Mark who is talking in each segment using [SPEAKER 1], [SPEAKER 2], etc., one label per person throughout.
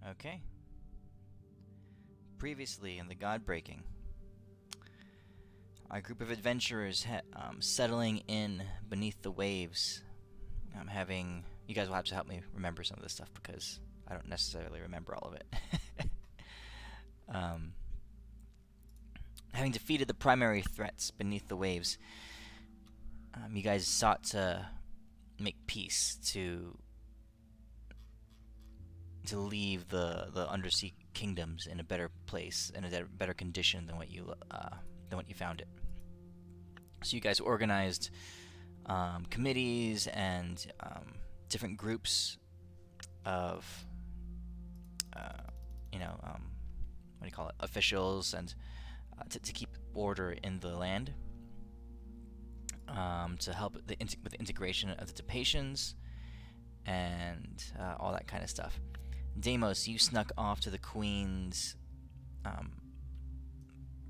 [SPEAKER 1] Okay. Previously in the GodBreaking, our group of adventurers settling in beneath the waves. Having you guys will have to help me remember some of this stuff because I don't necessarily remember all of it. um, Having defeated the primary threats beneath the waves, you guys sought to make peace to leave the undersea kingdoms in a better place, in a better condition than what you found it. So you guys organized committees and different groups of what do you call it, officials, and to keep order in the land, to help with the integration of the Tapatians and all that kind of stuff. Deimos, you snuck off to the Queen's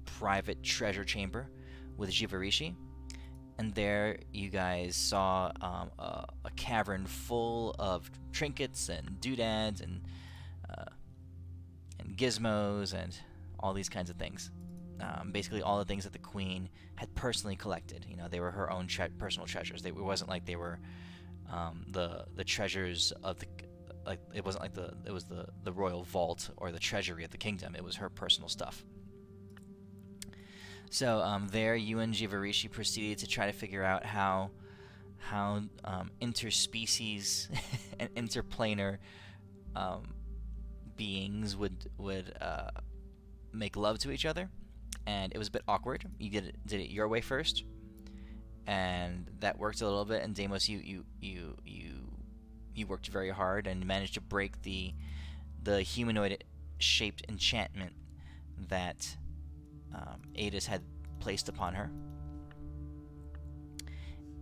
[SPEAKER 1] private treasure chamber with Jivarishi, and there you guys saw a cavern full of trinkets and doodads and gizmos and all these kinds of things. Basically, all the things that the Queen had personally collected. You know, they were her own personal treasures. It wasn't like they were the treasures of the it wasn't like it was the royal vault or the treasury of the kingdom. It was her personal stuff. So there, you and Jivarishi proceeded to try to figure out how interspecies and interplanar beings would make love to each other, and it was a bit awkward. You did it your way first, and that worked a little bit. And Deimos, you worked very hard and managed to break the humanoid-shaped enchantment that Adis had placed upon her,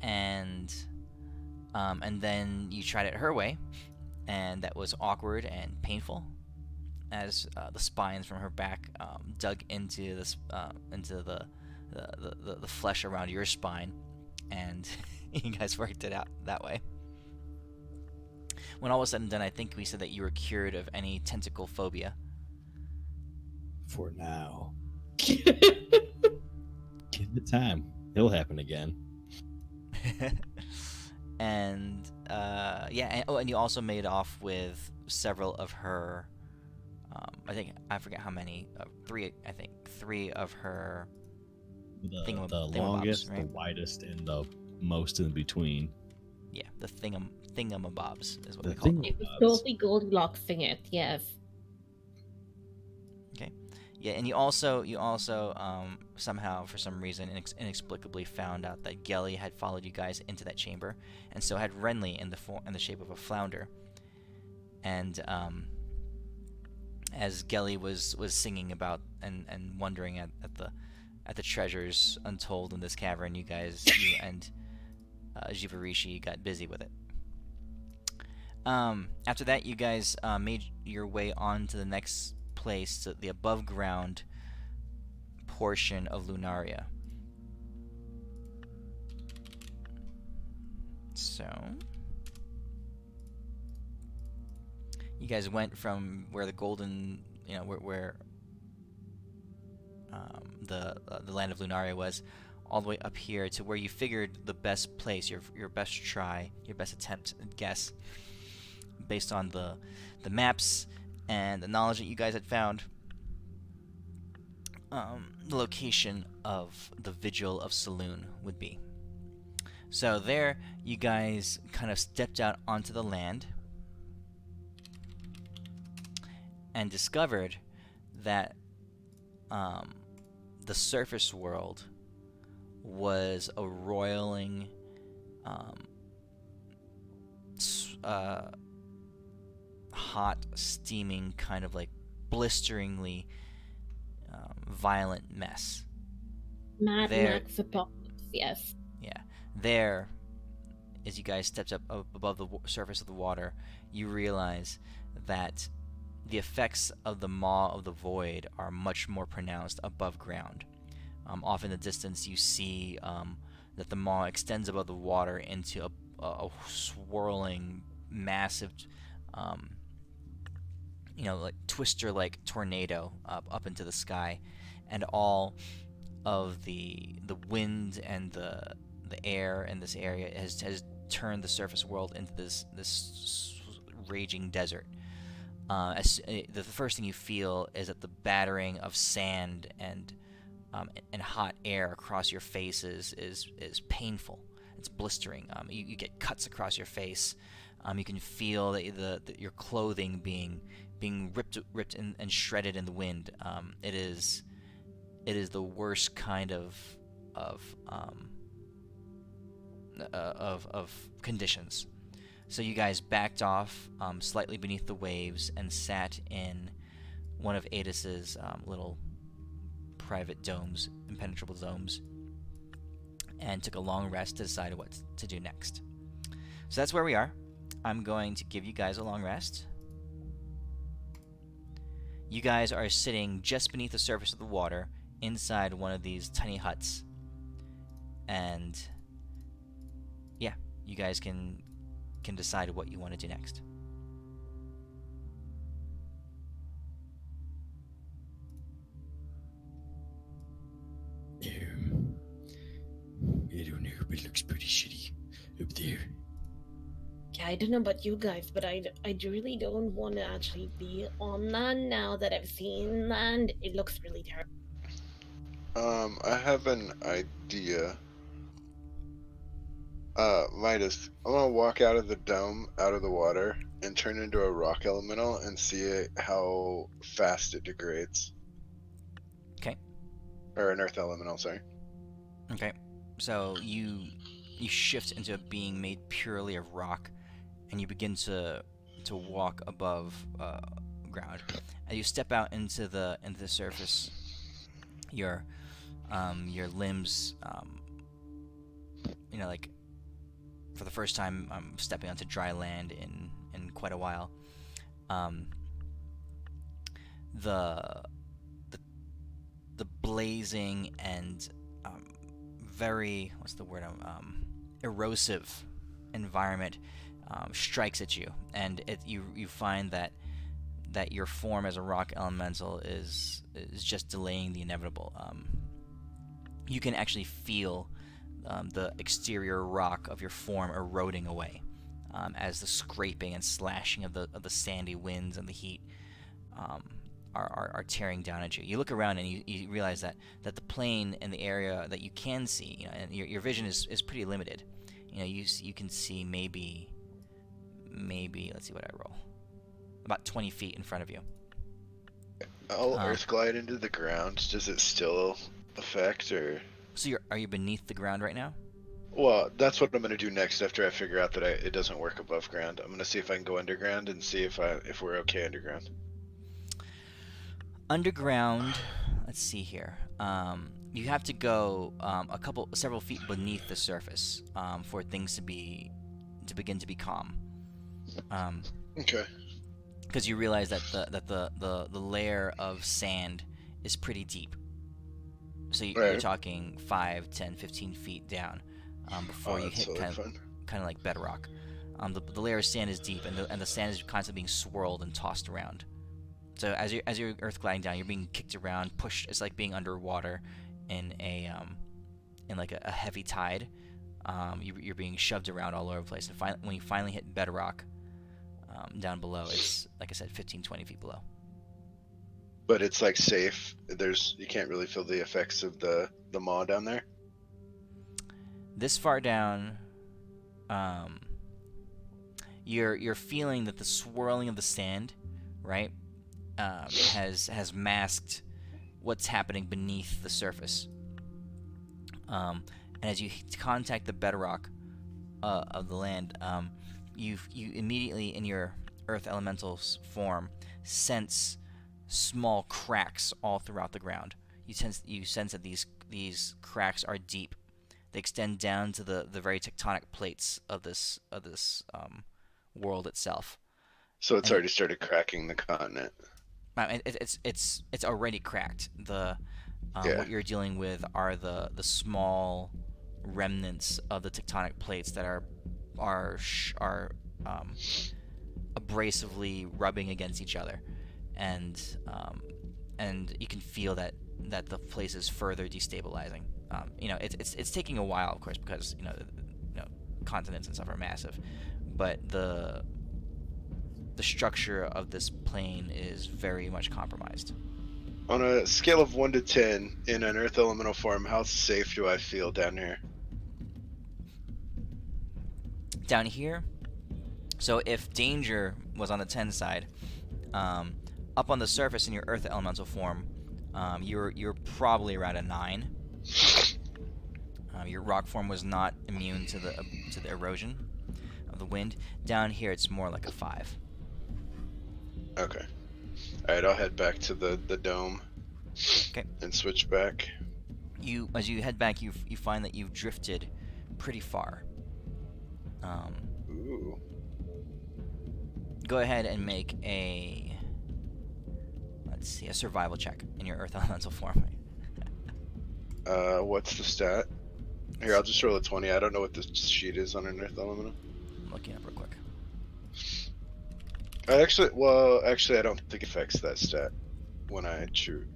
[SPEAKER 1] and then you tried it her way, and that was awkward and painful, as the spines from her back dug into the flesh around your spine, and you guys worked it out that way. When all was said and done, I think we said that you were cured of any tentacle phobia.
[SPEAKER 2] For now. Give it time. It'll happen again.
[SPEAKER 1] And and you also made off with several of her. I forget how many. Three of her.
[SPEAKER 2] The longest, right? The widest, and the most in between.
[SPEAKER 1] Yeah, the thingamabobs is what we call them.
[SPEAKER 3] It was totally Goldilocks thing it, yes.
[SPEAKER 1] Okay. Yeah, and you also somehow, for some reason, inexplicably found out that Gelly had followed you guys into that chamber, and so had Renly in the shape of a flounder. And as Gelly was singing about and wondering at the treasures untold in this cavern, you and Jivarishi got busy with it. After that, you guys made your way on to the next place, to the above ground portion of Lunaria. So you guys went from where the golden, where the land of Lunaria was, all the way up here to where you figured the best place, your best try, your best attempt and guess, based on the maps and the knowledge that you guys had found, the location of the Vigil of Saloon would be. So there, you guys kind of stepped out onto the land and discovered that the surface world was a roiling, hot, steaming, kind of like blisteringly violent mess.
[SPEAKER 3] Mad Max apocalypse, yes.
[SPEAKER 1] Yeah. There, as you guys stepped up above the surface of the water, you realize that the effects of the Maw of the Void are much more pronounced above ground. Off in the distance, you see that the Maw extends above the water into a swirling, massive like twister-like tornado up into the sky, and all of the wind and the air in this area has turned the surface world into this raging desert. The first thing you feel is that the battering of sand and hot air across your face is painful. It's blistering. You get cuts across your face. You can feel your clothing being ripped and shredded in the wind. It is the worst kind of conditions. So you guys backed off slightly beneath the waves and sat in one of Adis's little private domes, impenetrable domes, and took a long rest to decide what to do next. So that's where we are. I'm going to give you guys a long rest. You guys are sitting just beneath the surface of the water inside one of these tiny huts. And yeah, you guys can decide what you want to do next.
[SPEAKER 2] I don't know, but it looks pretty shitty up there.
[SPEAKER 3] Yeah, I don't know about you guys, but I really don't want to actually be on land now that I've seen land. It looks really terrible.
[SPEAKER 4] I have an idea. Midas, I want to walk out of the dome, out of the water, and turn into a rock elemental and see how fast it degrades.
[SPEAKER 1] Okay.
[SPEAKER 4] Or an earth elemental, sorry.
[SPEAKER 1] Okay. So you shift into being made purely of rock, and you begin to walk above ground. As you step out into the surface, your limbs, like for the first time, stepping onto dry land in quite a while. The blazing and very erosive environment strikes at you, and you find that your form as a rock elemental is just delaying the inevitable. You can actually feel the exterior rock of your form eroding away as the scraping and slashing of the sandy winds and the heat are tearing down at you. You look around and you realize that the plane and the area that you can see, and your vision is pretty limited. You can see maybe let's see what I roll. About 20 feet in front of you.
[SPEAKER 4] I'll earth glide into the ground. Does it still affect, or?
[SPEAKER 1] So are you beneath the ground right now?
[SPEAKER 4] Well, that's what I'm going to do next after I figure out that it doesn't work above ground. I'm going to see if I can go underground and see if we're okay underground.
[SPEAKER 1] Underground, let's see here. You have to go several feet beneath the surface for things to begin to be calm.
[SPEAKER 4] Okay.
[SPEAKER 1] Because you realize that the layer of sand is pretty deep. So you're talking 5, 10, 15 feet down before you hit kind of like bedrock. The layer of sand is deep, and the sand is constantly being swirled and tossed around. So as you're earth gliding down, you're being kicked around, pushed. It's like being underwater in like a heavy tide. You're being shoved around all over the place. And when you finally hit bedrock down below, it's like I said, 15, 20 feet below.
[SPEAKER 4] But it's like safe. You can't really feel the effects of the maw down there.
[SPEAKER 1] This far down, you're feeling that the swirling of the sand, right, has masked what's happening beneath the surface. And as you contact the bedrock of the land, you immediately in your earth elemental's form sense small cracks all throughout the ground. You sense that these cracks are deep. They extend down to the very tectonic plates of this world itself.
[SPEAKER 4] So it's already started cracking the continent.
[SPEAKER 1] It's already cracked. What you're dealing with are the small remnants of the tectonic plates that are abrasively rubbing against each other. and you can feel that the place is further destabilizing. It's taking a while, of course, because continents and stuff are massive, but the structure of this plane is very much compromised.
[SPEAKER 4] On a scale of 1 to 10, in an earth elemental form, how safe do I feel down here?
[SPEAKER 1] Down here, so if danger was on the 10 side, up on the surface in your earth elemental form, you're probably around a 9. Your rock form was not immune to the erosion of the wind. Down here, it's more like a 5.
[SPEAKER 4] Okay. Alright, I'll head back to the dome.
[SPEAKER 1] Okay.
[SPEAKER 4] And switch back.
[SPEAKER 1] As you head back, you find that you've drifted pretty far.
[SPEAKER 4] Ooh.
[SPEAKER 1] Go ahead and make a survival check in your earth elemental form.
[SPEAKER 4] What's the stat? Here, I'll just roll a 20. I don't know what the sheet is on an earth elemental.
[SPEAKER 1] I'm looking up real quick.
[SPEAKER 4] Actually, I don't think it affects that stat when I shoot.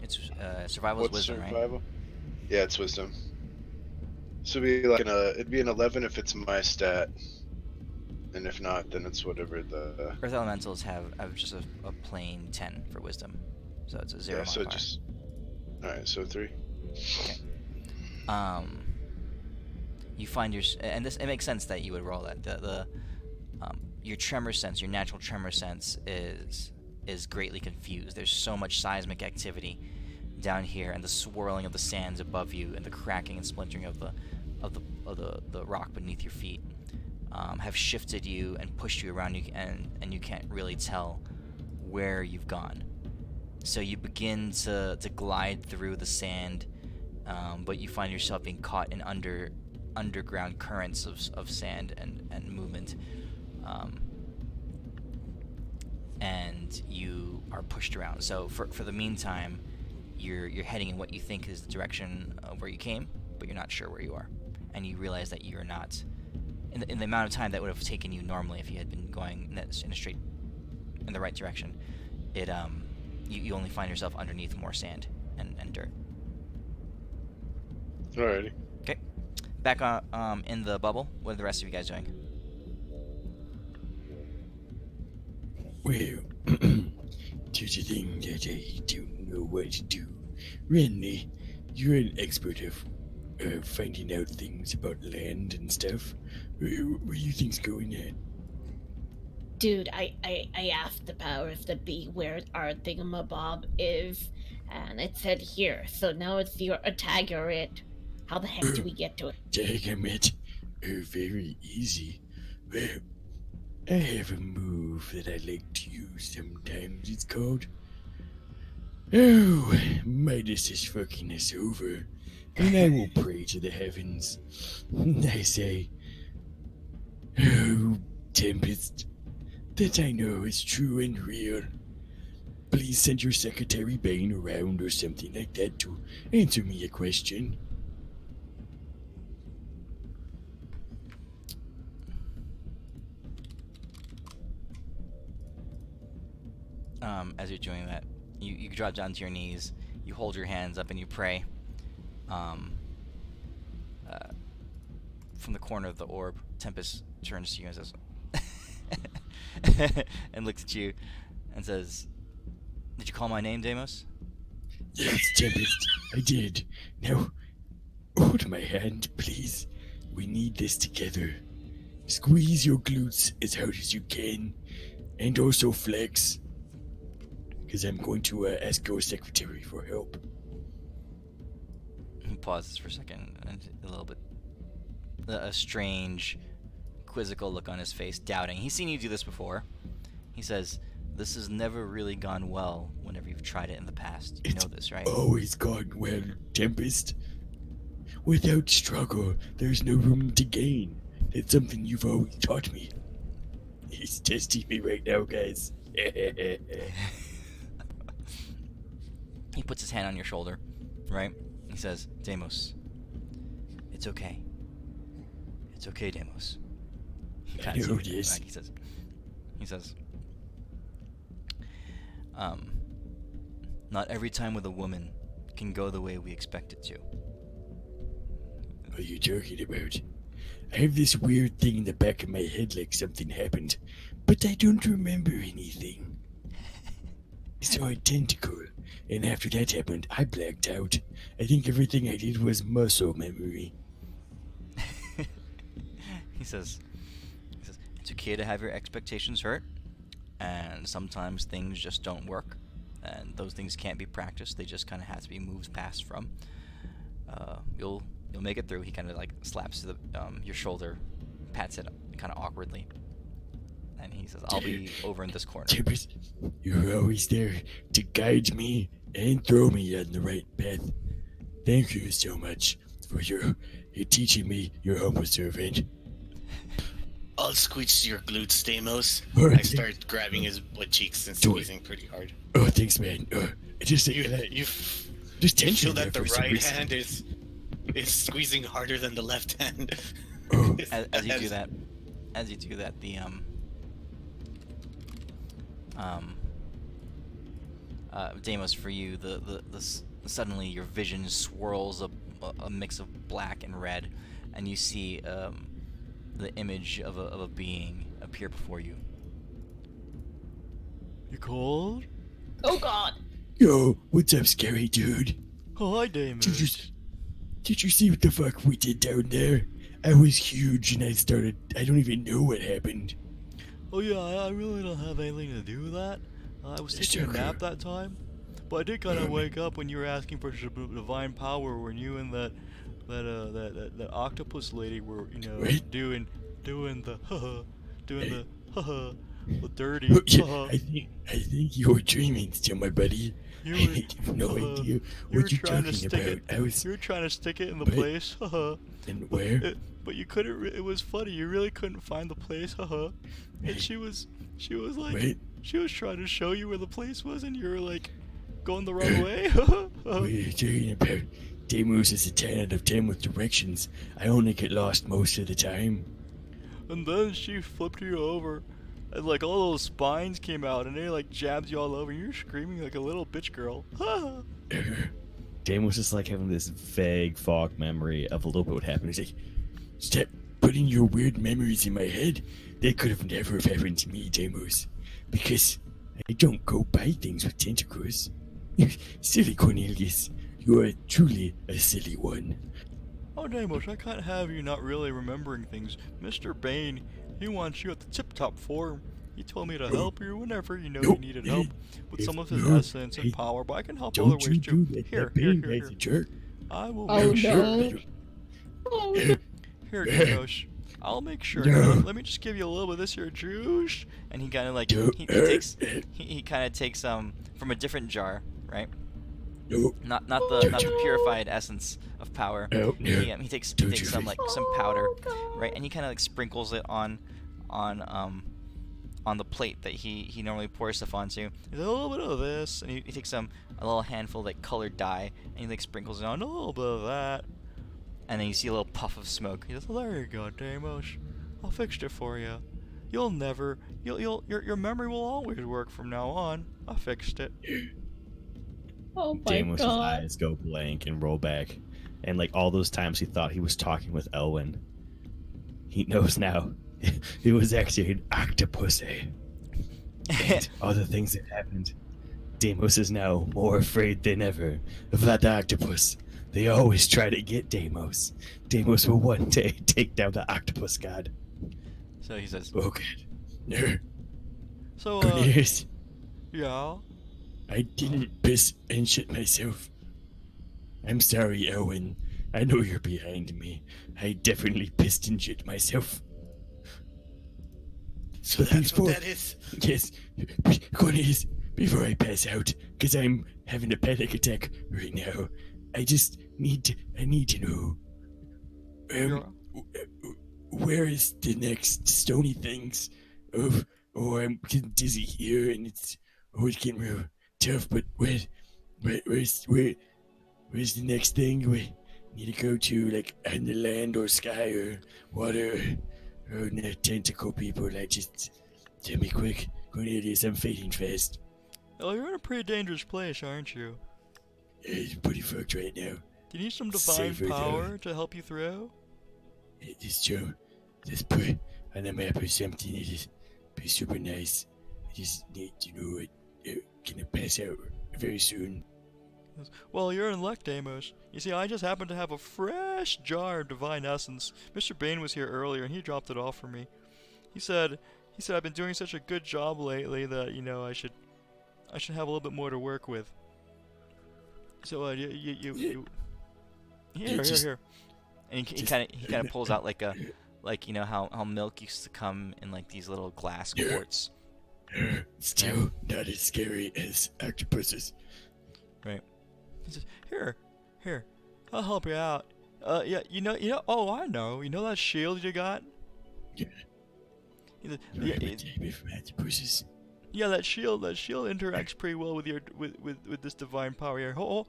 [SPEAKER 1] It's survival is wisdom,
[SPEAKER 4] survival?
[SPEAKER 1] Right?
[SPEAKER 4] Yeah, it's wisdom. So it'd be an 11 if it's my stat, and if not, then it's whatever the
[SPEAKER 1] Earth elementals have just a plain 10 for wisdom, so it's a 0
[SPEAKER 4] so
[SPEAKER 1] modifier.
[SPEAKER 4] all right, so 3.
[SPEAKER 1] Okay. You find and it makes sense that you would roll that. Your tremor sense, your natural tremor sense, is greatly confused. There's so much seismic activity down here, and the swirling of the sands above you, and the cracking and splintering of the rock beneath your feet have shifted you and pushed you around, and you can't really tell where you've gone. So you begin to glide through the sand, but you find yourself being caught in underground currents of sand and movement. And you are pushed around. So for the meantime, you're heading in what you think is the direction of where you came, but you're not sure where you are, and you realize that you're not in the amount of time that would have taken you normally if you had been going in the right direction. You only find yourself underneath more sand and dirt.
[SPEAKER 4] Alrighty.
[SPEAKER 1] Okay, back in the bubble. What are the rest of you guys doing?
[SPEAKER 5] Well, there's a thing that I don't know what to do. Renly, you're an expert of finding out things about land and stuff. Where do you think's going at?
[SPEAKER 3] Dude, I asked the powers that be where our thingamabob is, and it said here. So now it's your tag or it. How the heck do we get to it?
[SPEAKER 5] Tag-a-mit. Very easy. Well, I have a move that I like to use sometimes. It's called... Oh, Midas is fucking us over. And I will pray to the heavens. I say... Oh, Tempest, that I know is true and real. Please send your Secretary Bane around or something like that to answer me a question.
[SPEAKER 1] As you're doing that, you drop down to your knees, you hold your hands up, and you pray. From the corner of the orb, Tempest turns to you and says, and looks at you and says, "Did you call my name, Deimos?"
[SPEAKER 5] Yes, Tempest, I did. Now, hold my hand, please. We need this together. Squeeze your glutes as hard as you can, and also flex. Because I'm going to ask our secretary for help.
[SPEAKER 1] He pauses for a second, and a little bit, a strange, quizzical look on his face, doubting. He's seen you do this before. He says, "This has never really gone well whenever you've tried it in the past. You know this, right?"
[SPEAKER 5] Always gone well, Tempest. Without struggle, there's no room to gain. It's something you've always taught me. He's testing me right now, guys.
[SPEAKER 1] He puts his hand on your shoulder, right? He says, "Deimos, it's okay. It's okay, Deimos."
[SPEAKER 5] I know it is.
[SPEAKER 1] He says, Um, not every time with a woman can go the way we expect it to.
[SPEAKER 5] What are you talking about? I have this weird thing in the back of my head like something happened, but I don't remember anything. I saw a tentacle, and after that happened, I blacked out. I think everything I did was muscle memory.
[SPEAKER 1] he says, it's okay to have your expectations hurt, and sometimes things just don't work, and those things can't be practiced. They just kind of have to be moved past from. You'll make it through. He kind of like slaps your shoulder, pats it kind of awkwardly, and he says, I'll be over in this corner.
[SPEAKER 5] Tibbers, you're always there to guide me and throw me on the right path. Thank you so much for your teaching me your humble servant.
[SPEAKER 6] I'll squeeze your glutes, Deimos.
[SPEAKER 5] Alright.
[SPEAKER 6] I start grabbing his butt cheeks and squeezing pretty hard.
[SPEAKER 5] Oh, thanks, man. Just
[SPEAKER 6] You
[SPEAKER 5] tension
[SPEAKER 6] feel that
[SPEAKER 5] there
[SPEAKER 6] the
[SPEAKER 5] for some
[SPEAKER 6] right
[SPEAKER 5] reason.
[SPEAKER 6] hand is squeezing harder than the left hand.
[SPEAKER 5] Oh.
[SPEAKER 1] As you do that, the Deimos, for you, suddenly your vision swirls a mix of black and red, and you see the image of a being appear before you. You cold?
[SPEAKER 3] Oh God!
[SPEAKER 5] Yo, what's up, scary dude?
[SPEAKER 1] Oh, hi, Deimos.
[SPEAKER 5] Did you see what the fuck we did down there? I was huge and I don't even know what happened.
[SPEAKER 1] Oh yeah, I really don't have anything to do with that. I was
[SPEAKER 5] It's
[SPEAKER 1] taking a
[SPEAKER 5] okay.
[SPEAKER 1] nap that time, but I did kind of wake up when you were asking for divine power, when you and that octopus lady were,
[SPEAKER 5] What?
[SPEAKER 1] doing the the dirty.
[SPEAKER 5] I think you're dreaming still, my buddy.
[SPEAKER 1] You
[SPEAKER 5] I have no idea
[SPEAKER 1] you were
[SPEAKER 5] what you're
[SPEAKER 1] trying to
[SPEAKER 5] talking
[SPEAKER 1] stick
[SPEAKER 5] about.
[SPEAKER 1] it. You were trying to stick it in the
[SPEAKER 5] What?
[SPEAKER 1] place.
[SPEAKER 5] And where?
[SPEAKER 1] But you couldn't. It was funny. You really couldn't find the place. And
[SPEAKER 5] Hey.
[SPEAKER 1] she was like,
[SPEAKER 5] What?
[SPEAKER 1] she was trying to show you where the place was, and you were like, going the wrong way.
[SPEAKER 5] What are you talking about? Deimos is a 10 out of 10 with directions. I only get lost most of the time.
[SPEAKER 1] And then she flipped you over, and like all those spines came out, and they like jabbed you all over. And you're screaming like a little bitch girl.
[SPEAKER 2] Deimos is like having this vague fog memory of a little bit what happened.
[SPEAKER 5] He's like, stop putting your weird memories in my head. That could have never have happened to me, Deimos. Because I don't go buy things with tentacles. Silly Cornelius, you are truly a silly one.
[SPEAKER 1] Oh, Deimos, I can't have you not really remembering things. Mr. Bane, he wants you at the tip-top form. He told me to help you whenever you
[SPEAKER 5] No,
[SPEAKER 1] needed help with some of his
[SPEAKER 5] no,
[SPEAKER 1] essence and
[SPEAKER 5] hey,
[SPEAKER 1] power, but I can help other
[SPEAKER 5] Don't you
[SPEAKER 1] ways
[SPEAKER 5] do
[SPEAKER 1] too.
[SPEAKER 5] that.
[SPEAKER 1] Here,
[SPEAKER 5] That being
[SPEAKER 1] here.
[SPEAKER 5] guy's a jerk.
[SPEAKER 1] I will
[SPEAKER 3] Oh,
[SPEAKER 1] make sure.
[SPEAKER 3] no. Oh, no.
[SPEAKER 1] Here, Deimos. I'll make sure.
[SPEAKER 5] No.
[SPEAKER 1] Let me just give you a little bit of this here juice. And he kind of like
[SPEAKER 5] No.
[SPEAKER 1] he kind of takes from a different jar, right?
[SPEAKER 5] No,
[SPEAKER 1] Not the purified essence of power.
[SPEAKER 5] no, no.
[SPEAKER 1] He takes
[SPEAKER 5] Don't you
[SPEAKER 1] some
[SPEAKER 5] think-
[SPEAKER 1] like some powder,
[SPEAKER 3] Oh, God.
[SPEAKER 1] right? And he kind of like sprinkles it on the plate that he normally pours stuff onto. He's like, a little bit of this, and he takes a little handful of like colored dye, and he like sprinkles it on a little bit of that, and then you see a little puff of smoke. He goes, well, there you go, Deimos. I fixed it for you. Your memory will always work from now on. I fixed it.
[SPEAKER 3] Oh my
[SPEAKER 2] Deimos'
[SPEAKER 3] God.
[SPEAKER 2] eyes go blank and roll back. And like all those times he thought he was talking with Elwyn, he knows now it was actually an octopus. And other things that happened. Deimos is now more afraid than ever of that octopus. They always try to get Deimos. Deimos will one day take down the octopus god.
[SPEAKER 1] So he says,
[SPEAKER 5] Oh, God. No.
[SPEAKER 1] so
[SPEAKER 5] Cornelius,
[SPEAKER 1] yeah.
[SPEAKER 5] I didn't piss and shit myself. I'm sorry, Owen. I know you're behind me. I definitely pissed and shit myself.
[SPEAKER 6] So
[SPEAKER 5] But
[SPEAKER 6] that's what
[SPEAKER 5] before-
[SPEAKER 6] that is.
[SPEAKER 5] Yes, Cornelius, before I pass out, because I'm having a panic attack right now, I need to know, where is the next stony things? I'm getting dizzy here, and it's getting real tough. But where's the next thing we need to go to, like on the land or sky or water or tentacle people? Like, just tell me quick, Cornelius. I'm fading fast.
[SPEAKER 7] Oh, you're in a pretty dangerous place, aren't you?
[SPEAKER 5] It's pretty fucked right now.
[SPEAKER 7] Do you need some divine
[SPEAKER 5] Safer
[SPEAKER 7] power to help you through?
[SPEAKER 5] It is true. Just put on a map or something. It is be super nice. I just need to know it gonna pass out very soon.
[SPEAKER 7] Well, you're in luck, Deimos. You see, I just happened to have a fresh jar of divine essence. Mr. Bain was here earlier, and he dropped it off for me. He said I've been doing such a good job lately that I should have a little bit more to work with. So you here. And he kind of pulls out like how milk used to come in like these little glass quarts.
[SPEAKER 5] Still not as scary as octopuses.
[SPEAKER 7] Right. He says, here, I'll help you out. Yeah, oh, I know. You know that shield you got?
[SPEAKER 5] Yeah.
[SPEAKER 7] He says,
[SPEAKER 5] You have a baby from octopuses.
[SPEAKER 7] yeah, that shield interacts pretty well with your with this divine power here. Hold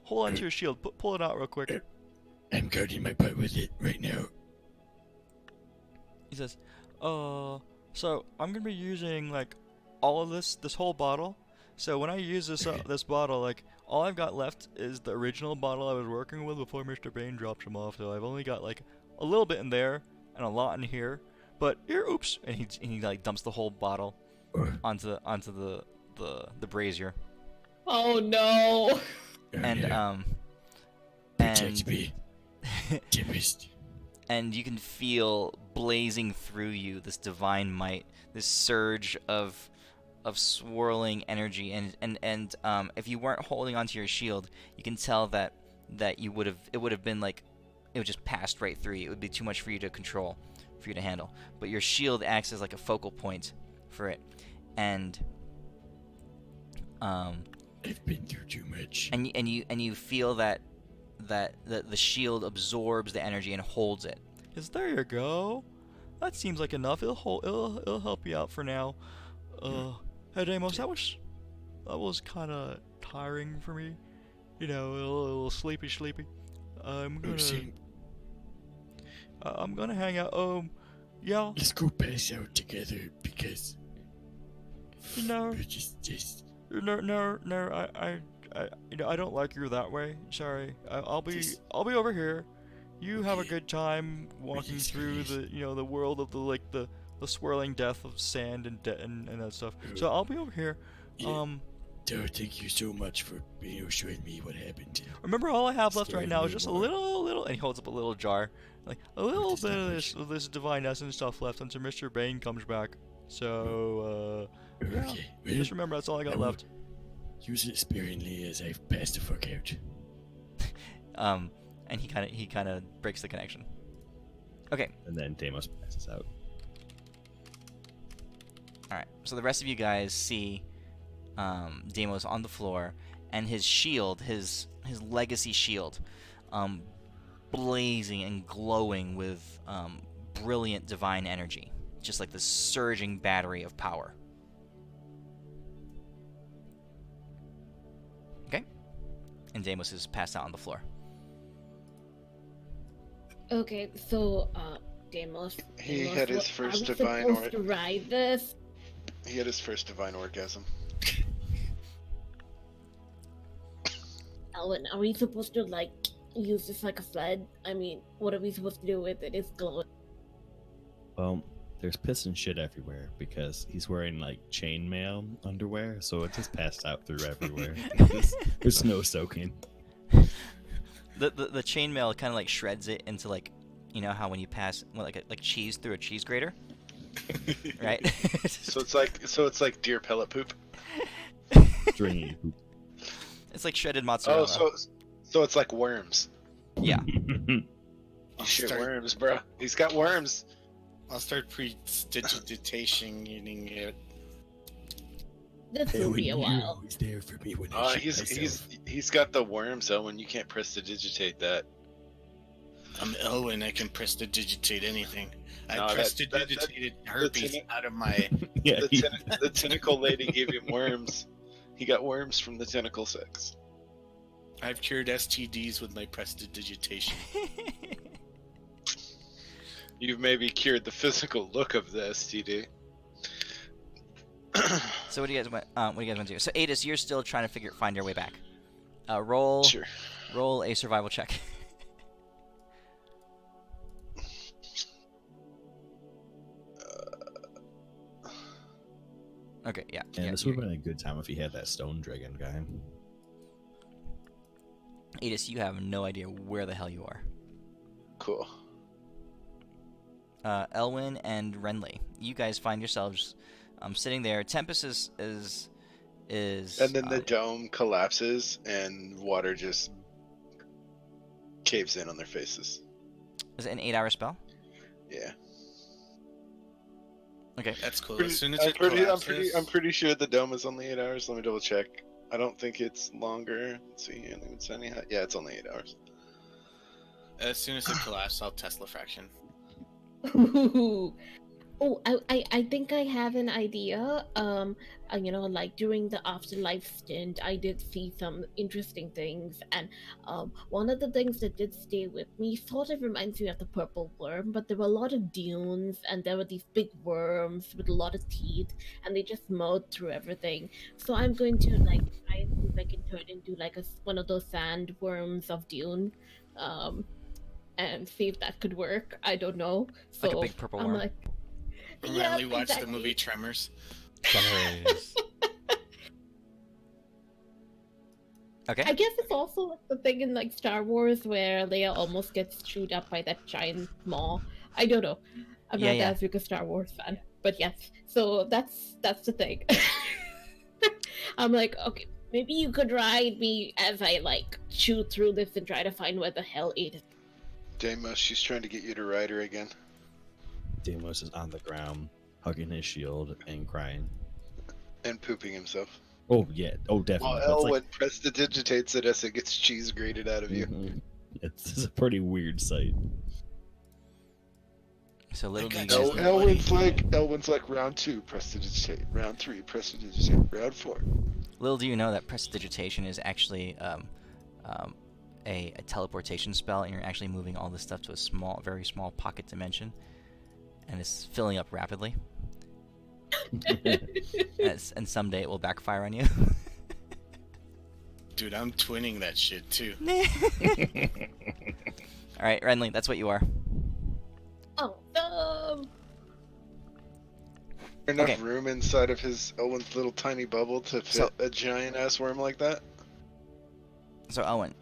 [SPEAKER 7] on to your shield. Pull it out real quick.
[SPEAKER 5] I'm guarding my butt with it right now.
[SPEAKER 7] He says, so I'm gonna be using like all of this whole bottle. So when I use this bottle, like all I've got left is the original bottle I was working with before Mr. Bain dropped him off. So I've only got like a little bit in there and a lot in here. But here, oops, and he like dumps the whole bottle onto the brazier.
[SPEAKER 3] Oh no!
[SPEAKER 7] And
[SPEAKER 5] Protect me, Tempest.
[SPEAKER 1] And you can feel blazing through you this divine might, this surge of swirling energy, and if you weren't holding onto your shield, you can tell that it would have been like it would just passed right through you. It would be too much for you to control, for you to handle. But your shield acts as like a focal point for it, and
[SPEAKER 5] I've been through too much.
[SPEAKER 1] and you feel that the shield absorbs the energy and holds it.
[SPEAKER 7] Yes, there you go. That seems like enough. It'll help you out for now. Hey Deimos, that was kind of tiring for me. A little sleepy. I'm gonna hang out. Yeah.
[SPEAKER 5] Let's go pass out together because
[SPEAKER 7] No.
[SPEAKER 5] we're just
[SPEAKER 7] No. I don't like you that way. Sorry. I'll be over here. You have a good time walking through the world of the swirling death of sand and that stuff. So I'll be over here.
[SPEAKER 5] Yeah. Thank you so much for showing me what happened.
[SPEAKER 7] Remember, all I have left right
[SPEAKER 5] Story
[SPEAKER 7] now is
[SPEAKER 5] me
[SPEAKER 7] just a
[SPEAKER 5] more.
[SPEAKER 7] little, and he holds up a little jar, like a little
[SPEAKER 5] does
[SPEAKER 7] bit
[SPEAKER 5] that
[SPEAKER 7] of this divine essence stuff left until Mr. Bain comes back. So yeah,
[SPEAKER 5] Okay, well,
[SPEAKER 7] just remember that's all I got
[SPEAKER 5] I will
[SPEAKER 7] left.
[SPEAKER 5] use it sparingly as I've passed the fuck out.
[SPEAKER 1] And he kind of breaks the connection. Okay.
[SPEAKER 2] And then Deimos passes out.
[SPEAKER 1] All right. So the rest of you guys see Deimos on the floor, and his shield, his legacy shield, blazing and glowing with brilliant divine energy, just like this surging battery of power. Okay. And Deimos is passed out on the floor.
[SPEAKER 3] Okay, so Deimos.
[SPEAKER 4] He
[SPEAKER 3] Deimos,
[SPEAKER 4] had his
[SPEAKER 3] what-
[SPEAKER 4] first
[SPEAKER 3] are we
[SPEAKER 4] divine
[SPEAKER 3] supposed to ride this?
[SPEAKER 4] He had his first divine orgasm.
[SPEAKER 3] Ellen, are we supposed to like use this like a sled? I mean, what are we supposed to do with it? It's glowing.
[SPEAKER 2] Well, there's piss and shit everywhere because he's wearing like chainmail underwear, so it just passed out through everywhere. There's no soaking.
[SPEAKER 1] The chainmail kind of like shreds it into like, how when you pass like cheese through a cheese grater, right?
[SPEAKER 4] So it's like deer pellet poop.
[SPEAKER 2] Stringy poop.
[SPEAKER 1] It's like shredded mozzarella.
[SPEAKER 4] Oh, so it's like worms.
[SPEAKER 1] Yeah.
[SPEAKER 6] I'll
[SPEAKER 4] Shit,
[SPEAKER 6] start,
[SPEAKER 4] worms, bro. He's got worms.
[SPEAKER 6] I'll start prestidigitating it.
[SPEAKER 3] This will be a while.
[SPEAKER 5] He was there for me when I shit myself.
[SPEAKER 4] He's got the worms, Owen. You can't prestidigitate that.
[SPEAKER 6] I'm Elwin. I can prestidigitate anything. I
[SPEAKER 4] No,
[SPEAKER 6] prestidigitated herpes
[SPEAKER 4] tena-
[SPEAKER 6] out of my.
[SPEAKER 2] Yeah,
[SPEAKER 4] The tentacle lady gave him worms. He got worms from the tentacle sex.
[SPEAKER 6] I've cured STDs with my prestidigitation.
[SPEAKER 4] You've maybe cured the physical look of the STD.
[SPEAKER 1] So what do you guys want to do? So Adis, you're still trying to find your way back. Roll
[SPEAKER 4] Sure.
[SPEAKER 1] roll a survival check. Okay, yeah.
[SPEAKER 2] And
[SPEAKER 1] yeah,
[SPEAKER 2] this would have been a good time if he had that stone dragon guy.
[SPEAKER 1] Adis, you have no idea where the hell you are.
[SPEAKER 4] Cool.
[SPEAKER 1] Elwyn and Renly, you guys find yourselves sitting there. Tempest is
[SPEAKER 4] And then the dome collapses and water just caves in on their faces.
[SPEAKER 1] is it an 8-hour spell?
[SPEAKER 4] Yeah.
[SPEAKER 1] Okay.
[SPEAKER 6] That's cool.
[SPEAKER 4] Pretty-
[SPEAKER 6] As soon as
[SPEAKER 4] I'm
[SPEAKER 6] it
[SPEAKER 4] pretty,
[SPEAKER 6] collapses,
[SPEAKER 4] I'm pretty sure the dome is only 8 hours. Let me double check. I don't think it's longer. Let's see here. Yeah, it's only 8 hours.
[SPEAKER 6] as soon as it collapses, I'll Tesla fraction.
[SPEAKER 3] Ooh. Oh, I think I have an idea. Like during the afterlife stint, I did see some interesting things, and one of the things that did stay with me sort of reminds me of the purple worm, but there were a lot of dunes, and there were these big worms with a lot of teeth, and they just mowed through everything. So I'm going to like try and see if I can turn into like one of those sand worms of Dune, and see if that could work. I don't know. So
[SPEAKER 1] Like a big purple
[SPEAKER 3] I'm
[SPEAKER 1] worm?
[SPEAKER 3] like.
[SPEAKER 6] Randomly watch
[SPEAKER 3] exactly.
[SPEAKER 6] the movie Tremors.
[SPEAKER 2] Nice.
[SPEAKER 1] Okay.
[SPEAKER 3] I guess it's also like the thing in like Star Wars where Leia almost gets chewed up by that giant maw. I don't know. I'm
[SPEAKER 1] Yeah,
[SPEAKER 3] not
[SPEAKER 1] yeah.
[SPEAKER 3] as big a Star Wars fan, but yes. So that's the thing. I'm like, okay, maybe you could ride me as I like chew through this and try to find where the hell it is.
[SPEAKER 4] Deimos, she's trying to get you to ride her again.
[SPEAKER 2] Deimos is on the ground, hugging his shield and crying.
[SPEAKER 4] And pooping himself.
[SPEAKER 2] Oh yeah, oh definitely.
[SPEAKER 4] While
[SPEAKER 2] That's
[SPEAKER 4] Elwyn prestidigitates it as it gets cheese grated out of you.
[SPEAKER 2] Mhm. It's a pretty weird sight.
[SPEAKER 1] So little
[SPEAKER 6] Okay.
[SPEAKER 1] do you guys
[SPEAKER 6] El-
[SPEAKER 4] Elwyn's like round 2, prestidigitate. Round 3, prestidigitate. Round 4.
[SPEAKER 1] little do you know that prestidigitation is actually a teleportation spell, and you're actually moving all this stuff to a very small pocket dimension, and it's filling up rapidly. And someday it will backfire on you.
[SPEAKER 6] Dude, I'm twinning that shit too.
[SPEAKER 1] All right, Renly, that's what you are.
[SPEAKER 3] Oh,
[SPEAKER 4] Enough
[SPEAKER 1] Okay.
[SPEAKER 4] room inside of his Elwyn's little tiny bubble to fit
[SPEAKER 1] So-
[SPEAKER 4] a giant ass worm like that?
[SPEAKER 1] So Owen,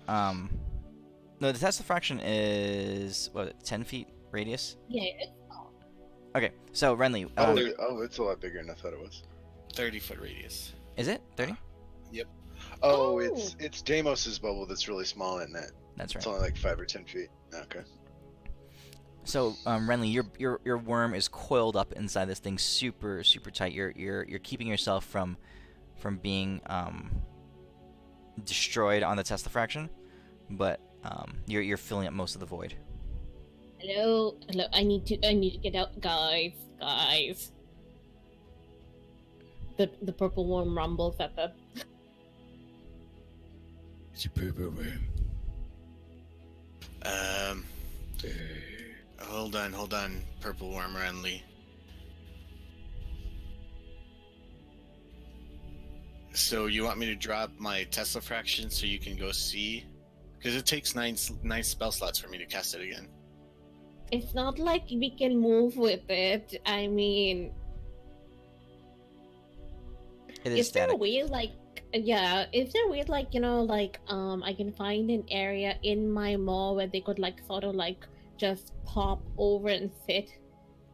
[SPEAKER 1] no, the Tesla fraction is what, 10 feet radius?
[SPEAKER 3] yeah. It's
[SPEAKER 1] Okay, so Renly,
[SPEAKER 4] It's a lot bigger than I thought it was.
[SPEAKER 6] 30-foot radius.
[SPEAKER 1] is it 30?
[SPEAKER 4] Oh, it's Deimos's bubble that's really small, isn't it?
[SPEAKER 1] That's right.
[SPEAKER 4] It's only like 5 or 10 feet. Okay.
[SPEAKER 1] So, Renly, your worm is coiled up inside this thing, super tight. You're keeping yourself from being destroyed on the Tesla fraction, but you're filling up most of the void.
[SPEAKER 3] hello. I need to get out, guys. The purple worm rumbles at the.
[SPEAKER 5] It's a purple worm.
[SPEAKER 6] Hold on, Purple Worm Renly. So you want me to drop my Tesla fraction so you can go see? Because it takes nine spell slots for me to cast it again.
[SPEAKER 3] It's not like we can move with it. I mean,
[SPEAKER 1] It is
[SPEAKER 3] is there a
[SPEAKER 1] static.
[SPEAKER 3] way like is there a way like I can find an area in my mall where they could like sort of like just pop over and sit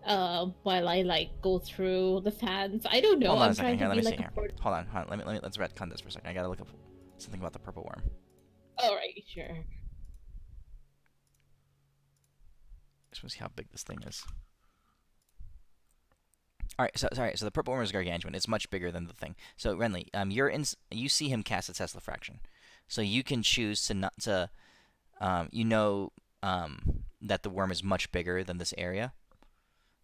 [SPEAKER 3] while I like go through the fans? I don't know.
[SPEAKER 1] Hold on
[SPEAKER 3] I'm
[SPEAKER 1] a second
[SPEAKER 3] trying
[SPEAKER 1] here.
[SPEAKER 3] to
[SPEAKER 1] Let me
[SPEAKER 3] be
[SPEAKER 1] see
[SPEAKER 3] like
[SPEAKER 1] here.
[SPEAKER 3] a bird.
[SPEAKER 1] Hold on. Let's retcon this for a second. I gotta look up something about the purple worm.
[SPEAKER 3] Alright, sure.
[SPEAKER 1] Just want to see how big this thing is. All right, so the purple worm is gargantuan. It's much bigger than the thing. So Renly, you see him cast a Tesla fraction, so you can choose to not to, that the worm is much bigger than this area.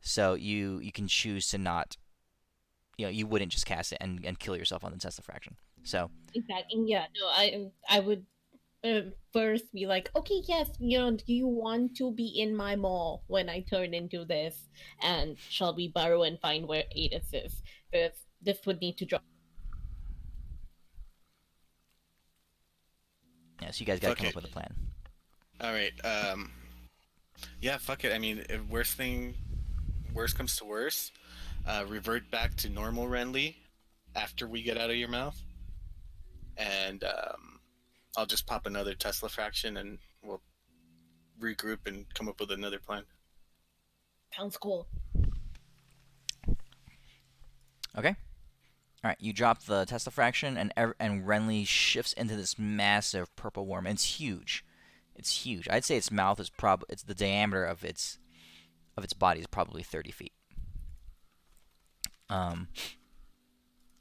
[SPEAKER 1] So you can choose to not, you wouldn't just cast it and kill yourself on the Tesla fraction. So
[SPEAKER 3] Exactly. Yeah. No, I would first be like, okay, yes, do you want to be in my mall when I turn into this? And shall we burrow and find where Adis is? Because this would need to drop.
[SPEAKER 1] Yeah, so you guys gotta
[SPEAKER 6] Fuck
[SPEAKER 1] come
[SPEAKER 6] it.
[SPEAKER 1] up with a plan.
[SPEAKER 6] All right. Yeah, fuck it. I mean, if worst comes to worst, revert back to normal Renly after we get out of your mouth, and I'll just pop another Tesla fraction, and we'll regroup and come up with another plan.
[SPEAKER 3] Sounds cool.
[SPEAKER 1] Okay. All right, you drop the Tesla fraction, and Renly shifts into this massive purple worm. And it's huge. It's huge. I'd say its mouth is it's the diameter of its body is probably 30 feet.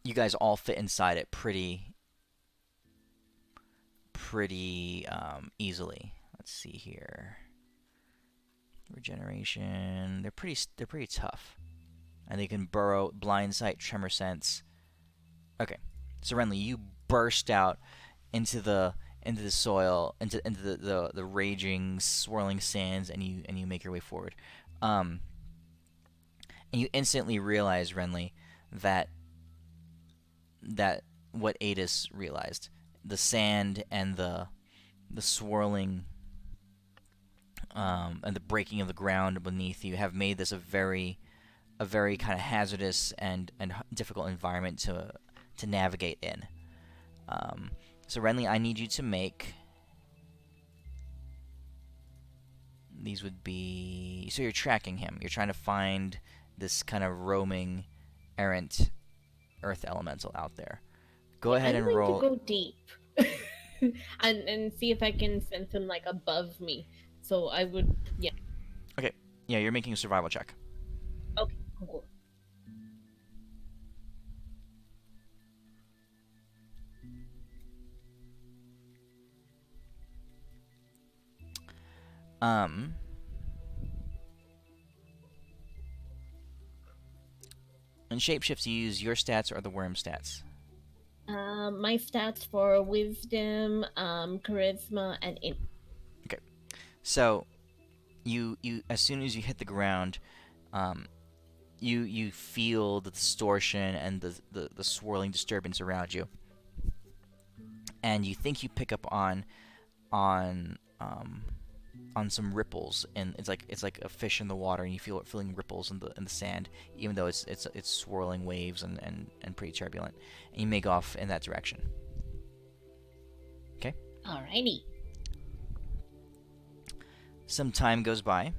[SPEAKER 1] You guys all fit inside it pretty easily. Let's see here. Regeneration. They're pretty tough, and they can burrow, blind sight, tremor sense. Okay, so Renly, you burst out into the soil, into the raging, swirling sands, and you make your way forward. And you instantly realize, Renly, that what Adis realized, the sand and the swirling and the breaking of the ground beneath you have made this a very kind of hazardous and difficult environment to navigate in. So Renly, I need you to make. These would be. So you're tracking him. You're trying to find this kind of roaming, errant earth elemental out there. Go ahead and roll.
[SPEAKER 3] I'm going to go deep and see if I can sense him like above me. So I would, yeah.
[SPEAKER 1] Okay. Yeah, you're making a survival check.
[SPEAKER 3] Okay, cool.
[SPEAKER 1] In shapeshifts, you use your stats or the worm stats.
[SPEAKER 3] My stats for wisdom, charisma, and
[SPEAKER 1] Okay, so you as soon as you hit the ground, you feel the distortion and the swirling disturbance around you, and you think you pick up on some ripples, and it's like a fish in the water, and you feel it feeling ripples in the sand, even though it's swirling waves and pretty turbulent, and you make off in that direction. Okay.
[SPEAKER 3] Alrighty.
[SPEAKER 1] Some time goes by.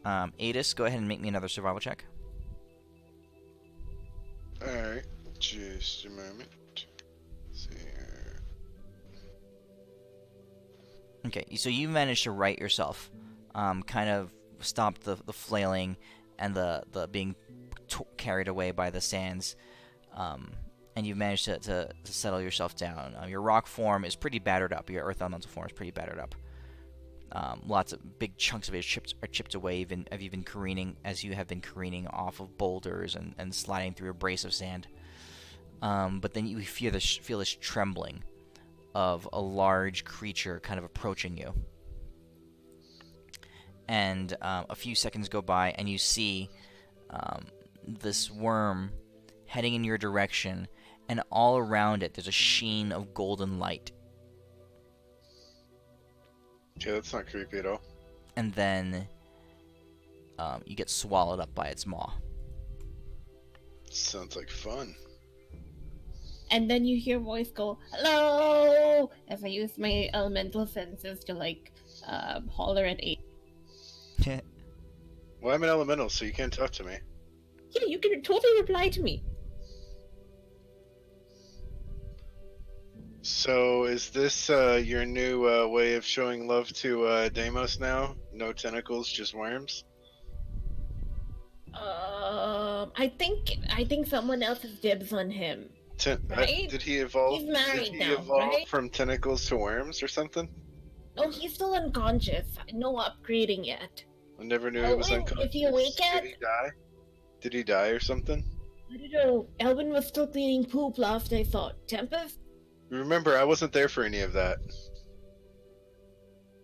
[SPEAKER 1] Adis, go ahead and make me another survival check.
[SPEAKER 4] Alright, just a moment. Let's see here.
[SPEAKER 1] Okay, so you managed to right yourself, kind of stop the flailing and the being carried away by the sands, and you've managed to settle yourself down. Your rock form is pretty battered up. Your earth elemental form is pretty battered up. Lots of big chunks of it are chipped away. As you have been careening off of boulders and sliding through a brace of sand. But then you feel this trembling of a large creature kind of approaching you. And a few seconds go by, and you see this worm heading in your direction, and all around it there's a sheen of golden light.
[SPEAKER 4] Yeah, that's not creepy at all.
[SPEAKER 1] And then you get swallowed up by its maw.
[SPEAKER 4] Sounds like fun.
[SPEAKER 3] And then you hear a voice go, "Hello!" as I use my elemental senses to holler at A.
[SPEAKER 4] Well, I'm an elemental, so you can't talk to me.
[SPEAKER 3] Yeah, you can totally reply to me.
[SPEAKER 4] So, is this your new way of showing love to Deimos now? No tentacles, just worms?
[SPEAKER 3] I think someone else has dibs on him. Right?
[SPEAKER 4] Did he evolve?
[SPEAKER 3] He's married
[SPEAKER 4] did he
[SPEAKER 3] now,
[SPEAKER 4] evolve
[SPEAKER 3] right?
[SPEAKER 4] from tentacles to worms or something?
[SPEAKER 3] Oh, he's still unconscious. No upgrading yet.
[SPEAKER 4] I never knew he was
[SPEAKER 3] Elwin,
[SPEAKER 4] unconscious.
[SPEAKER 3] is he awake yet?
[SPEAKER 4] Did he die? Did he die or something?
[SPEAKER 3] I don't know. Elvin was still cleaning poop last I thought. Tempest?
[SPEAKER 4] Remember, I wasn't there for any of that.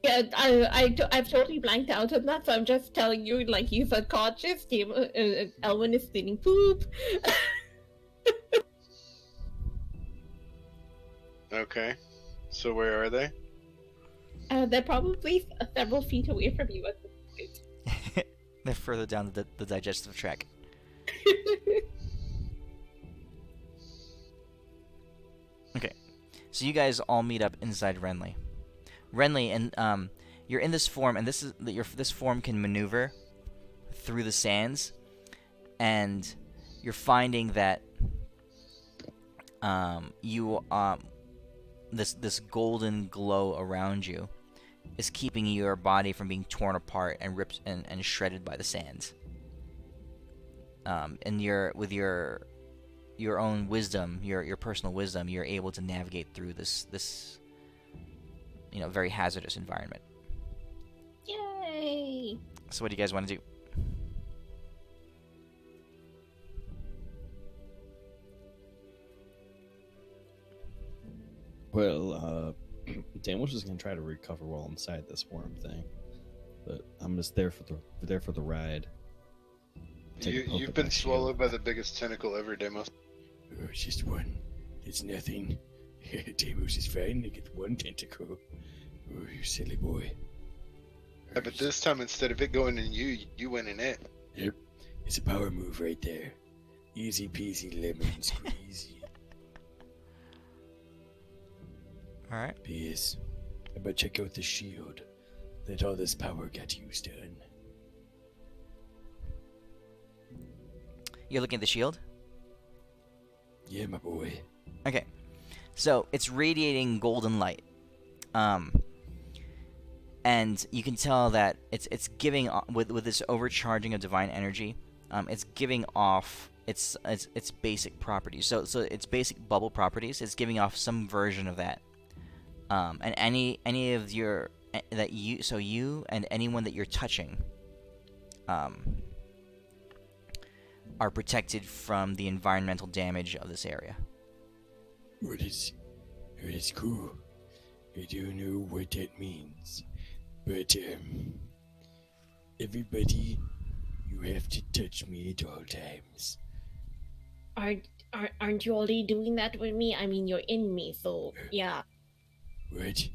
[SPEAKER 3] Yeah, I've totally blanked out on that, so I'm just telling you, like, he's unconscious. Elwin is cleaning poop.
[SPEAKER 4] Okay. So where are they?
[SPEAKER 3] They're probably several feet away from you at this point.
[SPEAKER 1] They're further down the digestive tract. Okay, so you guys all meet up inside Renly. Renly, and you're in this form, and this form can maneuver through the sands, and you're finding that this golden glow around you is keeping your body from being torn apart and ripped and shredded by the sands. And with your own wisdom, your personal wisdom, you're able to navigate through this very hazardous environment.
[SPEAKER 3] Yay!
[SPEAKER 1] So what do you guys want to do?
[SPEAKER 2] Well, Dan was just gonna try to recover while inside this worm thing, but I'm just there for the ride.
[SPEAKER 4] You've been swallowed by the biggest tentacle ever, Demos.
[SPEAKER 5] Oh, it's just one. It's nothing. Deimos is fine. They get one tentacle. Oh, you silly boy.
[SPEAKER 4] Yeah, but this time instead of it going in you, you went in it.
[SPEAKER 5] Yep. It's a power move right there. Easy peasy lemon squeezy.
[SPEAKER 1] All right.
[SPEAKER 5] Yes. But check out the shield. Let all this power get used on.
[SPEAKER 1] You're looking at the shield?
[SPEAKER 5] Yeah, my boy.
[SPEAKER 1] Okay. So it's radiating golden light. And you can tell that it's giving with this overcharging of divine energy, it's giving off its basic properties. So its basic bubble properties, it's giving off some version of that. And any of your you and anyone that you're touching are protected from the environmental damage of this area.
[SPEAKER 5] What is cool. I don't know what that means. But, everybody, you have to touch me at all times.
[SPEAKER 3] Aren't you already doing that with me? I mean, you're in me, so yeah.
[SPEAKER 5] What?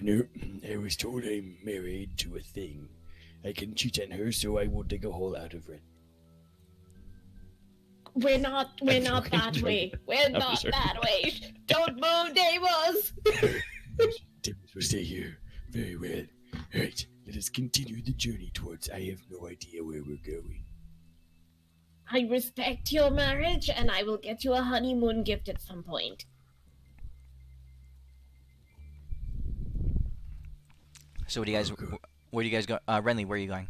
[SPEAKER 5] No, I was told I'm married to a thing. I can cheat on her, so I will dig a hole out of it.
[SPEAKER 3] We're not that way. We're not that way. Don't move, Deimos!
[SPEAKER 5] Deimos will stay here. Very well. Alright, let us continue the journey towards I have no idea where we're going.
[SPEAKER 3] I respect your marriage, and I will get you a honeymoon gift at some point.
[SPEAKER 1] So where do you guys go? Renly, where are you going?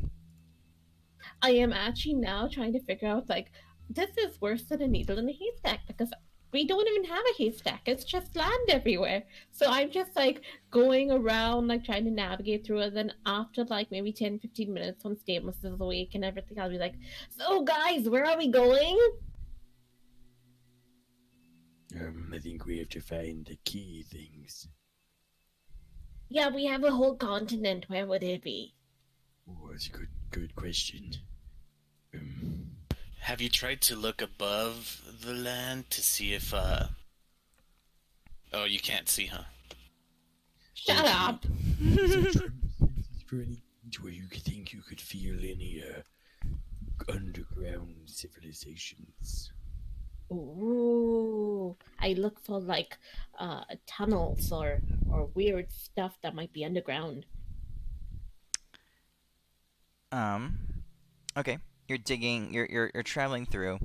[SPEAKER 3] I am actually now trying to figure out, like, this is worse than a needle in a haystack, because we don't even have a haystack. It's just land everywhere. So I'm just, like, going around, like, trying to navigate through it. Then after, like, maybe 10-15 minutes, when Stamos is awake and everything, I'll be like, so, guys, where are we going?
[SPEAKER 5] I think we have to find the key things.
[SPEAKER 3] Yeah, we have a whole continent. Where would it be?
[SPEAKER 5] Oh, that's a good question.
[SPEAKER 6] Have you tried to look above the land to see if, Oh, you can't see, huh?
[SPEAKER 3] Shut up!
[SPEAKER 5] For any where you think you could feel any underground civilizations?
[SPEAKER 3] Ooh, I look for like tunnels or weird stuff that might be underground.
[SPEAKER 1] Okay. You're digging. You're traveling through.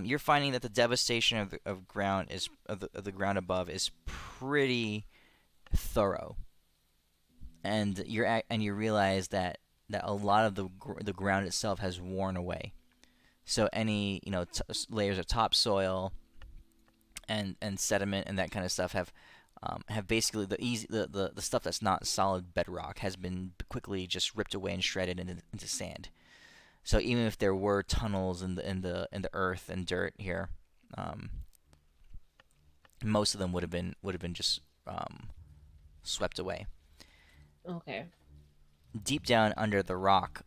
[SPEAKER 1] You're finding that the devastation of the ground is of the ground above is pretty thorough, and you realize that a lot of the ground itself has worn away. So any layers of topsoil and sediment and that kind of stuff have basically the stuff that's not solid bedrock has been quickly just ripped away and shredded into sand. So even if there were tunnels in the earth and dirt here, most of them would have been just swept away.
[SPEAKER 3] Okay.
[SPEAKER 1] Deep down under the rock,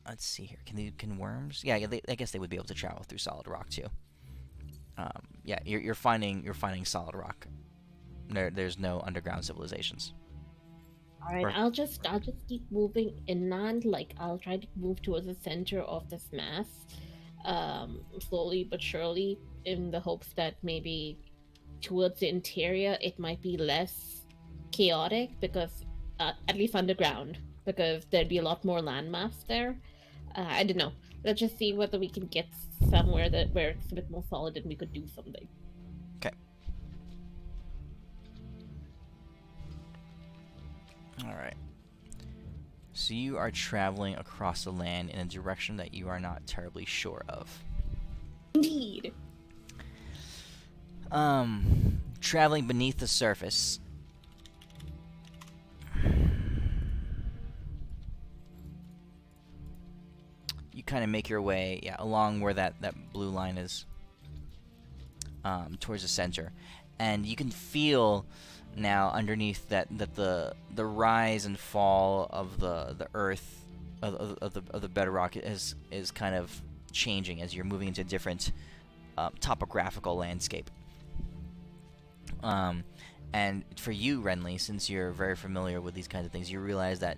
[SPEAKER 1] let's see here. Can worms? Yeah, I guess they would be able to travel through solid rock too. Yeah, you're finding solid rock. There's no underground civilizations.
[SPEAKER 3] All right,
[SPEAKER 1] Or-
[SPEAKER 3] I'll just keep moving inland. Like I'll try to move towards the center of this mass, slowly but surely, in the hopes that maybe towards the interior it might be less chaotic because, at least underground, because there'd be a lot more landmass there. I don't know. Let's just see whether we can get somewhere where it's a bit more solid and we could do something.
[SPEAKER 1] Okay. All right. So you are traveling across the land in a direction that you are not terribly sure of.
[SPEAKER 3] Indeed.
[SPEAKER 1] Traveling beneath the surface. You kind of make your way, along where that blue line is, towards the center, and you can feel now underneath that the rise and fall of the earth of the bedrock is kind of changing as you're moving into a different topographical landscape. And for you, Renly, since you're very familiar with these kinds of things, you realize that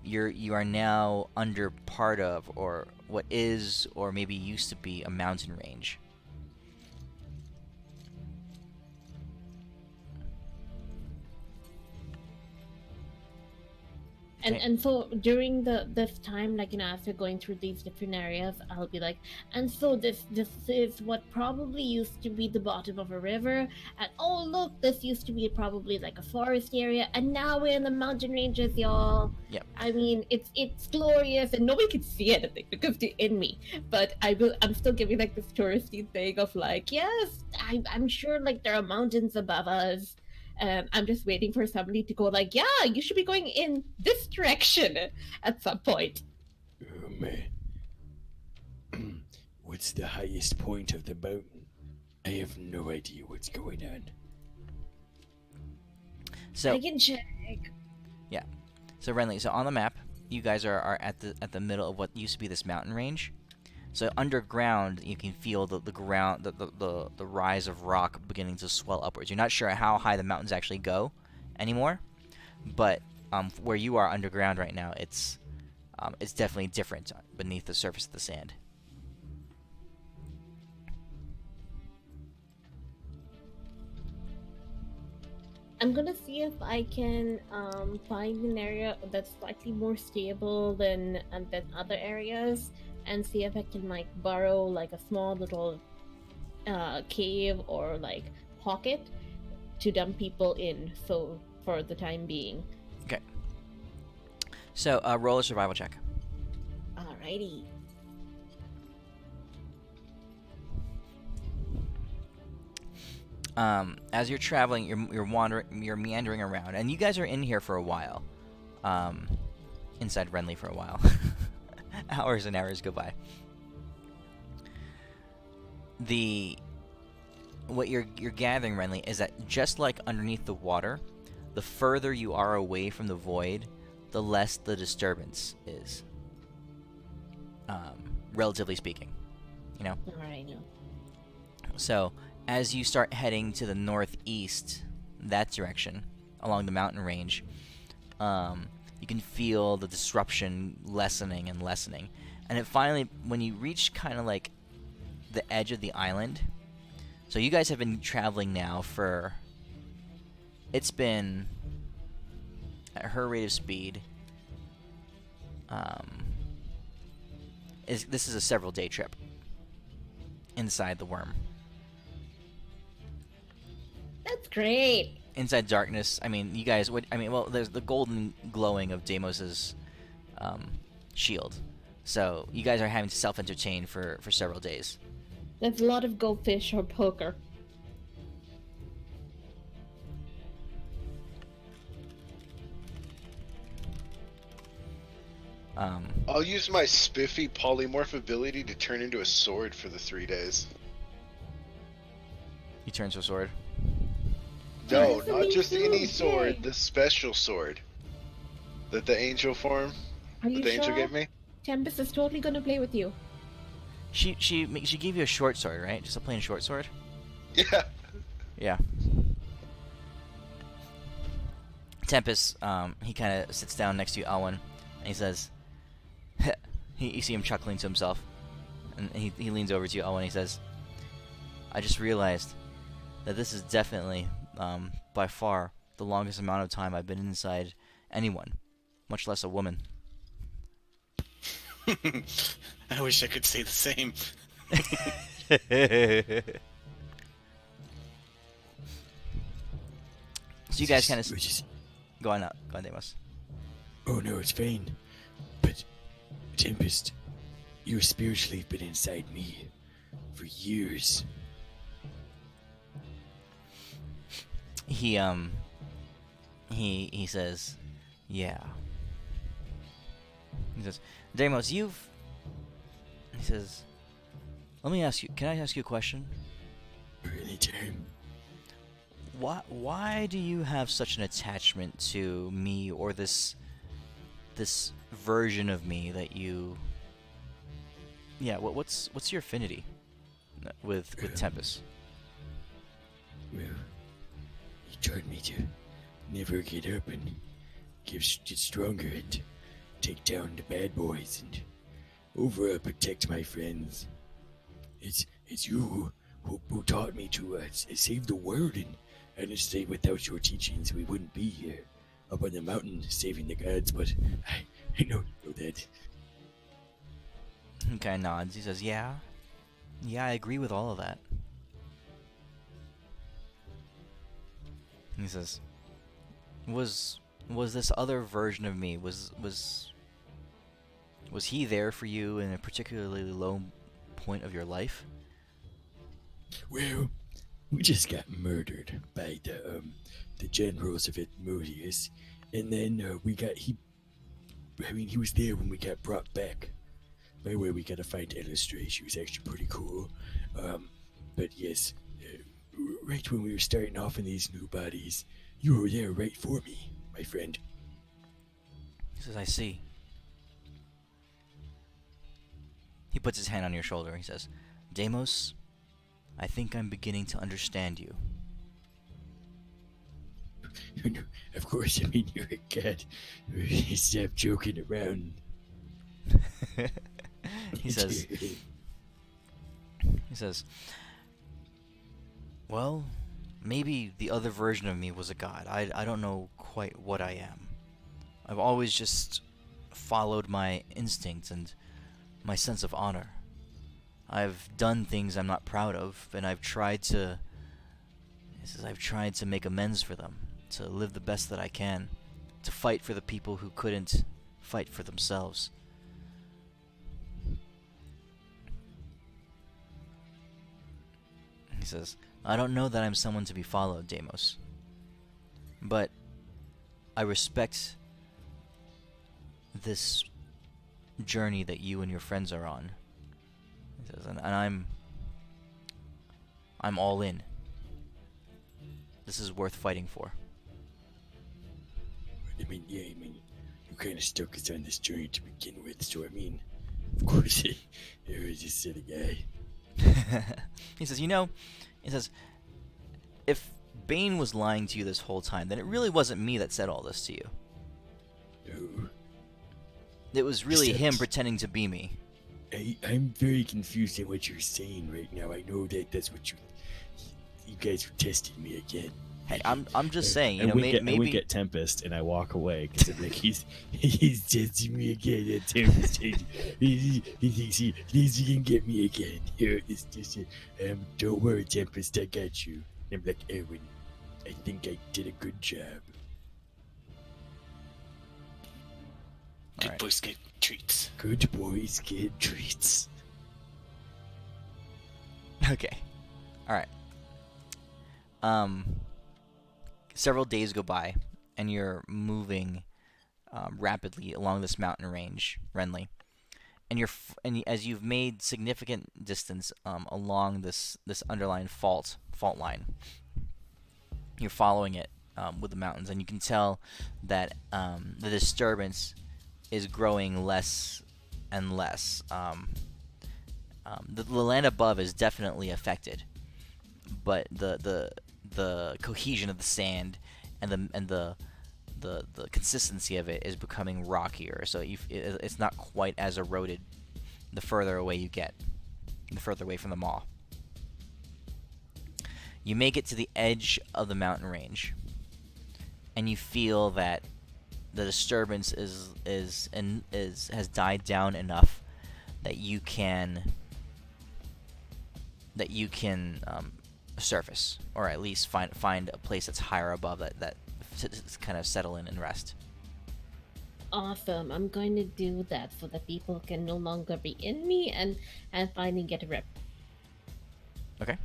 [SPEAKER 1] you are now under part of, or what is, or maybe used to be, a mountain range.
[SPEAKER 3] And so during this time, like, after going through these different areas, I'll be like, and so this is what probably used to be the bottom of a river, and oh look, this used to be probably like a forest area, and now we're in the mountain ranges, y'all.
[SPEAKER 1] Yep.
[SPEAKER 3] I mean, it's glorious, and nobody can see anything because they're in me. But I'm still giving like this touristy thing of like, yes, I'm sure like there are mountains above us. I'm just waiting for somebody to go like, yeah, you should be going in this direction at some point.
[SPEAKER 5] Oh man. What's the highest point of the mountain? I have no idea what's going on.
[SPEAKER 1] So
[SPEAKER 3] I can check.
[SPEAKER 1] So Renly, so on the map, you guys are at the middle of what used to be this mountain range. So underground, you can feel the ground, the rise of rock beginning to swell upwards. You're not sure how high the mountains actually go anymore, but where you are underground right now, it's definitely different beneath the surface of the sand.
[SPEAKER 3] I'm gonna see if I can find an area that's slightly more stable than other areas, and see if I can like borrow like a small little cave or like pocket to dump people in. So for the time being.
[SPEAKER 1] Okay. So roll a survival check.
[SPEAKER 3] Alrighty.
[SPEAKER 1] As you're traveling, you're wandering, you're meandering around, and you guys are in here for a while. Inside Renly for a while. Hours and hours go by. What you're gathering, Renly, is that just like underneath the water, the further you are away from the void, the less the disturbance is. Relatively speaking, you know.
[SPEAKER 3] Alright, no.
[SPEAKER 1] So as you start heading to the northeast, that direction, along the mountain range, you can feel the disruption lessening and lessening. And it finally, when you reach kind of like the edge of the island, so you guys have been traveling now for, it's been, at her rate of speed, this is a several day trip inside the worm.
[SPEAKER 3] That's great.
[SPEAKER 1] Inside darkness, I mean, you guys would, well, there's the golden glowing of Deimos's shield. So you guys are having to self-entertain for several days.
[SPEAKER 3] There's a lot of goldfish or poker.
[SPEAKER 4] I'll use my spiffy polymorph ability to turn into a sword for the 3 days.
[SPEAKER 1] He turns to a sword.
[SPEAKER 4] No,
[SPEAKER 3] That's
[SPEAKER 4] not just any
[SPEAKER 3] amazing.
[SPEAKER 4] sword,
[SPEAKER 3] Yay.
[SPEAKER 4] the special sword that the angel form
[SPEAKER 3] Are you
[SPEAKER 4] The angel
[SPEAKER 3] sure?
[SPEAKER 4] gave me?
[SPEAKER 3] Tempest is totally gonna play with you.
[SPEAKER 1] She gave you a short sword, right? Just a plain short sword.
[SPEAKER 4] Yeah.
[SPEAKER 1] Yeah. Tempest, he kind of sits down next to you, Alwyn, and he says, you see him chuckling to himself, and he leans over to you, Alwyn, and he says, I just realized that this is definitely, by far, the longest amount of time I've been inside anyone, much less a woman.
[SPEAKER 6] I wish I could say the same.
[SPEAKER 1] So you guys kind of
[SPEAKER 5] Which is,
[SPEAKER 1] go on, Deimos.
[SPEAKER 5] oh no, it's fine. But, Tempest, you spiritually have been inside me for years.
[SPEAKER 1] He says, yeah. He says, Deimos, he says, let me ask you, can I ask you a question?
[SPEAKER 5] Anytime.
[SPEAKER 1] Why do you have such an attachment to me, or this version of me that you? Yeah, what's your affinity with Tempest?
[SPEAKER 5] Well, he taught me to never get up and get stronger and take down the bad boys and overall protect my friends. It's you who taught me to save the world, and honestly, without your teachings, we wouldn't be here up on the mountain saving the gods. But I know that.
[SPEAKER 1] He kind of nods. He says, yeah, I agree with all of that. He says, was this other version of me, was he there for you in a particularly low point of your life?
[SPEAKER 5] Well, we just got murdered by the generals of Modius, and then he was there when we got brought back. By the way, we gotta find Illustrate. She was actually pretty cool. But yes, right when we were starting off in these new bodies, you were there right for me, my friend.
[SPEAKER 1] He says, I see. He puts his hand on your shoulder. He says, Deimos, I think I'm beginning to understand you.
[SPEAKER 5] Of course, I mean, you're a cat. Stop joking around.
[SPEAKER 1] He says, well, maybe the other version of me was a god. I don't know quite what I am. I've always just followed my instincts and my sense of honor. I've done things I'm not proud of, and I've tried to make amends for them, to live the best that I can, to fight for the people who couldn't fight for themselves. He says, I don't know that I'm someone to be followed, Deimos, but I respect this journey that you and your friends are on. He says, and I'm all in. This is worth fighting for.
[SPEAKER 5] I mean, you kind of stuck us on this journey to begin with, so I mean, of course, you're just a silly guy.
[SPEAKER 1] He says, if Bane was lying to you this whole time, then it really wasn't me that said all this to you.
[SPEAKER 5] No.
[SPEAKER 1] It was really him pretending to be me.
[SPEAKER 5] I'm very confused at what you're saying right now. I know that that's what you guys are testing me again.
[SPEAKER 1] Hey, I'm just saying,
[SPEAKER 2] I
[SPEAKER 1] maybe
[SPEAKER 2] I wink at Tempest and I walk away because I'm like, he's testing me again. At Tempest, he thinks he can get me again. Here, it's just don't worry, Tempest, I got you. And I'm like, Erwin, I think I did a good job.
[SPEAKER 6] Good
[SPEAKER 1] Alright.
[SPEAKER 6] boys get treats.
[SPEAKER 5] Good boys get treats.
[SPEAKER 1] Okay. Alright. Several days go by, and you're moving rapidly along this mountain range, Renly. And as you've made significant distance along this underlying fault line, you're following it with the mountains, and you can tell that the disturbance is growing less and less. The land above is definitely affected, but the cohesion of the sand and the consistency of it is becoming rockier. So it's not quite as eroded the further away you get, the further away from the maw. You make it to the edge of the mountain range, and you feel that the disturbance has died down enough that you can surface, or at least find a place that's higher above that to kind of settle in and rest.
[SPEAKER 3] Awesome. I'm going to do that so that people can no longer be in me and finally get a rep.
[SPEAKER 1] Okay.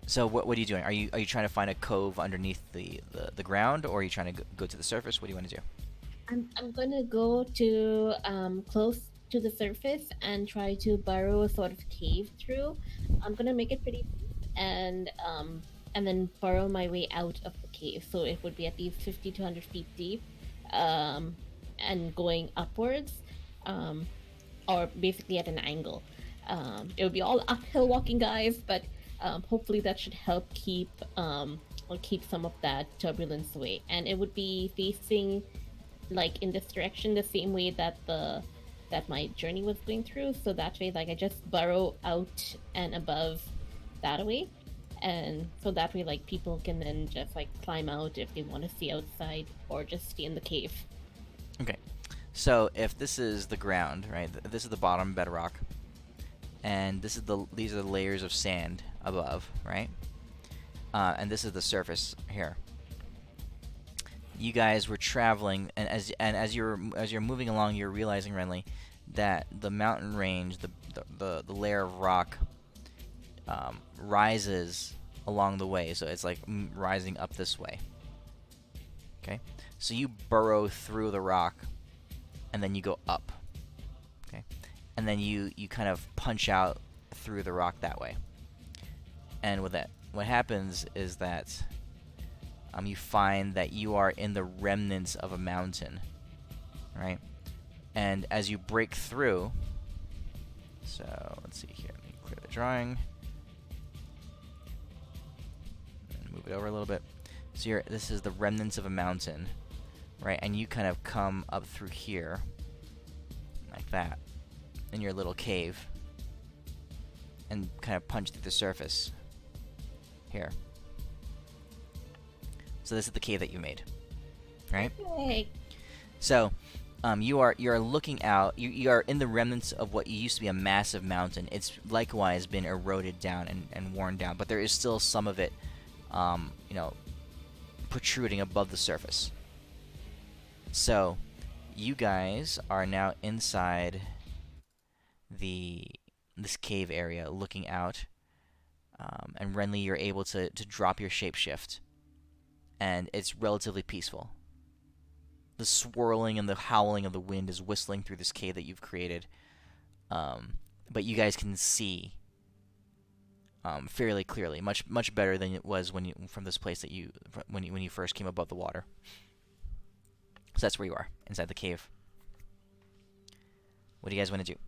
[SPEAKER 1] So what are you doing? Are you trying to find a cove underneath the ground, or are you trying to go to the surface? What do you want to do?
[SPEAKER 3] I'm gonna go to close to the surface and try to burrow a sort of cave through. I'm gonna make it pretty deep and then burrow my way out of the cave. So it would be at least 50 to 100 feet deep, and going upwards, or basically at an angle. It would be all uphill walking, guys, but hopefully that should help keep some of that turbulence away. And it would be facing like in this direction, the same way that my journey was going through. So that way, like I just burrow out and above that way, and so that way, like people can then just like climb out if they want to see outside or just stay in the cave.
[SPEAKER 1] Okay. So if this is the ground, right? This is the bottom bedrock, and these are the layers of sand above, right? And this is the surface here. You guys were traveling, and as you're moving along, you're realizing, Renly, that the mountain range, the layer of rock, rises along the way. So it's like rising up this way. Okay, so you burrow through the rock, and then you go up. Okay, and then you kind of punch out through the rock that way. And with that, what happens is that you find that you are in the remnants of a mountain, right? And as you break through, so let's see here, let me clear the drawing and move it over a little bit. So this is the remnants of a mountain, right? And you kind of come up through here, like that, in your little cave, and kind of punch through the surface here. So this is the cave that you made, right?
[SPEAKER 3] Hey.
[SPEAKER 1] So you are looking out. You are in the remnants of what used to be a massive mountain. It's likewise been eroded down and worn down, but there is still some of it, protruding above the surface. So you guys are now inside this cave area, looking out, and Renly, you're able to drop your shapeshift. And it's relatively peaceful. The swirling and the howling of the wind is whistling through this cave that you've created, but you guys can see fairly clearly, much better than it was from this place that when you first came above the water. So that's where you are, inside the cave. What do you guys want to do?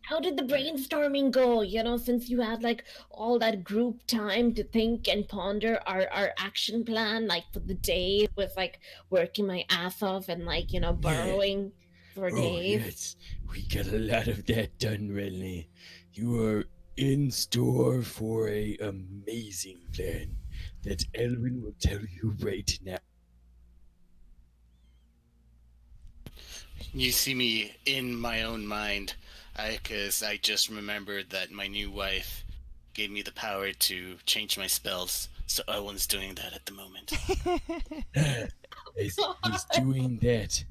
[SPEAKER 3] How did the brainstorming go? Since you had like all that group time to think and ponder our action plan, like for the day, with like working my ass off and like burrowing for days.
[SPEAKER 5] Yes, we got a lot of that done, Renly. You are in store for a amazing plan that Elwin will tell you right now.
[SPEAKER 6] You see me in my own mind, because I just remembered that my new wife gave me the power to change my spells, so Owen's doing that at the moment.
[SPEAKER 5] As he's doing that,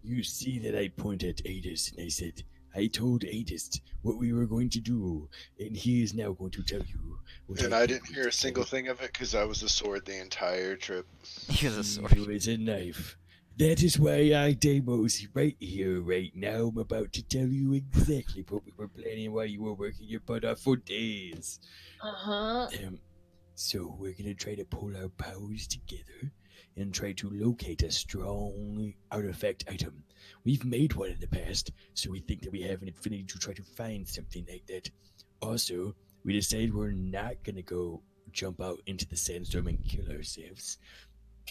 [SPEAKER 5] you see that I point at Adis and I said, I told Adis what we were going to do, and he is now going to tell you what
[SPEAKER 4] And I didn't hear a single thing of it because I was a sword the entire trip.
[SPEAKER 1] He was a sword.
[SPEAKER 5] He was a knife. That is why I, Deimos, right here, right now, I'm about to tell you exactly what we were planning while you were working your butt off for days.
[SPEAKER 3] Uh-huh.
[SPEAKER 5] So we're gonna try to pull our powers together and try to locate a strong artifact item. We've made one in the past, so we think that we have an affinity to try to find something like that. Also, we decided we're not gonna go jump out into the sandstorm and kill ourselves.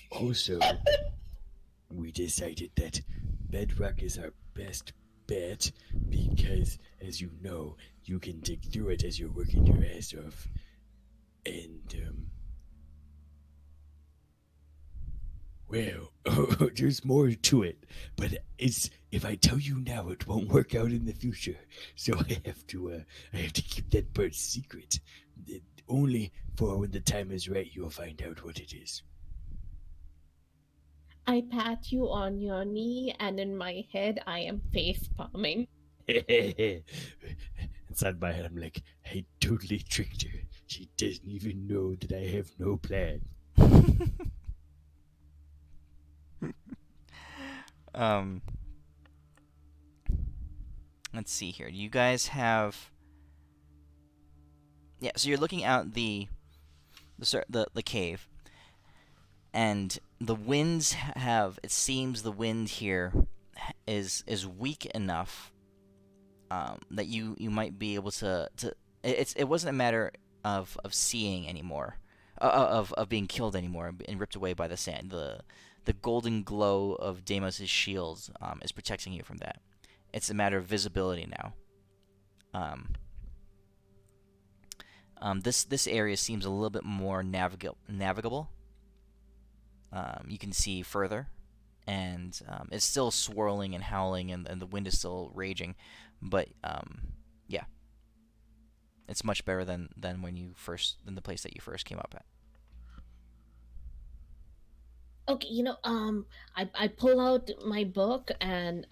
[SPEAKER 5] Also, we decided that bedrock is our best bet because, as you know, you can dig through it as you're working your ass off. And, well, there's more to it, but if I tell you now, it won't work out in the future. So I have to keep that part secret. Only for when the time is right, you'll find out what it is.
[SPEAKER 3] I pat you on your knee, and in my head, I am face palming.
[SPEAKER 5] Inside my head, I'm like, I totally tricked her. She doesn't even know that I have no plan.
[SPEAKER 1] um, let's see here. You guys have, yeah. So you're looking out the cave, and the winds have. It seems the wind here is weak enough that you might be able to. It wasn't a matter of seeing anymore, of being killed anymore and ripped away by the sand. The golden glow of Deimos' shield is protecting you from that. It's a matter of visibility now. This area seems a little bit more navigable. You can see further, and it's still swirling and howling, and the wind is still raging, but yeah, it's much better than than the place that you first came up at.
[SPEAKER 3] Okay, I pull out my book, and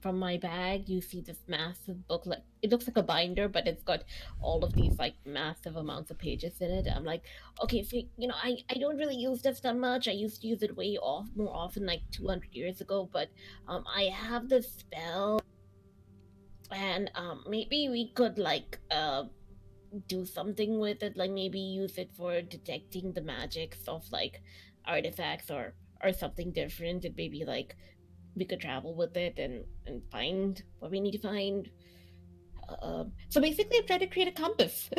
[SPEAKER 3] from my bag you see this massive book. Like, it looks like a binder, but it's got all of these like massive amounts of pages in it. I'm like, okay, so I don't really use this that much. I used to use it more often, like 200 years ago. But I have this spell, and maybe we could like do something with it, like maybe use it for detecting the magics of like artifacts or something different. And maybe like we could travel with it and find what we need to find. So basically I'm trying to create a compass.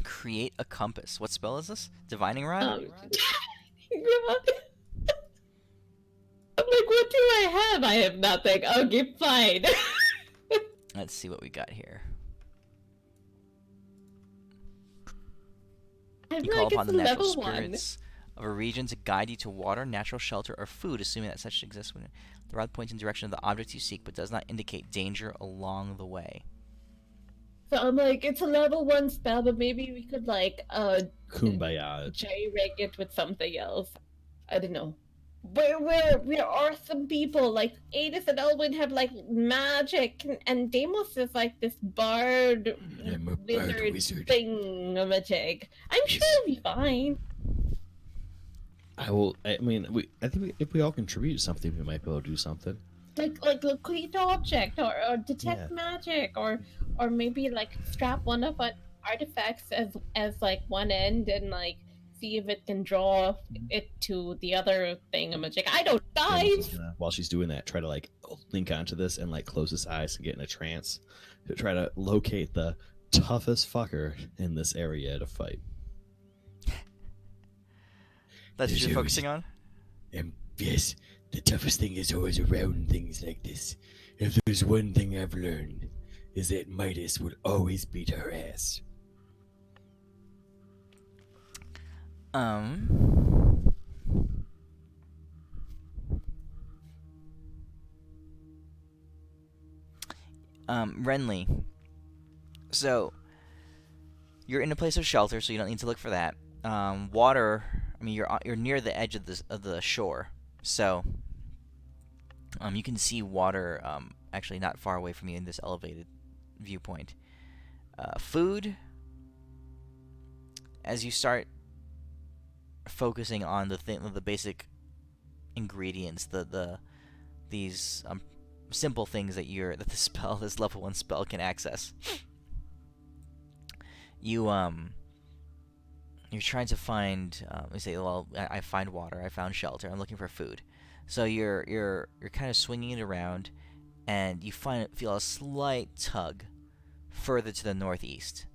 [SPEAKER 1] Create a compass. What spell is this? Divining Rod?
[SPEAKER 3] Yeah. I'm like, what do I have? I have nothing. Okay, fine.
[SPEAKER 1] Let's see what we got here.
[SPEAKER 3] I
[SPEAKER 1] You
[SPEAKER 3] feel
[SPEAKER 1] call
[SPEAKER 3] like
[SPEAKER 1] upon
[SPEAKER 3] it's
[SPEAKER 1] the natural
[SPEAKER 3] level one.
[SPEAKER 1] spirits of a region to guide you to water, natural shelter, or food, assuming that such exists. When the rod points in the direction of the object you seek, but does not indicate danger along the way.
[SPEAKER 3] So I'm like, it's a level one spell, but maybe we could like
[SPEAKER 2] Kumbaya.
[SPEAKER 3] jerry-rig it with something else. I don't know. Where are some people like Adis and Elwyn have like magic, and Deimos is like this bard
[SPEAKER 5] I'm a bard
[SPEAKER 3] wizard
[SPEAKER 5] wizard.
[SPEAKER 3] thingamajig. I'm sure
[SPEAKER 5] Yes.
[SPEAKER 3] it'll be fine.
[SPEAKER 2] I will. I mean, I think if we all contribute something, we might be able to do something.
[SPEAKER 3] Like locate object or detect
[SPEAKER 2] Yeah.
[SPEAKER 3] magic or maybe like strap one of our artifacts as like one end and like see if it can draw it to the other thingamajig. I don't
[SPEAKER 2] Deimos is
[SPEAKER 3] guys.
[SPEAKER 2] gonna, while she's doing that, try to like link onto this and like close his eyes and get in a trance to try to locate the toughest fucker in this area to fight.
[SPEAKER 1] That's what
[SPEAKER 5] There's
[SPEAKER 1] you're
[SPEAKER 5] always-
[SPEAKER 1] focusing on?
[SPEAKER 5] Yes, the toughest thing is always around things like this. If there's one thing I've learned, is that Midas would always beat her ass.
[SPEAKER 1] Renly. So, you're in a place of shelter, so you don't need to look for that. Water. I mean, you're near the edge of the shore, so you can see water. Actually, not far away from you in this elevated viewpoint. Food. As you start focusing on the basic ingredients, these simple things that this level 1 spell can access. You're trying to find. You say, well, I find water. I found shelter. I'm looking for food. So you're kind of swinging it around, and you feel a slight tug further to the northeast.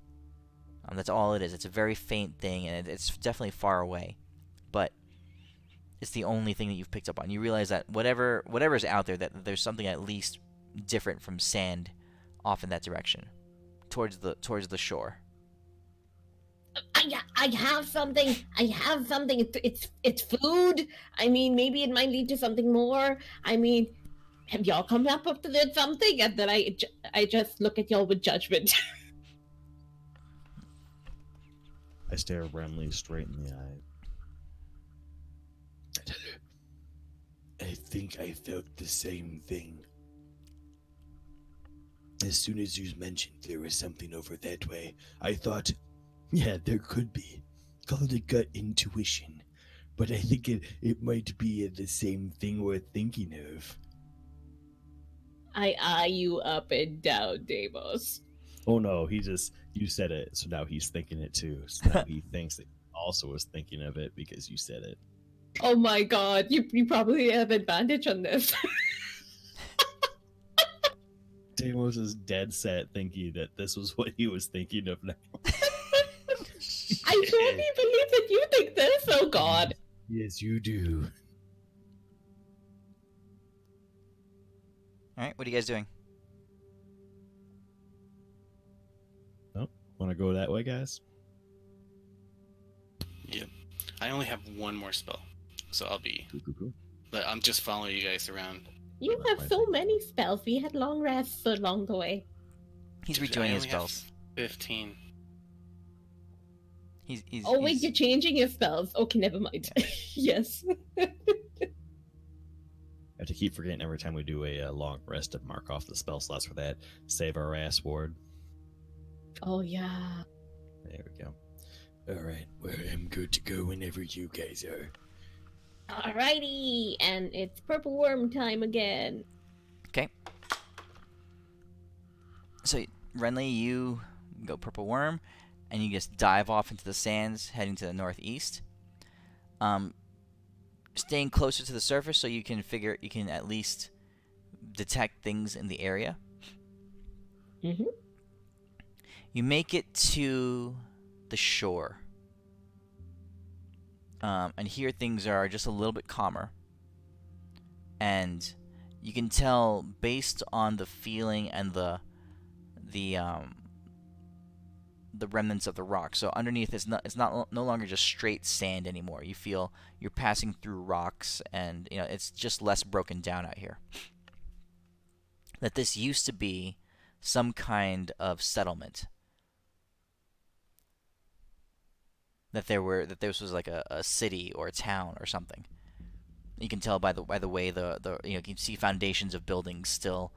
[SPEAKER 1] That's all it is. It's a very faint thing, and it's definitely far away, but it's the only thing that you've picked up on. You realize that whatever's out there, that there's something at least different from sand off in that direction, towards the shore.
[SPEAKER 3] I have something. I have something. It's food. I mean, maybe it might lead to something more. I mean, have y'all come up with something? And then I just look at y'all with judgment.
[SPEAKER 2] I stare Renly straight in the eye.
[SPEAKER 5] I think I felt the same thing. As soon as you mentioned there was something over that way, I thought, yeah, there could be. Call it gut intuition. But I think it might be the same thing we're thinking of.
[SPEAKER 3] I eye you up and down, Deimos.
[SPEAKER 2] Oh no, you said it, so now he's thinking it too. So now he thinks that he also was thinking of it because you said it.
[SPEAKER 3] Oh my god, you probably have advantage on this.
[SPEAKER 2] Deimos is dead set thinking that this was what he was thinking of now.
[SPEAKER 3] I truly believe that you think this, oh god.
[SPEAKER 5] Yes, you do.
[SPEAKER 1] Alright, what are you guys doing?
[SPEAKER 2] Want to go that way, guys?
[SPEAKER 6] Yep. I only have one more spell, so I'll be.
[SPEAKER 2] Cool.
[SPEAKER 6] But I'm just following you guys around.
[SPEAKER 3] You have so many spells. We had long rests along the way.
[SPEAKER 1] He's
[SPEAKER 6] Dude,
[SPEAKER 1] redoing
[SPEAKER 6] I
[SPEAKER 1] his
[SPEAKER 6] only have
[SPEAKER 1] spells.
[SPEAKER 6] 15.
[SPEAKER 1] He's
[SPEAKER 3] Oh wait,
[SPEAKER 1] he's-
[SPEAKER 3] you're changing your spells. Okay, never mind. Yes.
[SPEAKER 2] I have to keep forgetting every time we do a long rest to mark off the spell slots for that. Save our ass ward.
[SPEAKER 3] Oh yeah.
[SPEAKER 2] There we go.
[SPEAKER 5] Alright, well, I'm good to go whenever you guys are.
[SPEAKER 3] Alrighty, and it's purple worm time again.
[SPEAKER 1] Okay. So, Renly, you go purple worm, and you just dive off into the sands, heading to the northeast. Staying closer to the surface so you can at least detect things in the area.
[SPEAKER 3] Mm-hmm.
[SPEAKER 1] You make it to the shore. And here things are just a little bit calmer. And you can tell based on the feeling and the remnants of the rock. So underneath it's no longer just straight sand anymore. You feel you're passing through rocks, and it's just less broken down out here. That this used to be some kind of settlement. That this was like a city or a town or something. You can tell by the way you can see foundations of buildings still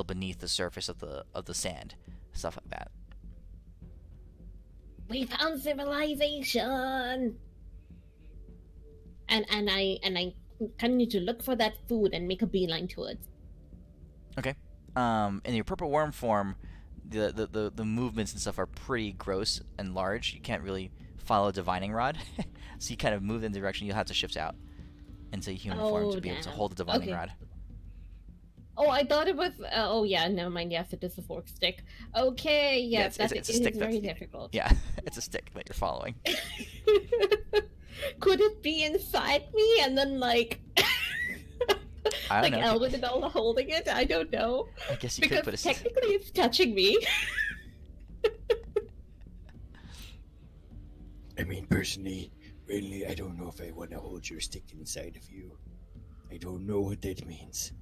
[SPEAKER 1] beneath the surface of the sand, stuff like that.
[SPEAKER 3] We found civilization. And I continue to look for that food and make a beeline towards.
[SPEAKER 1] Okay. In your purple worm form, the movements and stuff are pretty gross and large. You can't really follow divining rod, so you kind of move in the direction. You'll have to shift out into human form to be able to hold the divining rod.
[SPEAKER 3] Oh, I thought it was. Oh yeah, never mind. Yes, it is a fork stick. Okay, yes,
[SPEAKER 1] it's a stick.
[SPEAKER 3] Very difficult.
[SPEAKER 1] Yeah, it's a stick that you're following.
[SPEAKER 3] Could it be inside me and then like?
[SPEAKER 1] I don't
[SPEAKER 3] like
[SPEAKER 1] know.
[SPEAKER 3] Elwyn and all holding it? I don't know.
[SPEAKER 1] I guess you
[SPEAKER 3] Because
[SPEAKER 1] could put a stick.
[SPEAKER 3] technically it's touching me.
[SPEAKER 5] I mean, personally, really, I don't know if I want to hold your stick inside of you. I don't know what that means.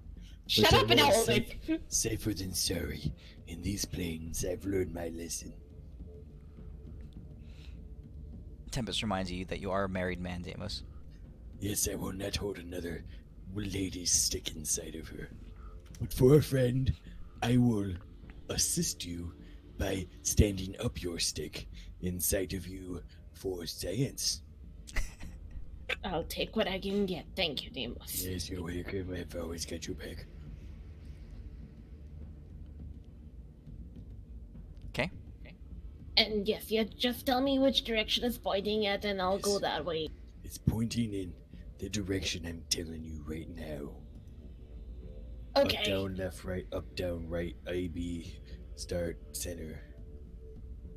[SPEAKER 3] Shut
[SPEAKER 5] But
[SPEAKER 3] up and
[SPEAKER 5] I will
[SPEAKER 3] hold
[SPEAKER 5] say,
[SPEAKER 3] it.
[SPEAKER 5] safer than sorry. In these plains, I've learned my lesson.
[SPEAKER 1] Tempest reminds you that you are a married man, Deimos.
[SPEAKER 5] Yes, I will not hold another lady's stick inside of her. But for a friend, I will assist you by standing up your stick inside of you for science.
[SPEAKER 3] I'll take what I can get. Thank you, Deimos.
[SPEAKER 5] Yes, you're welcome. I've always got your back.
[SPEAKER 1] Okay.
[SPEAKER 3] And yes, yeah, just tell me which direction it's pointing at, and I'll go
[SPEAKER 5] Yes.
[SPEAKER 3] that way.
[SPEAKER 5] It's pointing in the direction I'm telling you right now.
[SPEAKER 3] Okay.
[SPEAKER 5] Up, down, left, right, up, down, right, A, B, start, center.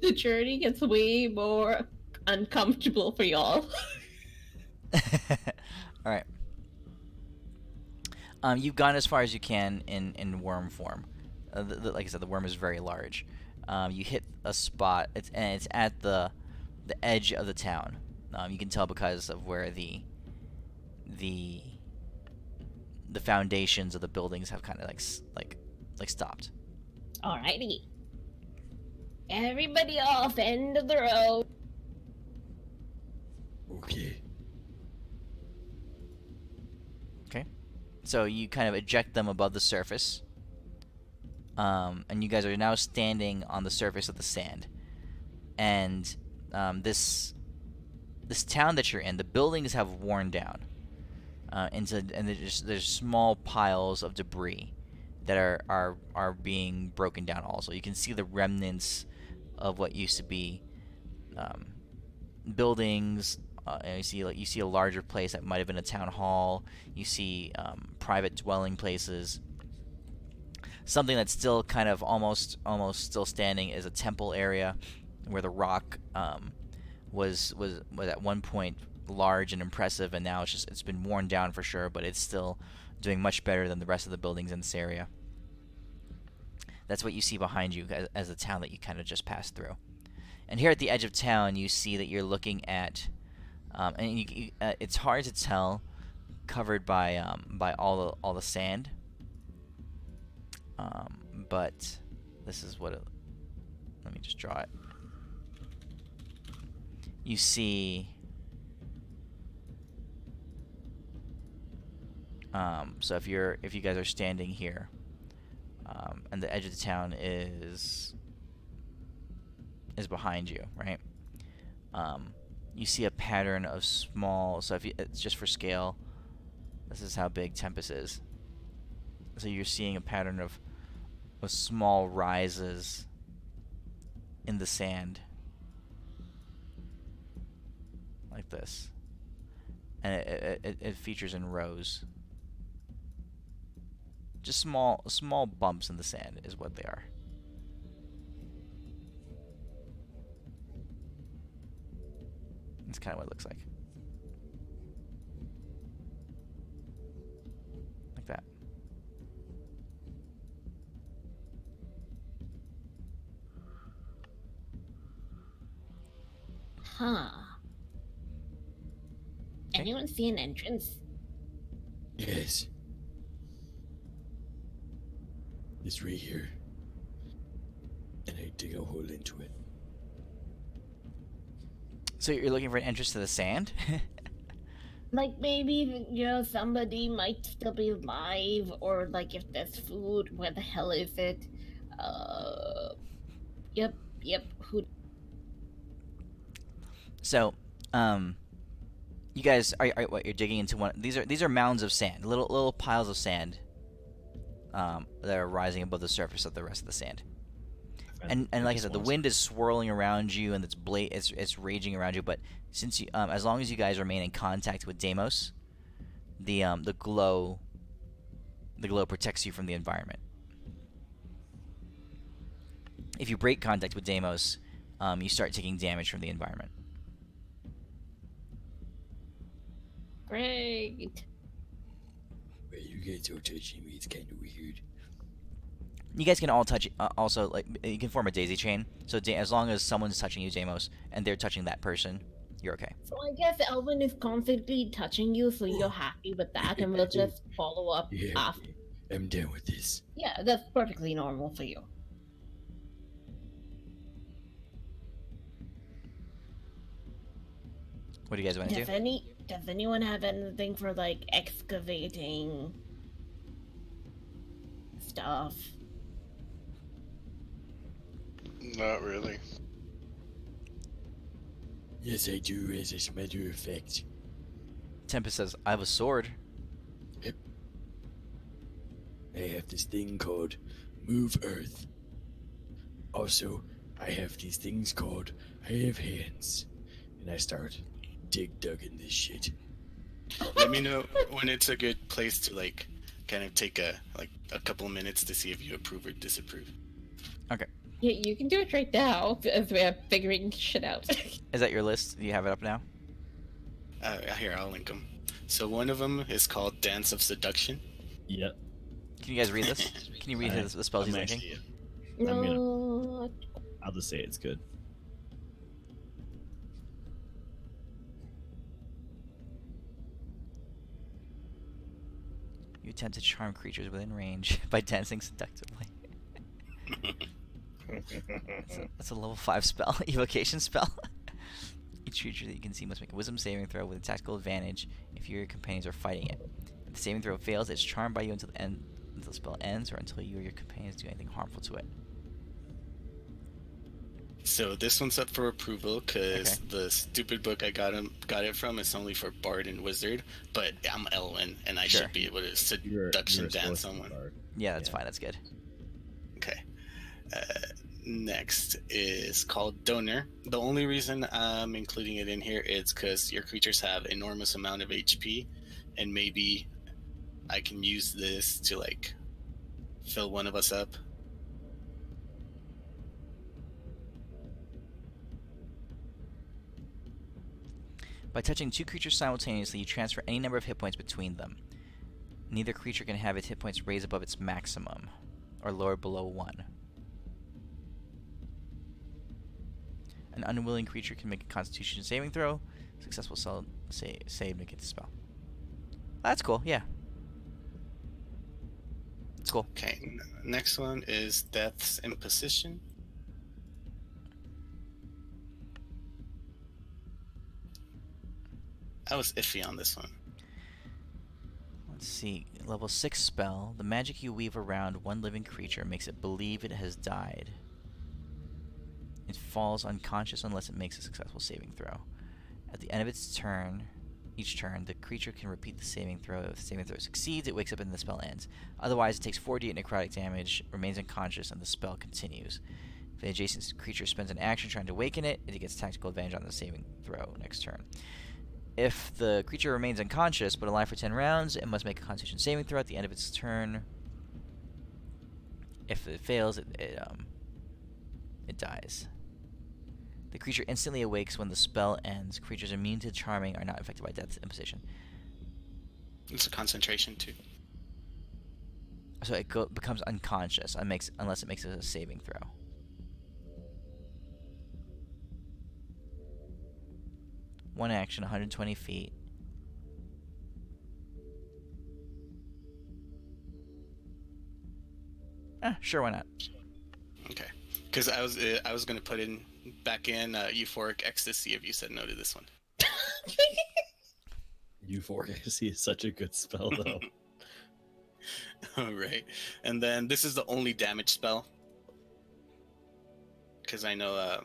[SPEAKER 3] The journey gets way more uncomfortable for y'all.
[SPEAKER 1] All right. You've gone as far as you can in worm form. Like I said, the worm is very large. You hit a spot. It's at the edge of the town. You can tell because of where the foundations of the buildings have kind of like stopped.
[SPEAKER 3] Alrighty. Everybody off, end of the road.
[SPEAKER 5] Okay.
[SPEAKER 1] So you kind of eject them above the surface, and you guys are now standing on the surface of the sand. And this town that you're in, the buildings have worn down, and there's small piles of debris that are being broken down. Also, you can see the remnants of what used to be buildings. And you see a larger place that might have been a town hall. You see private dwelling places. Something that's still kind of almost still standing is a temple area, where the rock was at one point large and impressive, and now it's been worn down for sure, but it's still doing much better than the rest of the buildings in this area. That's what you see behind you as the town that you kind of just passed through. And here at the edge of town, you see that you're looking at. And it's hard to tell, covered by all the sand. But this is what let me just draw it. You see. So if you guys are standing here, and the edge of the town is behind you, right? You see a pattern of small. So it's just for scale. This is how big Tempest is. So you're seeing a pattern of small rises in the sand, like this, and it features in rows. Just small bumps in the sand is what they are. That's kind of what it looks like. Like that.
[SPEAKER 3] Huh. Anyone see an entrance?
[SPEAKER 5] Yes. It's right here. And I dig a hole into it.
[SPEAKER 1] So you're looking for an entrance to the sand?
[SPEAKER 3] Like maybe, somebody might still be alive, or like if there's food, where the hell is it? Yep. Who?
[SPEAKER 1] So, you guys are what you're digging into one. These are mounds of sand, little piles of sand, that are rising above the surface of the rest of the sand. And like I said, the wind is swirling around you, and it's raging around you. But since you, as long as you guys remain in contact with Deimos, the glow protects you from the environment. If you break contact with Deimos, you start taking damage from the environment.
[SPEAKER 3] Great.
[SPEAKER 5] Well, you guys are touching me. It's kind of weird.
[SPEAKER 1] You guys can all touch. Also, like you can form a daisy chain. So as long as someone's touching you, Deimos, and they're touching that person, you're okay.
[SPEAKER 3] So I guess Elvin is constantly touching you, so you're happy with that, and we'll just follow up
[SPEAKER 5] Yeah,
[SPEAKER 3] after.
[SPEAKER 5] I'm down with this.
[SPEAKER 3] Yeah, that's perfectly normal for you.
[SPEAKER 1] What do you guys want to do?
[SPEAKER 3] Does anyone have anything for like excavating stuff?
[SPEAKER 4] Not really.
[SPEAKER 5] Yes, I do, as a matter of fact.
[SPEAKER 1] Tempest says, I have a sword.
[SPEAKER 5] I have this thing called Move Earth. Also, I have these things called I have hands. And I start dugging this shit.
[SPEAKER 6] Let me know when it's a good place to like kind of take a couple of minutes to see if you approve or disapprove.
[SPEAKER 1] Okay.
[SPEAKER 3] Yeah, you can do it right now as we're figuring shit out.
[SPEAKER 1] Is that your list? Do you have it up now?
[SPEAKER 6] Here, I'll link them. So one of them is called Dance of Seduction.
[SPEAKER 2] Yep.
[SPEAKER 1] Can you guys read this? Can you read the spells he's linking?
[SPEAKER 3] No.
[SPEAKER 2] I'll just say it's good.
[SPEAKER 1] You attempt to charm creatures within range by dancing seductively. That's a level 5 spell, evocation spell. Each creature that you can see must make a wisdom saving throw with a tactical advantage if you or your companions are fighting it. If the saving throw fails, it's charmed by you until the spell ends or until you or your companions do anything harmful to it.
[SPEAKER 6] So this one's up for approval because the stupid book I got it from is only for Bard and Wizard, but I'm Elwyn and I should be able to seduction dance someone.
[SPEAKER 1] Yeah, that's fine. That's good.
[SPEAKER 6] Okay. Next is called Donor. The only reason I'm including it in here is because your creatures have enormous amount of HP, and maybe I can use this to like fill one of us up.
[SPEAKER 1] By touching 2 creatures simultaneously, you transfer any number of hit points between them. Neither creature can have its hit points raised above its maximum, or lowered below 1. An unwilling creature can make a Constitution saving throw. Successful save negates the spell. That's cool, yeah. It's cool.
[SPEAKER 6] Okay, next one is Death's Imposition. I was iffy on this one.
[SPEAKER 1] Let's see. Level 6 spell. The magic you weave around one living creature makes it believe it has died. It falls unconscious unless it makes a successful saving throw. At the end of its turn, each turn, the creature can repeat the saving throw. If the saving throw succeeds, it wakes up and the spell ends. Otherwise, it takes 4d8 necrotic damage, remains unconscious, and the spell continues. If the adjacent creature spends an action trying to awaken it, it gets tactical advantage on the saving throw next turn. If the creature remains unconscious but alive for 10 rounds, it must make a Constitution saving throw at the end of its turn. If it fails, it dies. The creature instantly awakes when the spell ends. Creatures immune to charming are not affected by Death's Imposition.
[SPEAKER 6] It's a concentration too.
[SPEAKER 1] So it becomes unconscious unless it makes a saving throw. One action, 120 feet. Sure, why not?
[SPEAKER 6] Okay, because I was gonna put in back in euphoric ecstasy if you said no to this one.
[SPEAKER 2] Euphoric ecstasy is such a good spell, though.
[SPEAKER 6] All right, and then this is the only damage spell because I know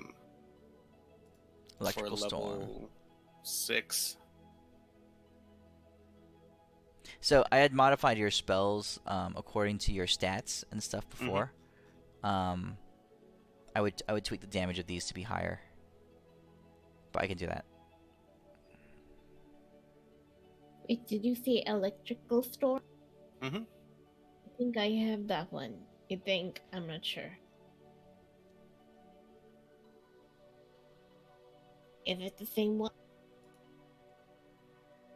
[SPEAKER 1] Electrical
[SPEAKER 6] for level
[SPEAKER 1] storm.
[SPEAKER 6] 6.
[SPEAKER 1] So I had modified your spells according to your stats and stuff before. I would tweak the damage of these to be higher, but I can do that.
[SPEAKER 3] Wait, did you say electrical storm?
[SPEAKER 6] Mm-hmm.
[SPEAKER 3] I think I have that one. I think. I'm not sure. Is it the same one?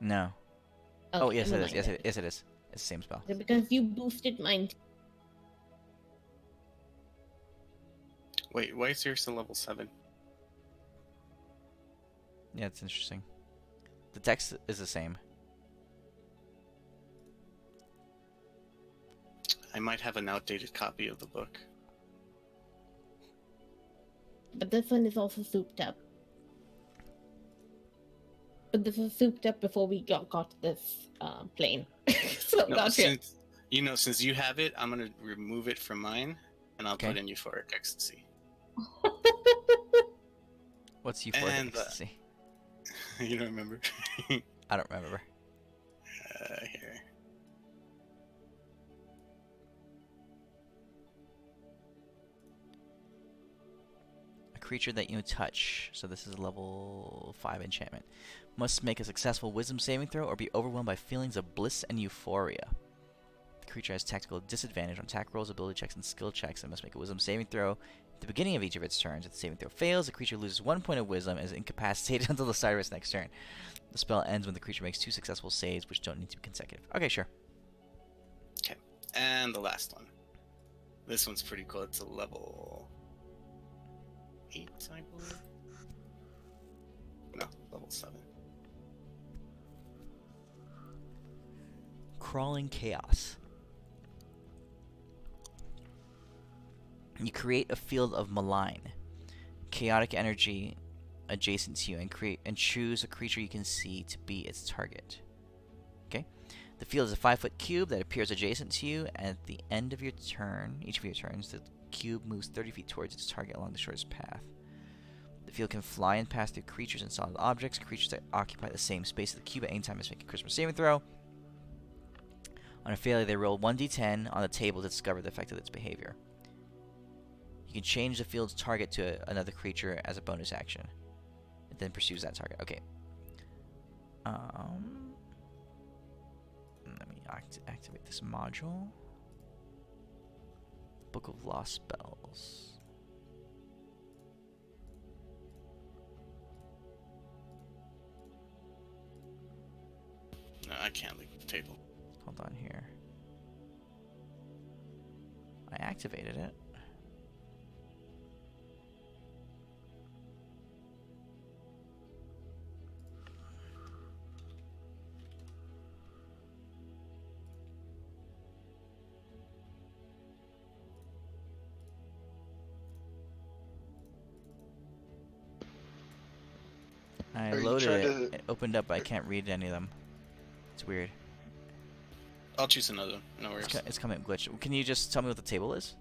[SPEAKER 1] No.
[SPEAKER 3] Okay,
[SPEAKER 1] Oh, yes, it
[SPEAKER 3] never
[SPEAKER 1] is.
[SPEAKER 3] mind.
[SPEAKER 1] Yes, it is. It's the same spell.
[SPEAKER 3] Because you boosted mine.
[SPEAKER 6] Wait, why is yours still level 7?
[SPEAKER 1] Yeah, it's interesting. The text is the same.
[SPEAKER 6] I might have an outdated copy of the book.
[SPEAKER 3] But this one is also souped up. But this was souped up before we got this plane. So
[SPEAKER 6] No,
[SPEAKER 3] got here.
[SPEAKER 6] since you have it, I'm gonna remove it from mine, and I'll
[SPEAKER 1] Okay.
[SPEAKER 6] put in euphoric ecstasy.
[SPEAKER 1] What's euphoric
[SPEAKER 6] And,
[SPEAKER 1] ecstasy?
[SPEAKER 6] You don't remember?
[SPEAKER 1] I don't remember.
[SPEAKER 6] Here.
[SPEAKER 1] A creature that you touch, so this is level 5 enchantment, must make a successful wisdom saving throw or be overwhelmed by feelings of bliss and euphoria. The creature has tactical disadvantage on attack rolls, ability checks, and skill checks and must make a wisdom saving throw at the beginning of each of its turns. If the saving throw fails, the creature loses 1 point of wisdom and is incapacitated until the start of its next turn. The spell ends when the creature makes 2 successful saves, which don't need to be consecutive. Okay, sure.
[SPEAKER 6] Okay, and the last one. This one's pretty cool. It's a level 8, I believe. No, level 7.
[SPEAKER 1] Crawling Chaos. You create a field of malign, chaotic energy adjacent to you, and choose a creature you can see to be its target. Okay? The field is a 5-foot cube that appears adjacent to you, and at the end of your turn, each of your turns, the cube moves 30 feet towards its target along the shortest path. The field can fly and pass through creatures and solid objects. Creatures that occupy the same space as the cube at any time must make a charisma saving throw. On a failure, they roll 1d10 on the table to discover the effect of its behavior. You can change the field's target to another creature as a bonus action. It then pursues that target. Okay. Let me activate this module. Book of Lost Spells.
[SPEAKER 6] No, I can't leave the table.
[SPEAKER 1] Hold on here. I activated it. I
[SPEAKER 4] Are you
[SPEAKER 1] loaded
[SPEAKER 4] trying
[SPEAKER 1] it.
[SPEAKER 4] to-
[SPEAKER 1] It opened up, but I can't read any of them. It's weird.
[SPEAKER 6] I'll choose another one. No worries.
[SPEAKER 1] It's coming up glitch. Can you just tell me what the table is?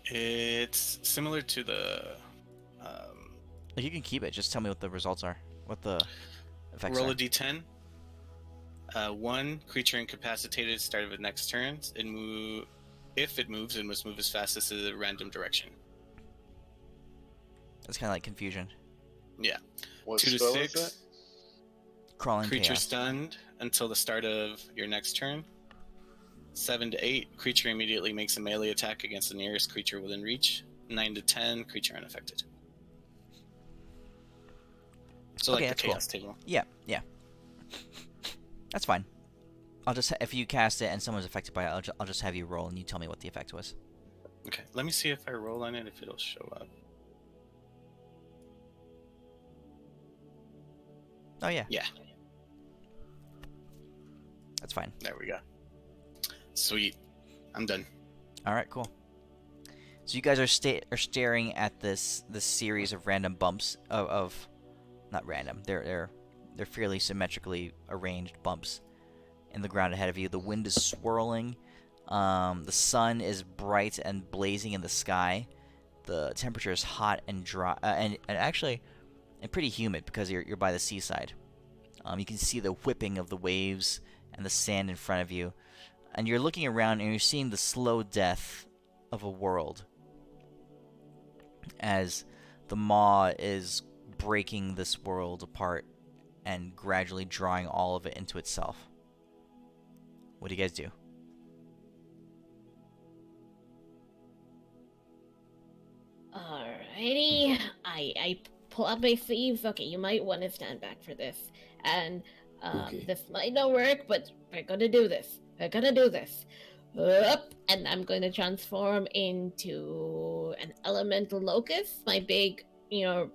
[SPEAKER 6] It's similar to the
[SPEAKER 1] Like, you can keep it. Just tell me what the results are. What the effects
[SPEAKER 6] roll
[SPEAKER 1] are.
[SPEAKER 6] a d10. 1 creature incapacitated start of the next turn. If it moves, it must move as fast as a random direction.
[SPEAKER 1] It's kind of like confusion.
[SPEAKER 6] Yeah.
[SPEAKER 4] What
[SPEAKER 6] 2 to
[SPEAKER 4] spell
[SPEAKER 6] 6.
[SPEAKER 4] is that?
[SPEAKER 1] Crawling
[SPEAKER 6] Creature
[SPEAKER 1] chaos.
[SPEAKER 6] stunned until the start of your next turn. 7 to 8. Creature immediately makes a melee attack against the nearest creature within reach. 9 to 10. Creature unaffected. So
[SPEAKER 1] Okay,
[SPEAKER 6] like
[SPEAKER 1] that's
[SPEAKER 6] the
[SPEAKER 1] cool.
[SPEAKER 6] chaos table.
[SPEAKER 1] Yeah. That's fine. I'll just if you cast it and someone's affected by it, I'll just have you roll and you tell me what the effect was.
[SPEAKER 6] Okay. Let me see if I roll on it if it'll show up.
[SPEAKER 1] Oh yeah,
[SPEAKER 6] Yeah.
[SPEAKER 1] that's fine.
[SPEAKER 6] There we go. Sweet. I'm done.
[SPEAKER 1] All right, cool. So you guys are staring at this series of random bumps of not random. They're fairly symmetrically arranged bumps in the ground ahead of you. The wind is swirling. The sun is bright and blazing in the sky. The temperature is hot and dry, and actually, and pretty humid because you're by the seaside. You can see the whipping of the waves and the sand in front of you, and you're looking around and you're seeing the slow death of a world as the maw is breaking this world apart and gradually drawing all of it into itself. What do you guys do?
[SPEAKER 3] Alrighty. I pull up my sleeves. Okay, you might want to stand back for this. And
[SPEAKER 5] Okay.
[SPEAKER 3] this might not work, but we're gonna do this. We're gonna do this. Up, and I'm going to transform into an elemental locust, my big,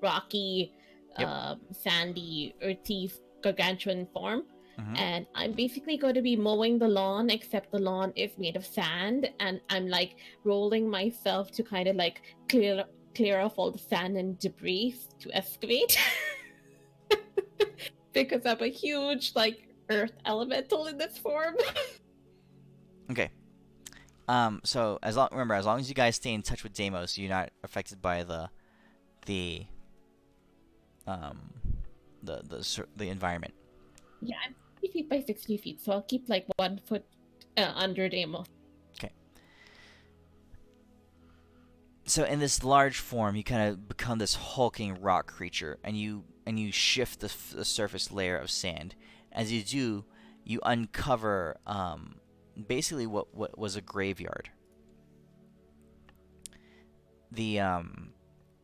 [SPEAKER 3] rocky,
[SPEAKER 1] Yep.
[SPEAKER 3] sandy, earthy, gargantuan form.
[SPEAKER 1] Mhm.
[SPEAKER 3] And I'm basically going to be mowing the lawn, except the lawn is made of sand, and I'm like rolling myself to kind of like clear off all the sand and debris to excavate. Because I'm a huge like earth elemental in this form.
[SPEAKER 1] Okay. So remember, as long as you guys stay in touch with Deimos, you're not affected by the environment.
[SPEAKER 3] Yeah, feet by 60 feet, so I'll keep like 1 foot under Damo.
[SPEAKER 1] So in this large form, you kind of become this hulking rock creature, and you shift the surface layer of sand. As you do, you uncover basically what was a graveyard. And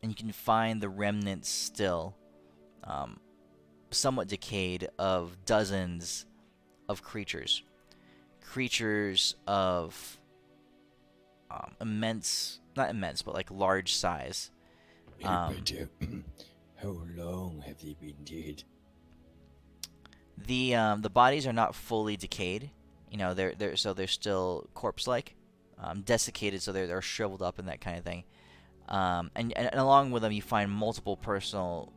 [SPEAKER 1] you can find the remnants still, somewhat decayed, of dozens of creatures of not immense, but like large size.
[SPEAKER 5] How long have they been dead?
[SPEAKER 1] The bodies are not fully decayed. You know, they're still corpse-like, desiccated, so they're shriveled up and that kind of thing. And along with them, you find multiple personal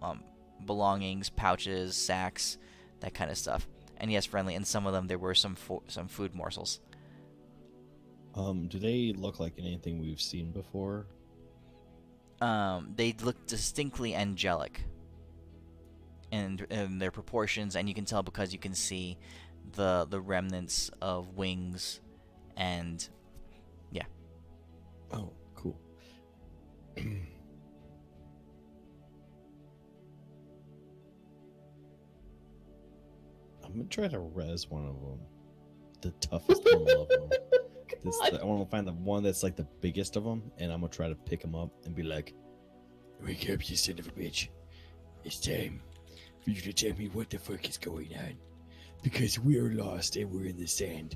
[SPEAKER 1] belongings, pouches, sacks, that kind of stuff. And yes, friendly. In some of them, there were some food morsels.
[SPEAKER 2] Do they look like anything we've seen before?
[SPEAKER 1] They look distinctly angelic in their proportions, and you can tell because you can see the remnants of wings, and yeah.
[SPEAKER 2] Oh, cool. I'm gonna try to res one of them, the toughest one of them. I want to find the one that's like the biggest of them, and I'm gonna try to pick him up and be like,
[SPEAKER 5] "Wake up, you son of a bitch! It's time for you to tell me what the fuck is going on, because we are lost and we're in the sand."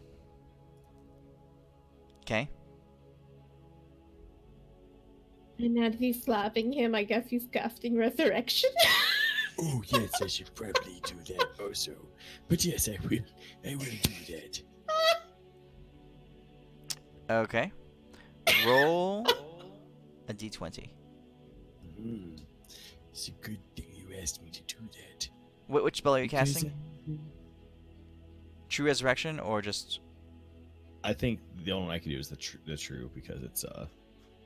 [SPEAKER 1] Okay.
[SPEAKER 3] And as he's slapping him, I guess he's casting resurrection.
[SPEAKER 5] Oh yes, I should probably do that also. But yes, I will. I will do that.
[SPEAKER 1] Okay. Roll a d20.
[SPEAKER 5] It's a good thing you asked me to do that.
[SPEAKER 1] Which spell are you
[SPEAKER 5] Because
[SPEAKER 1] casting? True Resurrection, or just...
[SPEAKER 2] I think the only one I can do is the true, because it's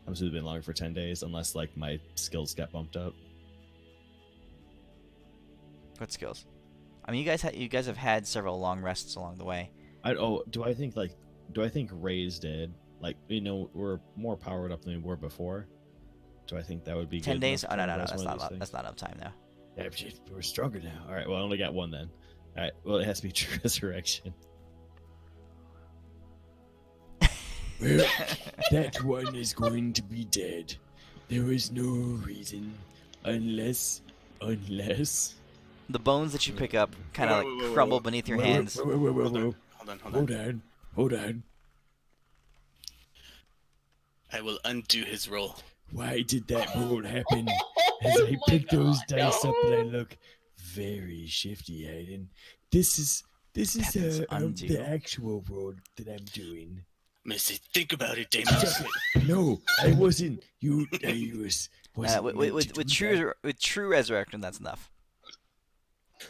[SPEAKER 2] obviously been longer for 10 days, unless like my skills get bumped up.
[SPEAKER 1] What skills? I mean, you guys have had several long rests along the way.
[SPEAKER 2] Do I think Ray's dead? Like, you know, we're more powered up than we were before. Do I think that would be
[SPEAKER 1] 10
[SPEAKER 2] good
[SPEAKER 1] days?
[SPEAKER 2] enough
[SPEAKER 1] Oh, no,
[SPEAKER 2] to
[SPEAKER 1] no, no,
[SPEAKER 2] res
[SPEAKER 1] that's
[SPEAKER 2] one of
[SPEAKER 1] not
[SPEAKER 2] these
[SPEAKER 1] that's not enough time now.
[SPEAKER 5] Yeah, we're stronger now.
[SPEAKER 2] All right, well, I only got one then. All right, well, it has to be True Resurrection.
[SPEAKER 5] Well, that one is going to be dead. There is no reason, unless.
[SPEAKER 1] The bones that you pick up kind of like crumble beneath your hands.
[SPEAKER 6] Hold on.
[SPEAKER 5] Hold on.
[SPEAKER 6] I will undo his roll.
[SPEAKER 5] Why did that roll happen? As I pick those dice up and I look very shifty, Hayden. This is
[SPEAKER 1] Pepin's undo.
[SPEAKER 5] the actual roll that I'm doing.
[SPEAKER 6] Missy, think about it, Deimos.
[SPEAKER 5] No, I wasn't. I wasn't
[SPEAKER 1] With true resurrection, that's enough.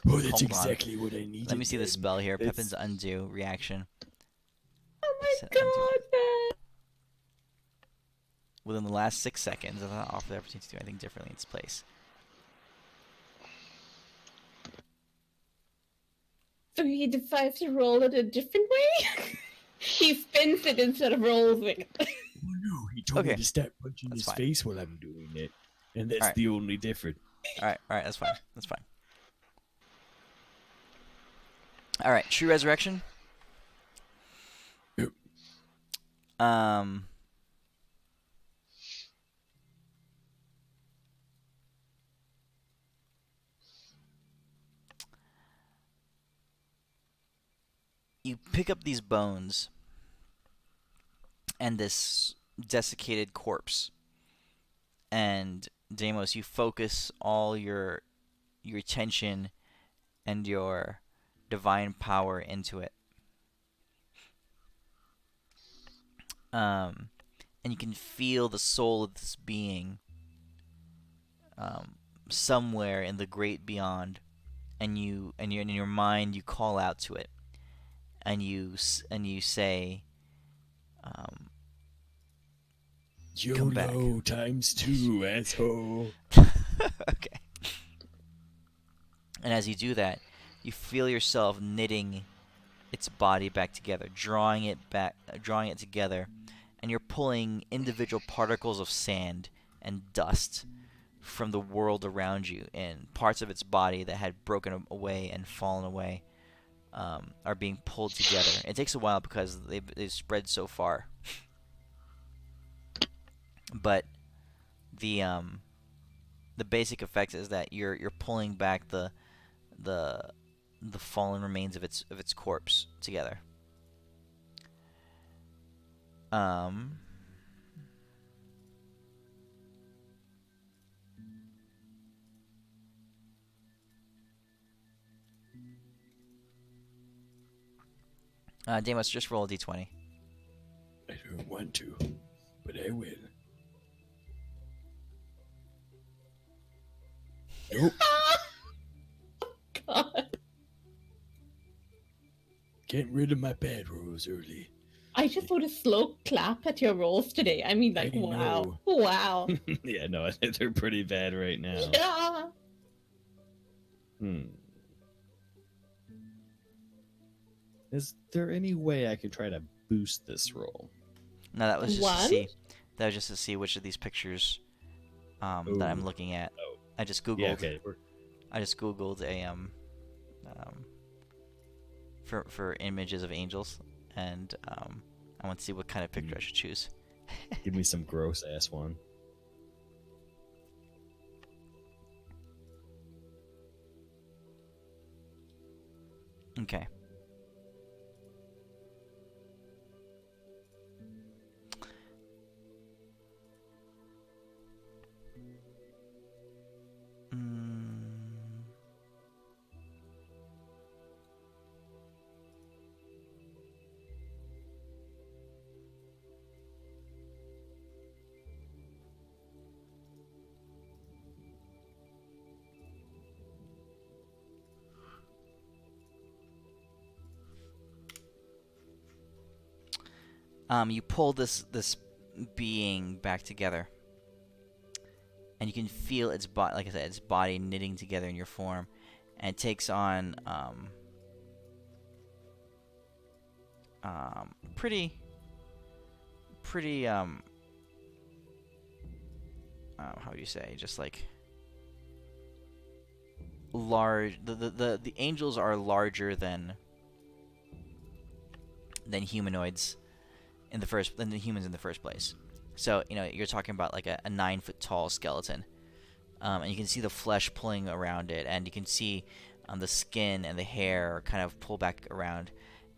[SPEAKER 5] Oh, that's
[SPEAKER 1] Hold on.
[SPEAKER 5] exactly what I needed.
[SPEAKER 1] Let me see the
[SPEAKER 5] then.
[SPEAKER 1] spell here.
[SPEAKER 5] It's-
[SPEAKER 1] Pepin's undo reaction.
[SPEAKER 3] Oh my
[SPEAKER 1] Set undo.
[SPEAKER 3] god!
[SPEAKER 1] Within the last 6 seconds, does not offer the opportunity to do anything differently in its place.
[SPEAKER 3] So he decides to roll it a different way? He spins it instead of rolls it.
[SPEAKER 5] Oh no, he told me
[SPEAKER 1] Okay.
[SPEAKER 5] to start punching
[SPEAKER 1] That's
[SPEAKER 5] his
[SPEAKER 1] fine.
[SPEAKER 5] face while I'm doing it, and that's
[SPEAKER 1] Alright.
[SPEAKER 5] the only difference.
[SPEAKER 1] All right, that's fine. That's fine. All right, true resurrection.
[SPEAKER 5] Yep.
[SPEAKER 1] You pick up these bones and this desiccated corpse, and Deimos, you focus all your attention and your divine power into it. And you can feel the soul of this being somewhere in the great beyond, and in your mind you call out to it, and you say, Come back.
[SPEAKER 5] YOLO times 2, asshole.
[SPEAKER 1] okay. And as you do that, you feel yourself knitting its body back together, drawing it together, and you're pulling individual particles of sand and dust from the world around you, and parts of its body that had broken away and fallen away are being pulled together. It takes a while because they've spread so far, but the basic effect is that you're pulling back the fallen remains of its corpse together. Deimos, just roll a d20.
[SPEAKER 5] I don't want to, but I will. Nope.
[SPEAKER 3] God.
[SPEAKER 5] Getting rid of my bad rolls early.
[SPEAKER 3] I just want a slow clap at your rolls today. I mean, like,
[SPEAKER 5] I
[SPEAKER 3] wow.
[SPEAKER 5] know.
[SPEAKER 3] Wow.
[SPEAKER 2] Yeah, no, I think they're pretty bad right now.
[SPEAKER 3] Yeah.
[SPEAKER 2] Is there any way I could try to boost this roll?
[SPEAKER 1] No, that was just
[SPEAKER 3] One?
[SPEAKER 1] to see. That was just to see which of these pictures that I'm
[SPEAKER 2] Ooh.
[SPEAKER 1] looking at.
[SPEAKER 2] Oh.
[SPEAKER 1] I just googled.
[SPEAKER 2] Yeah, okay.
[SPEAKER 1] I just googled a for images of angels, and I want to see what kind of picture I should choose.
[SPEAKER 2] Give me some gross ass one.
[SPEAKER 1] Okay. You pull this being back together, and you can feel its body, like I said, its body knitting together in your form, and it takes on pretty how do you say, just like large. The angels are larger than humanoids than the humans in the first place. So, you're talking about like a 9-foot tall skeleton. And you can see the flesh pulling around it, and you can see the skin and the hair kind of pull back around,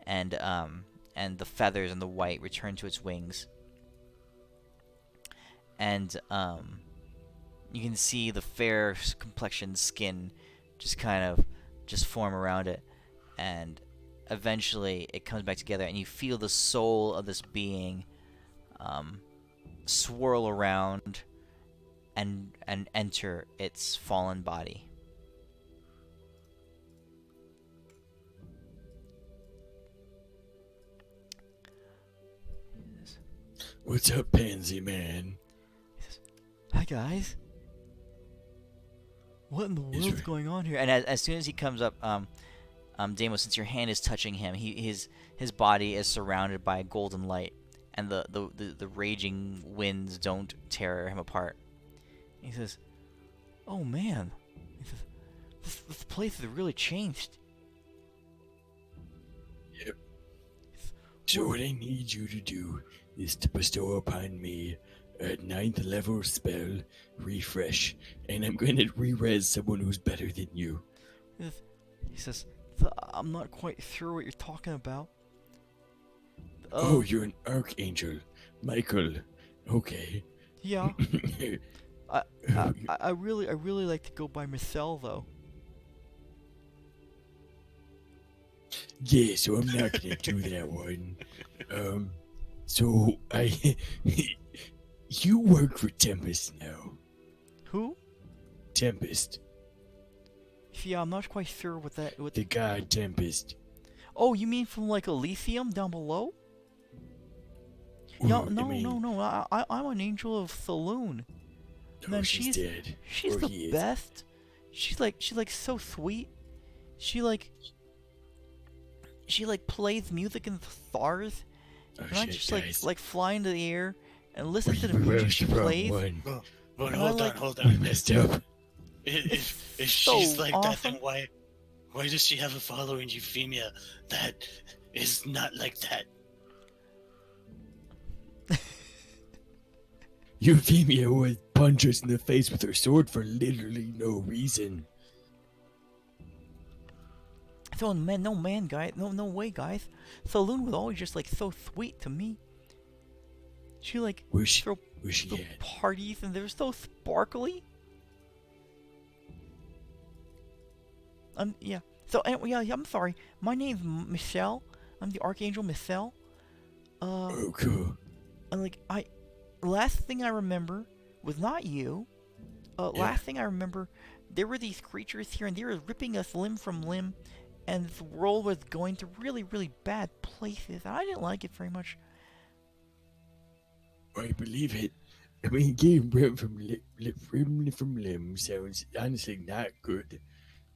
[SPEAKER 1] and the feathers and the white return to its wings. And you can see the fair complexioned skin just kind of form around it, and eventually it comes back together, and you feel the soul of this being swirl around and enter its fallen body.
[SPEAKER 5] What's up, Pansy Man?
[SPEAKER 1] Hi guys. What in the world's going on here? And as soon as he comes up, Deimos, since your hand is touching him, his body is surrounded by golden light, and the raging winds don't tear him apart. He says, "Oh man," he says, "this place has really changed."
[SPEAKER 5] Yep. So what I need you to do is to bestow upon me a 9th level spell, Refresh, and I'm going to re-res someone who's better than you.
[SPEAKER 1] He says, "I'm not quite sure what you're talking about."
[SPEAKER 5] Oh, you're an archangel, Michael. Okay.
[SPEAKER 1] Yeah. I really like to go by Marcel though.
[SPEAKER 5] Yeah, so I'm not gonna do that one. So you work for Tempest now.
[SPEAKER 1] Who?
[SPEAKER 5] Tempest,
[SPEAKER 1] Yeah, I'm not quite sure what
[SPEAKER 5] the god Tempest.
[SPEAKER 1] Oh, you mean from like Elysium down below?
[SPEAKER 5] Ooh,
[SPEAKER 1] No,
[SPEAKER 5] I mean,
[SPEAKER 1] I'm an angel of Saloon.
[SPEAKER 5] No,
[SPEAKER 1] Man,
[SPEAKER 5] she's dead.
[SPEAKER 1] She's
[SPEAKER 5] Or
[SPEAKER 1] the
[SPEAKER 5] he is.
[SPEAKER 1] best. She's like so sweet. she like plays music in the stars,
[SPEAKER 5] Oh
[SPEAKER 1] and I
[SPEAKER 5] shit,
[SPEAKER 1] just
[SPEAKER 5] guys.
[SPEAKER 1] like fly into the air and listen to the
[SPEAKER 5] We
[SPEAKER 1] music
[SPEAKER 5] wrote
[SPEAKER 1] she
[SPEAKER 5] the wrong
[SPEAKER 1] plays.
[SPEAKER 5] one.
[SPEAKER 6] Well,
[SPEAKER 1] And
[SPEAKER 6] hold
[SPEAKER 1] I,
[SPEAKER 6] on,
[SPEAKER 1] like-
[SPEAKER 6] hold
[SPEAKER 5] We
[SPEAKER 6] on.
[SPEAKER 5] messed up.
[SPEAKER 6] If
[SPEAKER 1] so
[SPEAKER 6] she's like that, then
[SPEAKER 1] awesome.
[SPEAKER 6] why does she have a following Euphemia that is not like that?
[SPEAKER 5] Euphemia would punch us in the face with her sword for literally no reason.
[SPEAKER 1] So man, guys, no way, guys. Saloon was always just like so sweet to me. She like
[SPEAKER 5] Where's she,
[SPEAKER 1] throw
[SPEAKER 5] where's she at?
[SPEAKER 1] parties and they're so sparkly. Yeah. So anyway, yeah, I'm sorry. My name's Michelle. I'm the Archangel Michelle.
[SPEAKER 5] Oh, cool.
[SPEAKER 1] And like last thing I remember was not you. Last thing I remember, there were these creatures here and they were ripping us limb from limb, and this world was going to really, really bad places. And I didn't like it very much.
[SPEAKER 5] I believe it. I mean, getting ripped from limb sounds honestly not good.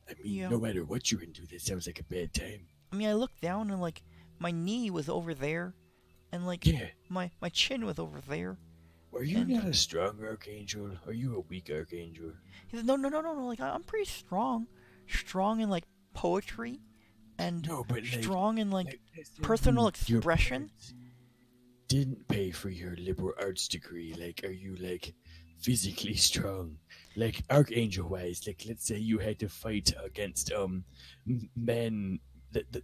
[SPEAKER 5] I mean,
[SPEAKER 1] Yeah.
[SPEAKER 5] no matter what you're into, that sounds like a bad time.
[SPEAKER 1] I mean, I looked down and like my knee was over there, and like
[SPEAKER 5] Yeah.
[SPEAKER 1] my chin was over there.
[SPEAKER 5] Are you
[SPEAKER 1] And-
[SPEAKER 5] not a strong archangel? Are you a weak archangel?
[SPEAKER 1] He said, no. Like I'm pretty strong in like poetry, and
[SPEAKER 5] No, but like,
[SPEAKER 1] strong in like
[SPEAKER 5] let's say
[SPEAKER 1] personal
[SPEAKER 5] your
[SPEAKER 1] expression.
[SPEAKER 5] parents didn't pay for your liberal arts degree. Like, are you like physically strong? Like archangel wise, like let's say you had to fight against men, the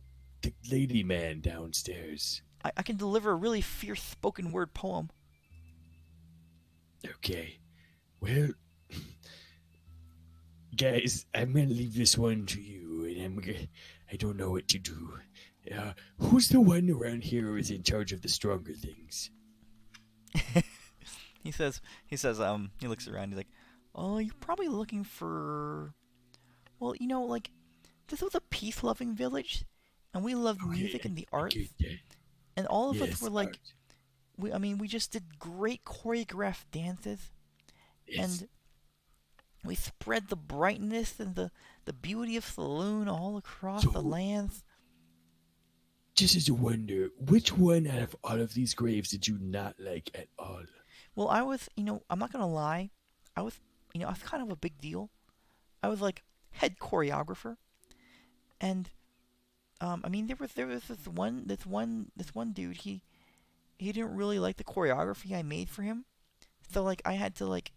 [SPEAKER 5] lady man downstairs.
[SPEAKER 1] I can deliver a really fierce spoken word poem.
[SPEAKER 5] Okay, well, guys, I'm gonna leave this one to you, and I don't know what to do. Who's the one around here who is in charge of the stronger things?
[SPEAKER 1] He says, he looks around, he's like, oh, you're probably looking for, well, like, this was a peace-loving village, and we loved music and the arts, and all of us were like, we just did great choreographed dances, and we spread the brightness and the beauty of Saloon all across the lands.
[SPEAKER 5] Just as a wonder, which one out of all of these graves did you not like at all?
[SPEAKER 1] Well, I was, I'm not gonna lie, I was kind of a big deal. I was like head choreographer, and I mean there was this one dude, he didn't really like the choreography I made for him, so like I had to like,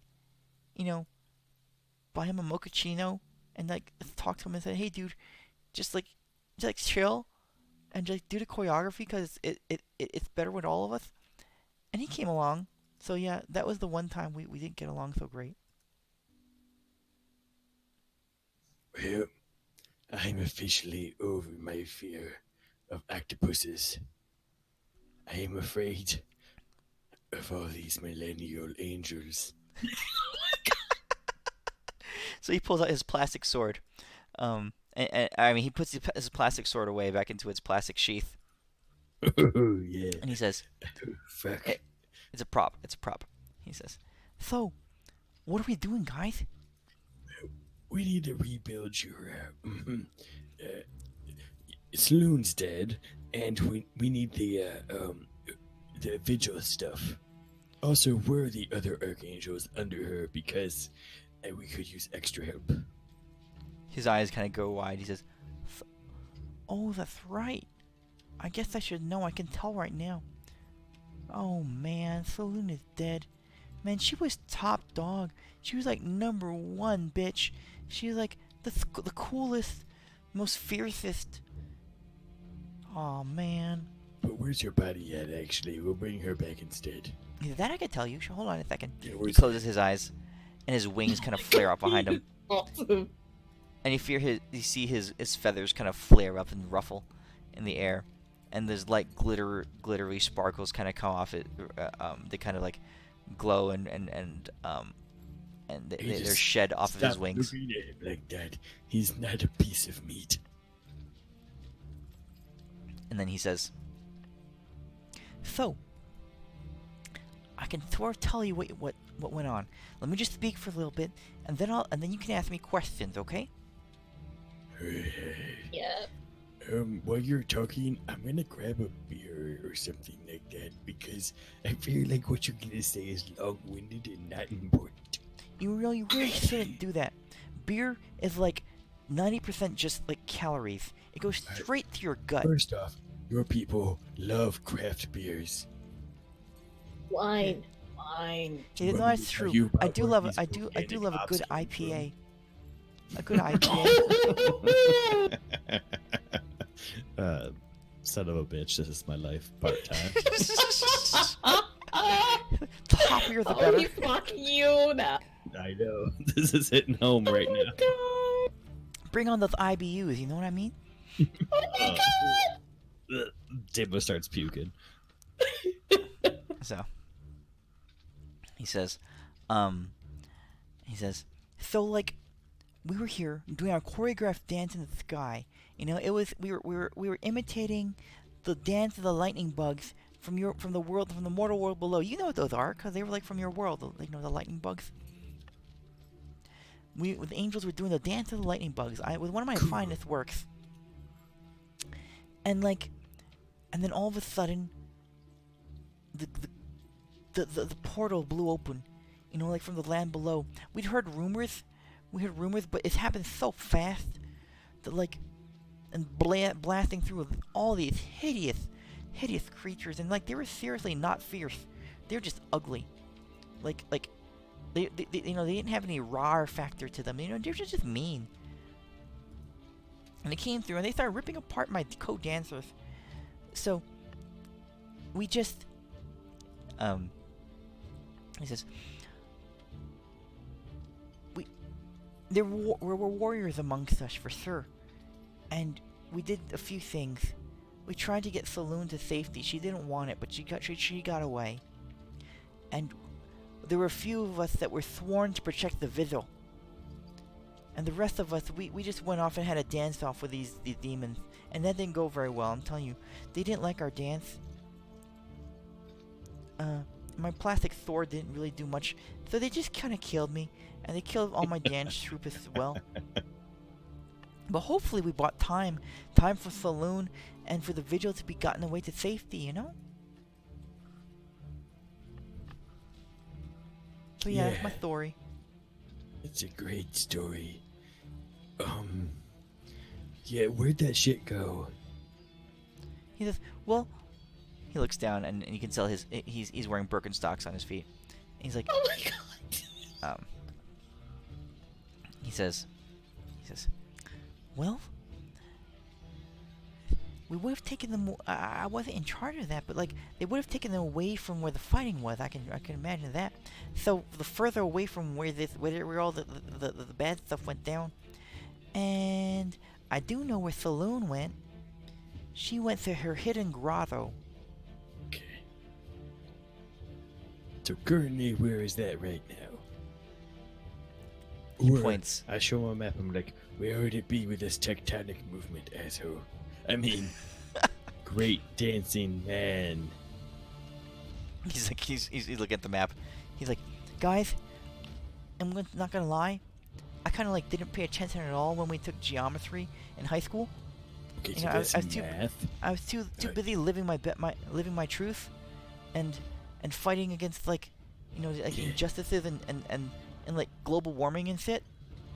[SPEAKER 1] buy him a mochaccino and like talk to him and say, hey dude, just chill and just do the choreography because it's better with all of us. And he came along. So yeah, that was the one time we didn't get along so great.
[SPEAKER 5] Well, I'm officially over my fear of octopuses. I am afraid of all these millennial angels.
[SPEAKER 1] So he pulls out his plastic sword. And I mean, he puts his plastic sword away back into its plastic sheath.
[SPEAKER 5] Oh, yeah.
[SPEAKER 1] And he says,
[SPEAKER 5] Fuck.
[SPEAKER 1] Hey, it's a prop. He says, so, what are we doing, guys?
[SPEAKER 5] We need to rebuild your Saloon's dead, and we need the vigil stuff. Also, where are the other archangels under her? Because we could use extra help.
[SPEAKER 1] His eyes kind of go wide. He says, oh, that's right. I guess I should know. I can tell right now. Oh, man. Saloon is dead. Man, she was top dog. She was like #1, bitch. She was like the coolest, most fiercest. Oh, man.
[SPEAKER 5] But where's your body at, actually? We'll bring her back instead.
[SPEAKER 1] That I could tell you. Hold on a second.
[SPEAKER 5] Yeah,
[SPEAKER 1] He
[SPEAKER 5] where's
[SPEAKER 1] closes his eyes, and his wings kind of flare up behind him.
[SPEAKER 3] Awesome.
[SPEAKER 1] And you see his feathers kind of flare up and ruffle in the air, and there's like glittery sparkles kind of come off it. They kind of like glow and they're shed off of his
[SPEAKER 5] Stop
[SPEAKER 1] wings.
[SPEAKER 5] looking at him like that. He's not a piece of meat.
[SPEAKER 1] And then he says, "So, I can sort of tell you what went on. Let me just speak for a little bit, and then you can ask me questions, okay?"
[SPEAKER 5] Hey, While you're talking, I'm gonna grab a beer or something like that because I feel like what you're gonna say is long-winded and not important.
[SPEAKER 1] You really shouldn't do that. Beer is like 90% just like calories. It goes straight to your gut.
[SPEAKER 5] First off, your people love craft beers.
[SPEAKER 3] Wine.
[SPEAKER 1] Yeah, no, that's true. I do love a good IPA. A good IPA.
[SPEAKER 2] Son of a bitch, this is my life part-time.
[SPEAKER 1] The hoppier the better.
[SPEAKER 3] Holy fuck you now.
[SPEAKER 2] I know. This is hitting home right now.
[SPEAKER 3] God.
[SPEAKER 1] Bring on those IBUs, you know what I mean?
[SPEAKER 2] Demo starts puking.
[SPEAKER 1] So he says, so like we were here doing our choreographed dance in the sky. You know, it was we were imitating the dance of the lightning bugs from the mortal world below. You know what those are, because they were like from your world. The lightning bugs. We with angels were doing the dance of the lightning bugs. It was one of my finest works. And then all of a sudden, the portal blew open, you know, like from the land below. We'd heard rumors, but it happened so fast that and blasting through with all these hideous creatures, and they were seriously not fierce. They were just ugly, they you know, they didn't have any raw factor to them. You know, they were just mean. And they came through and they started ripping apart my co-dancers. So we just he says there were warriors amongst us for sure, and we did a few things. We tried to get Saloon to safety. She didn't want it, but she got away. And there were a few of us that were sworn to protect the Vigil. And the rest of us, we just went off and had a dance-off with these demons. And that didn't go very well, I'm telling you. They didn't like our dance. My plastic sword didn't really do much. So they just kind of killed me. And they killed all my dance troupe as well. But hopefully we bought time for Saloon and for the Vigil to be gotten away to safety, you know? So yeah, that's my story.
[SPEAKER 5] It's a great story. Yeah, where'd that shit go?
[SPEAKER 1] He says, well, he looks down and you can tell he's wearing Birkenstocks on his feet. And he's like,
[SPEAKER 3] Oh my god.
[SPEAKER 1] He says, well, we would have taken them. I wasn't in charge of that, but they would have taken them away from where the fighting was. I can imagine that. So the further away from where all the bad stuff went down, and I do know where Saloon went. She went to her hidden grotto.
[SPEAKER 5] Okay. So currently, where is that right now?
[SPEAKER 1] He points.
[SPEAKER 5] I show him a map. I'm like, where would it be with this tectonic movement, asshole? I mean, great dancing man.
[SPEAKER 1] He's looking at the map. He's like, guys, not gonna lie, I kind of didn't pay attention at all when we took geometry in high school.
[SPEAKER 5] Okay,
[SPEAKER 1] You
[SPEAKER 5] so
[SPEAKER 1] know,
[SPEAKER 5] that's
[SPEAKER 1] math. I was too
[SPEAKER 5] Right.
[SPEAKER 1] busy living my truth, and fighting against injustices and global warming and shit.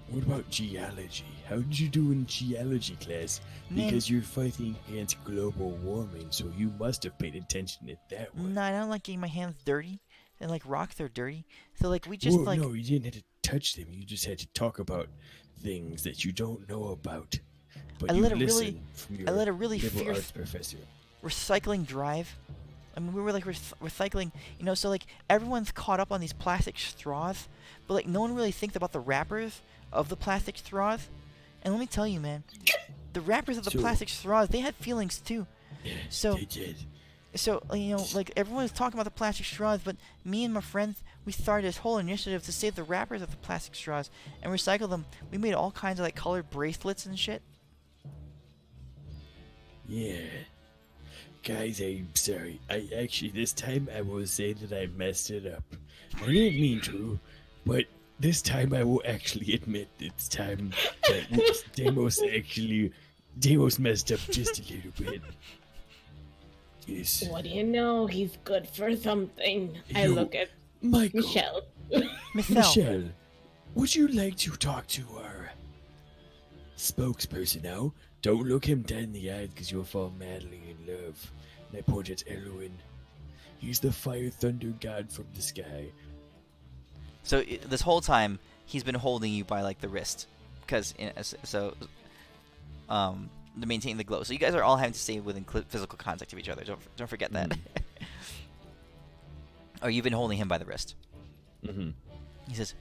[SPEAKER 5] What about geology? How did you do in geology class?
[SPEAKER 1] Man.
[SPEAKER 5] Because you're fighting against global warming, so you must have paid attention to that one.
[SPEAKER 1] No, I don't like getting my hands dirty, and rocks are dirty. So we just
[SPEAKER 5] Whoa, no, you didn't have to touch them. You just had to talk about things that you don't know about. But
[SPEAKER 1] I
[SPEAKER 5] you
[SPEAKER 1] let a
[SPEAKER 5] listen from your
[SPEAKER 1] let a really
[SPEAKER 5] liberal
[SPEAKER 1] fierce
[SPEAKER 5] arts professor.
[SPEAKER 1] recycling drive. I mean, we were recycling, you know, so everyone's caught up on these plastic straws, but no one really thinks about the wrappers of the plastic straws. And let me tell you, man, the wrappers of the
[SPEAKER 5] So-
[SPEAKER 1] plastic straws, they had feelings too.
[SPEAKER 5] Yeah,
[SPEAKER 1] So-
[SPEAKER 5] they did.
[SPEAKER 1] So, you know, everyone was talking about the plastic straws, but me and my friends, we started this whole initiative to save the wrappers of the plastic straws and recycle them. We made all kinds of colored bracelets and shit.
[SPEAKER 5] Yeah. Guys, I'm sorry. I actually, this time I will say that I messed it up. I didn't mean to, but this time I will actually admit it's time that Demos actually Deimos messed up just a little bit. Yes.
[SPEAKER 3] What do you know? He's good for something. I
[SPEAKER 5] Yo,
[SPEAKER 3] look at
[SPEAKER 5] Michael,
[SPEAKER 3] Michelle.
[SPEAKER 5] Michelle, would you like to talk to our spokesperson now? Don't look him dead in the eye because you'll fall madly in love. And I point at Elwin. He's the fire thunder god from the sky.
[SPEAKER 1] So this whole time he's been holding you by like the wrist, because to maintain the glow. So you guys are all having to stay within physical contact of each other. Don't forget that. Or you've been holding him by the wrist.
[SPEAKER 2] Mm-hmm.
[SPEAKER 1] He says,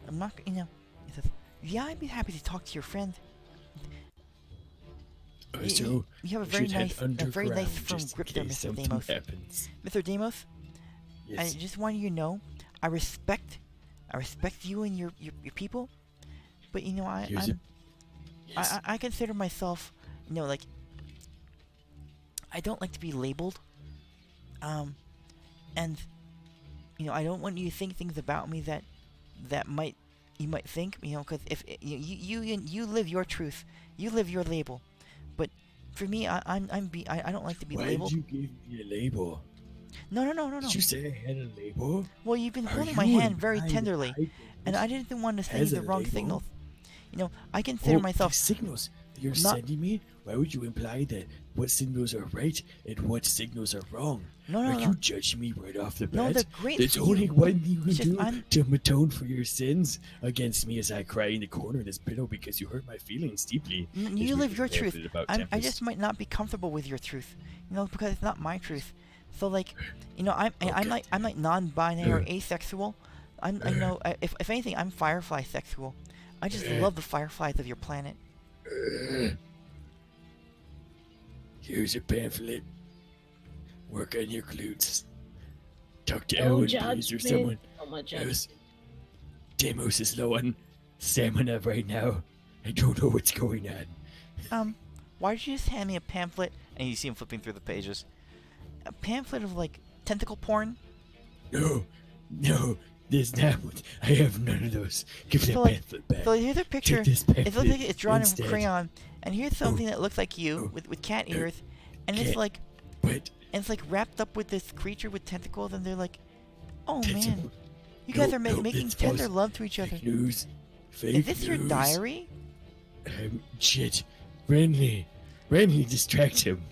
[SPEAKER 1] I'm not, he says, yeah, I'd be happy to talk to your friend.
[SPEAKER 5] So
[SPEAKER 1] You have a
[SPEAKER 5] we
[SPEAKER 1] very
[SPEAKER 5] should head
[SPEAKER 1] nice
[SPEAKER 5] underground
[SPEAKER 1] firm
[SPEAKER 5] just in
[SPEAKER 1] grip there,
[SPEAKER 5] case
[SPEAKER 1] Mr.
[SPEAKER 5] something
[SPEAKER 1] Deimos.
[SPEAKER 5] happens.
[SPEAKER 1] Mr. Deimos, I
[SPEAKER 5] Yes.
[SPEAKER 1] just want you to know, I respect you and your people, but you know,
[SPEAKER 5] Here's a- Yes.
[SPEAKER 1] I consider myself, you know, like, I don't like to be labeled, and, you know, I don't want you to think things about me that you might think, you know, because if you live your truth, you live your label, but for me, I don't like to be
[SPEAKER 5] Why
[SPEAKER 1] labeled.
[SPEAKER 5] did you give me a label?
[SPEAKER 1] No.
[SPEAKER 5] Did you say I had a label?
[SPEAKER 1] Well, you've been
[SPEAKER 5] Are
[SPEAKER 1] holding my
[SPEAKER 5] you
[SPEAKER 1] hand very
[SPEAKER 5] implying
[SPEAKER 1] tenderly,
[SPEAKER 5] that
[SPEAKER 1] and I didn't want to send
[SPEAKER 5] has
[SPEAKER 1] you the
[SPEAKER 5] a
[SPEAKER 1] wrong
[SPEAKER 5] label?
[SPEAKER 1] signal. You know, I consider myself.
[SPEAKER 5] The signals that you're
[SPEAKER 1] not-
[SPEAKER 5] sending me? Why would you imply that what signals are right and what signals are wrong?
[SPEAKER 1] No,
[SPEAKER 5] Are
[SPEAKER 1] no.
[SPEAKER 5] you judging me right off the bat?
[SPEAKER 1] No, they're great
[SPEAKER 5] There's
[SPEAKER 1] for
[SPEAKER 5] only
[SPEAKER 1] you.
[SPEAKER 5] one thing you can
[SPEAKER 1] It's just
[SPEAKER 5] do
[SPEAKER 1] I'm-
[SPEAKER 5] to atone for your sins against me as I cry in the corner of this pillow because you hurt my feelings deeply.
[SPEAKER 1] You live your truth.
[SPEAKER 5] About
[SPEAKER 1] I
[SPEAKER 5] Tempest.
[SPEAKER 1] just might not be comfortable with your truth, you know, because it's not my truth. So like, you know, I'm like non-binary or asexual. If anything, I'm firefly sexual. I just love the fireflies of your planet.
[SPEAKER 5] Here's a pamphlet. Work on your glutes. Talk to
[SPEAKER 3] No
[SPEAKER 5] Ellen, please, or
[SPEAKER 3] judgment.
[SPEAKER 5] someone
[SPEAKER 3] Oh my
[SPEAKER 5] else. Deimos is low on stamina right now. I don't know what's going on.
[SPEAKER 1] Why did you just hand me a pamphlet? And you see him flipping through the pages. A pamphlet of like tentacle porn.
[SPEAKER 5] No, there's not. I have none of those. Give that
[SPEAKER 1] So, like,
[SPEAKER 5] pamphlet back.
[SPEAKER 1] So here's a picture.
[SPEAKER 5] this
[SPEAKER 1] It looks
[SPEAKER 5] pamphlet
[SPEAKER 1] like it's drawn
[SPEAKER 5] instead.
[SPEAKER 1] in crayon. And here's something that looks like you with cat ears. And it's
[SPEAKER 5] cat.
[SPEAKER 1] like
[SPEAKER 5] But
[SPEAKER 1] it's like wrapped up with this creature with tentacles. And they're like, oh
[SPEAKER 5] that's
[SPEAKER 1] man, you
[SPEAKER 5] no,
[SPEAKER 1] guys are making
[SPEAKER 5] that's
[SPEAKER 1] tender
[SPEAKER 5] false.
[SPEAKER 1] love to each other.
[SPEAKER 5] Fake news. Fake
[SPEAKER 1] Is this your
[SPEAKER 5] news.
[SPEAKER 1] diary?
[SPEAKER 5] Shit. Renly, distract him.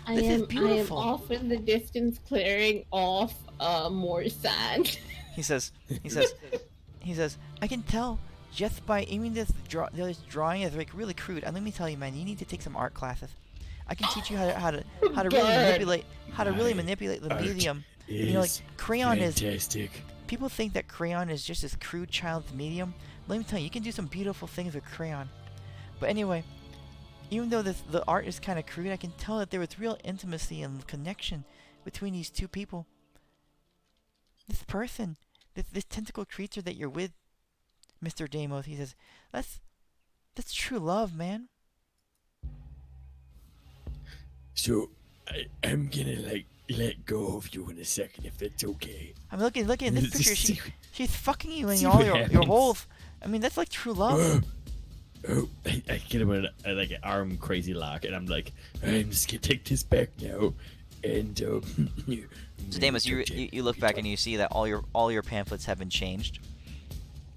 [SPEAKER 3] I
[SPEAKER 1] This is
[SPEAKER 3] am
[SPEAKER 1] beautiful.
[SPEAKER 3] off in the distance clearing off more sand.
[SPEAKER 1] He says, I can tell just by even this drawing is like really crude. And let me tell you, man, you need to take some art classes. I can teach you how to really
[SPEAKER 3] God.
[SPEAKER 1] manipulate the
[SPEAKER 5] Art
[SPEAKER 1] medium.
[SPEAKER 5] Is
[SPEAKER 1] You know, like crayon is.
[SPEAKER 5] fantastic.
[SPEAKER 1] People think that crayon is just this crude child's medium. Let me tell you, you can do some beautiful things with crayon. But anyway, even though the art is kind of crude, I can tell that there was real intimacy and connection between these two people. This person, this tentacle creature that you're with, Mr. Deimos, he says, that's true love, man.
[SPEAKER 5] So I'm gonna let go of you in a second if that's okay.
[SPEAKER 1] I'm looking at this
[SPEAKER 5] Just
[SPEAKER 1] picture.
[SPEAKER 5] see-
[SPEAKER 1] She's fucking you in
[SPEAKER 5] see
[SPEAKER 1] all
[SPEAKER 5] what
[SPEAKER 1] your
[SPEAKER 5] happens.
[SPEAKER 1] holes. I mean, that's like true love.
[SPEAKER 2] I get him like an arm crazy lock, and I'm like, I'm just gonna take this back now.
[SPEAKER 5] And
[SPEAKER 1] So Deimos, you look back and you see that all your pamphlets have been changed.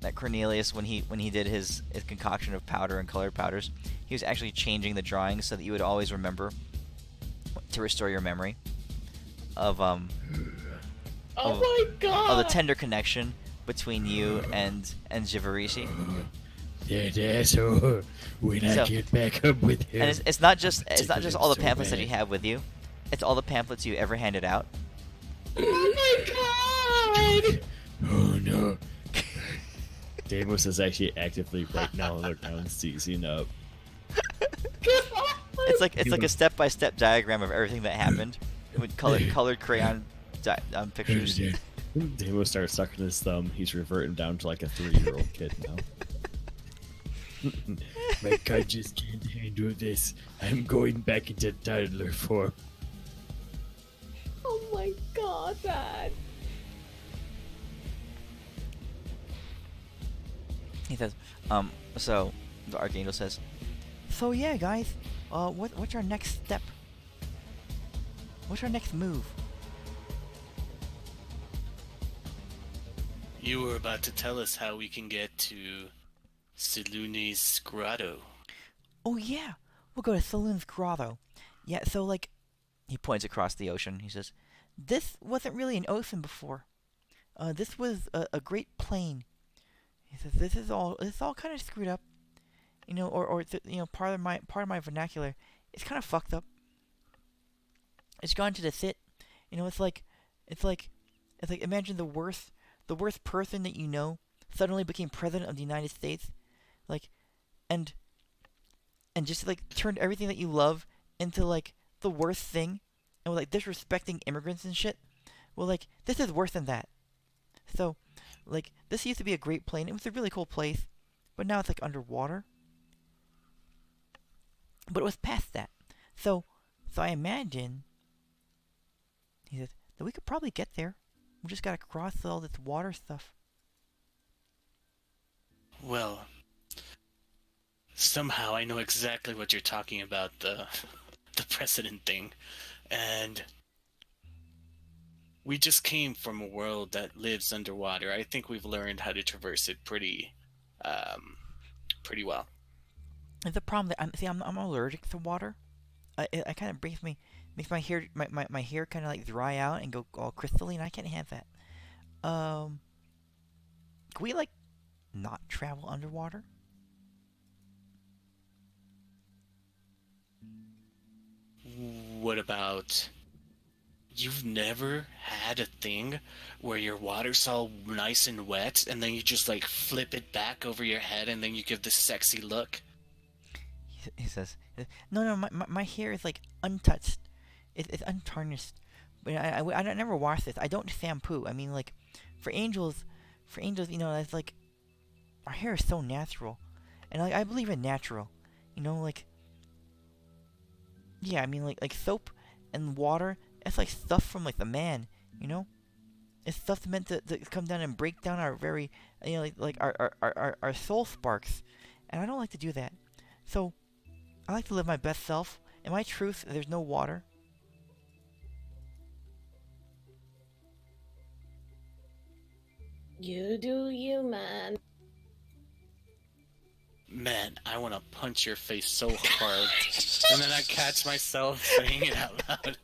[SPEAKER 1] That Cornelius, when he did his concoction of powder and colored powders, he was actually changing the drawings so that you would always remember to restore your memory of
[SPEAKER 3] Oh my god!
[SPEAKER 1] of the tender connection between you and Givarisi.
[SPEAKER 5] that asshole. When
[SPEAKER 1] So-
[SPEAKER 5] I get back up with him.
[SPEAKER 1] And it's not just
[SPEAKER 5] tickle him
[SPEAKER 1] all the
[SPEAKER 5] so
[SPEAKER 1] pamphlets that
[SPEAKER 5] bad.
[SPEAKER 1] you have with you. It's all the pamphlets you ever handed out.
[SPEAKER 3] Oh my god!
[SPEAKER 5] Oh no.
[SPEAKER 2] Deimos is actually actively right now on the ground seizing up.
[SPEAKER 1] It's like a step-by-step diagram of everything that happened with colored crayon pictures.
[SPEAKER 2] Deimos starts sucking his thumb. He's reverting down to like a 3-year-old kid now.
[SPEAKER 5] My god just can't handle this. I'm going back into toddler form.
[SPEAKER 3] Oh my god, Dad.
[SPEAKER 1] He says, so the Archangel says, So yeah, guys, what's our next step? What's our next move?
[SPEAKER 6] You were about to tell us how we can get to Seluni's grotto.
[SPEAKER 1] Oh yeah, we'll go to Saloon's Grotto. Yeah, so like, he points across the ocean. He says, "This wasn't really an ocean before. This was a great plain." He says, "This is all kind of screwed up, part of my vernacular. It's kind of fucked up. It's gone to the sit. It's like, it's like, it's like imagine the worst person that you know suddenly became president of the United States, like, and just like turned everything that you love into like the worst thing, and was like disrespecting immigrants and shit. Well, like this is worse than that. So, like this used to be a great plane. It was a really cool place, but now it's like underwater. But it was past that. So I imagine," he says, "that we could probably get there. We just gotta cross all this water stuff."
[SPEAKER 6] Well, somehow I know exactly what you're talking about, the precedent thing. And we just came from a world that lives underwater. I think we've learned how to traverse it pretty well.
[SPEAKER 1] And the problem that I'm allergic to water. It kind of makes my hair kind of like dry out and go all crystalline. I can't have that. Can we like not travel underwater?
[SPEAKER 6] What about, you've never had a thing where your water's all nice and wet and then you just like flip it back over your head and then you give this sexy look?
[SPEAKER 1] He says, "No, my hair is like untouched. It's untarnished. But I don't never wash this. I don't shampoo. I mean, like, for angels, it's like our hair is so natural, and like I believe in natural. Like, yeah, I mean, like soap and water. It's like stuff from like the man. It's stuff meant to come down and break down our very, like our soul sparks, and I don't like to do that. So I like to live my best self. Am I truth? There's no water."
[SPEAKER 3] You do you, man.
[SPEAKER 6] Man, I want to punch your face so hard. And then I catch myself saying it out loud.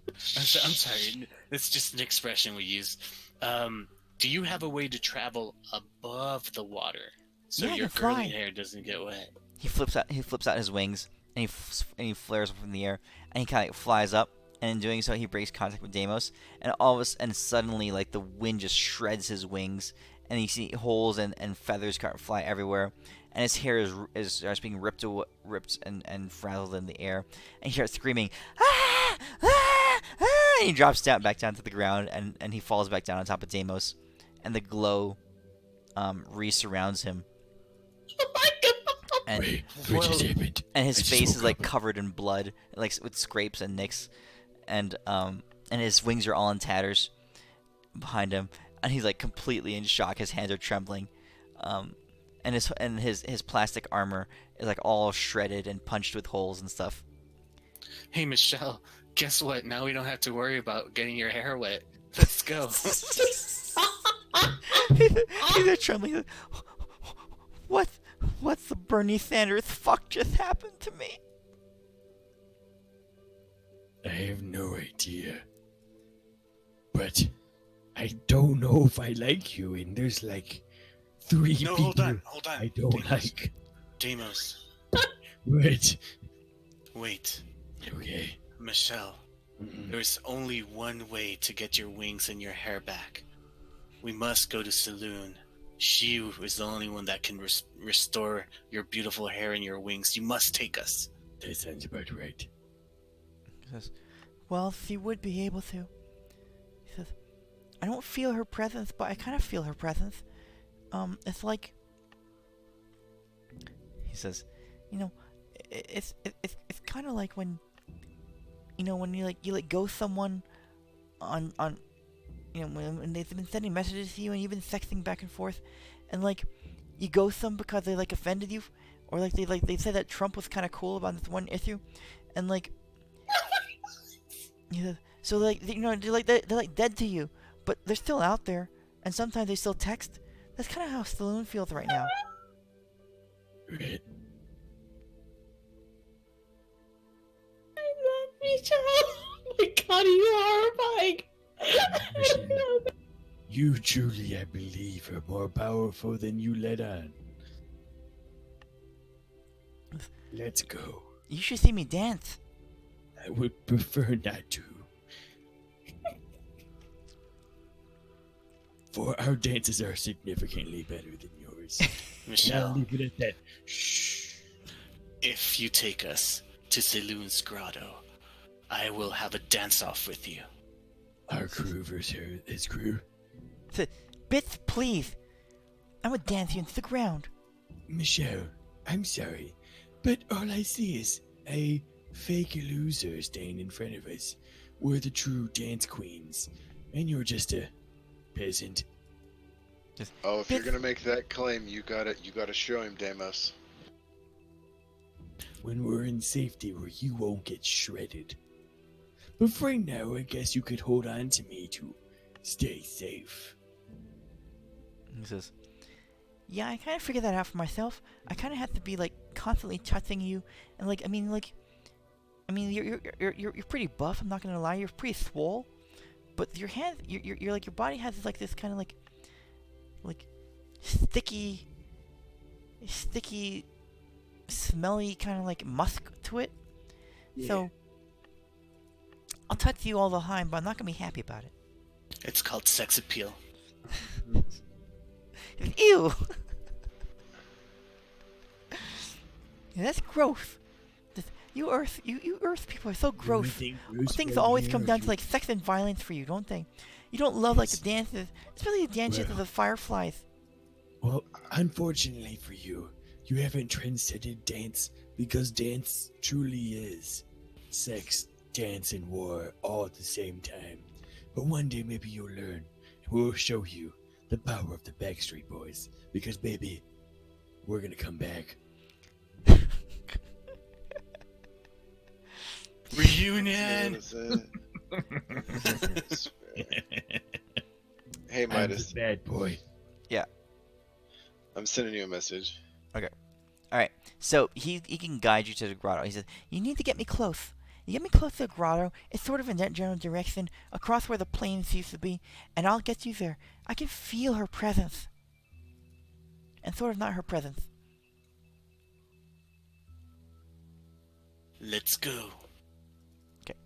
[SPEAKER 6] I'm sorry, it's just an expression we use. Do you have a way to travel above the water so
[SPEAKER 1] Yeah, I
[SPEAKER 6] your
[SPEAKER 1] can
[SPEAKER 6] curly
[SPEAKER 1] fly.
[SPEAKER 6] hair doesn't get wet?
[SPEAKER 1] He flips out his wings, and he flares up in the air, and he kind of flies up. And in doing so, he breaks contact with Deimos, and suddenly, like the wind just shreds his wings, and you see holes and feathers fly everywhere, and his hair is starts being ripped and frazzled in the air, and he starts screaming, "Ah! Ah! Ah!" And he drops back down to the ground, and he falls back down on top of Deimos, and the glow re-surrounds him. And
[SPEAKER 5] Wait, what just happened?
[SPEAKER 1] and his
[SPEAKER 5] I just
[SPEAKER 1] face is
[SPEAKER 5] woke
[SPEAKER 1] like
[SPEAKER 5] up.
[SPEAKER 1] covered in blood, like with scrapes and nicks, and his wings are all in tatters behind him, and he's like completely in shock. His hands are trembling, and his plastic armor is like all shredded and punched with holes and stuff.
[SPEAKER 6] Hey, Michelle, guess what? Now we don't have to worry about getting your hair wet. Let's go.
[SPEAKER 1] He's like trembling. What's the Bernie Sanders fuck just happened to me?
[SPEAKER 5] I have no idea. But I don't know if I like you, and there's like 3
[SPEAKER 6] No,
[SPEAKER 5] people
[SPEAKER 6] hold on.
[SPEAKER 5] I don't
[SPEAKER 6] Deimos.
[SPEAKER 5] like.
[SPEAKER 6] Deimos,
[SPEAKER 5] What?
[SPEAKER 6] wait.
[SPEAKER 5] Okay.
[SPEAKER 6] Michelle,
[SPEAKER 5] Mm-mm.
[SPEAKER 6] there's only one way to get your wings and your hair back. We must go to Saloon. She is the only one that can restore your beautiful hair and your wings. You must take us.
[SPEAKER 5] That sounds about right.
[SPEAKER 1] He says, "Well, she would be able to." He says, "I don't feel her presence, but I kind of feel her presence. It's like," he says, "it's kind of like when, when you like ghost someone on when they've been sending messages to you and you've been sexting back and forth, and like you ghost them because they like offended you, or they said that Trump was kind of cool about this one issue, and like, yeah, so like they're like dead to you, but they're still out there, and sometimes they still text. That's kind of how Saloon feels right now.
[SPEAKER 5] Right.
[SPEAKER 3] Michelle. Oh my god, you horrifying.
[SPEAKER 5] You truly, I believe, are more powerful than you let on. Let's go.
[SPEAKER 1] You should see me dance.
[SPEAKER 5] I would prefer not to. For our dances are significantly better than yours. I'll
[SPEAKER 6] Michelle,
[SPEAKER 5] leave it at that. Shh.
[SPEAKER 6] if you take us to Saloon's grotto, I will have a dance-off with you.
[SPEAKER 5] Our crew versus his crew.
[SPEAKER 1] Bits, please. I'm gonna dance you into the ground.
[SPEAKER 5] Michelle, I'm sorry, but all I see is a fake loser standing in front of us. We're the true dance queens, and you're just a peasant.
[SPEAKER 4] Oh, if you're gonna make that claim, you gotta show him, Deimos.
[SPEAKER 5] When we're in safety where you won't get shredded. But for now, I guess you could hold on to me to stay safe.
[SPEAKER 1] He says, "Yeah, I kind of figured that out for myself. I kind of have to be like constantly touching you, and like, I mean, you're pretty buff. I'm not gonna lie, you're pretty swole, but your hand, you're like your body has like this kind of like sticky, smelly kind of like musk to it.
[SPEAKER 5] Yeah.
[SPEAKER 1] So I'll touch you all the time, but I'm not gonna be happy about it.
[SPEAKER 6] It's called sex appeal.
[SPEAKER 1] Ew." Yeah, that's gross. You Earth people are so gross. Things always come down to like sex and violence for you, don't they? You don't love like the dances, especially the dances of the fireflies.
[SPEAKER 5] Well, unfortunately for you, you haven't transcended dance because dance truly is sex, dance, and war all at the same time. But one day maybe you'll learn, and we'll show you the power of the Backstreet Boys. Because baby, we're gonna come back.
[SPEAKER 6] Reunion!
[SPEAKER 4] Hey,
[SPEAKER 5] I'm
[SPEAKER 4] Midas,
[SPEAKER 5] the bad boy.
[SPEAKER 4] I'm sending you a message.
[SPEAKER 1] Alright, so he can guide you to the grotto. He says, "You need to get me close. You get me close to the grotto. It's sort of in that general direction, across where the plains used to be, and I'll get you there. I can feel her presence." And sort of not her presence.
[SPEAKER 6] Let's go.
[SPEAKER 1] Okay.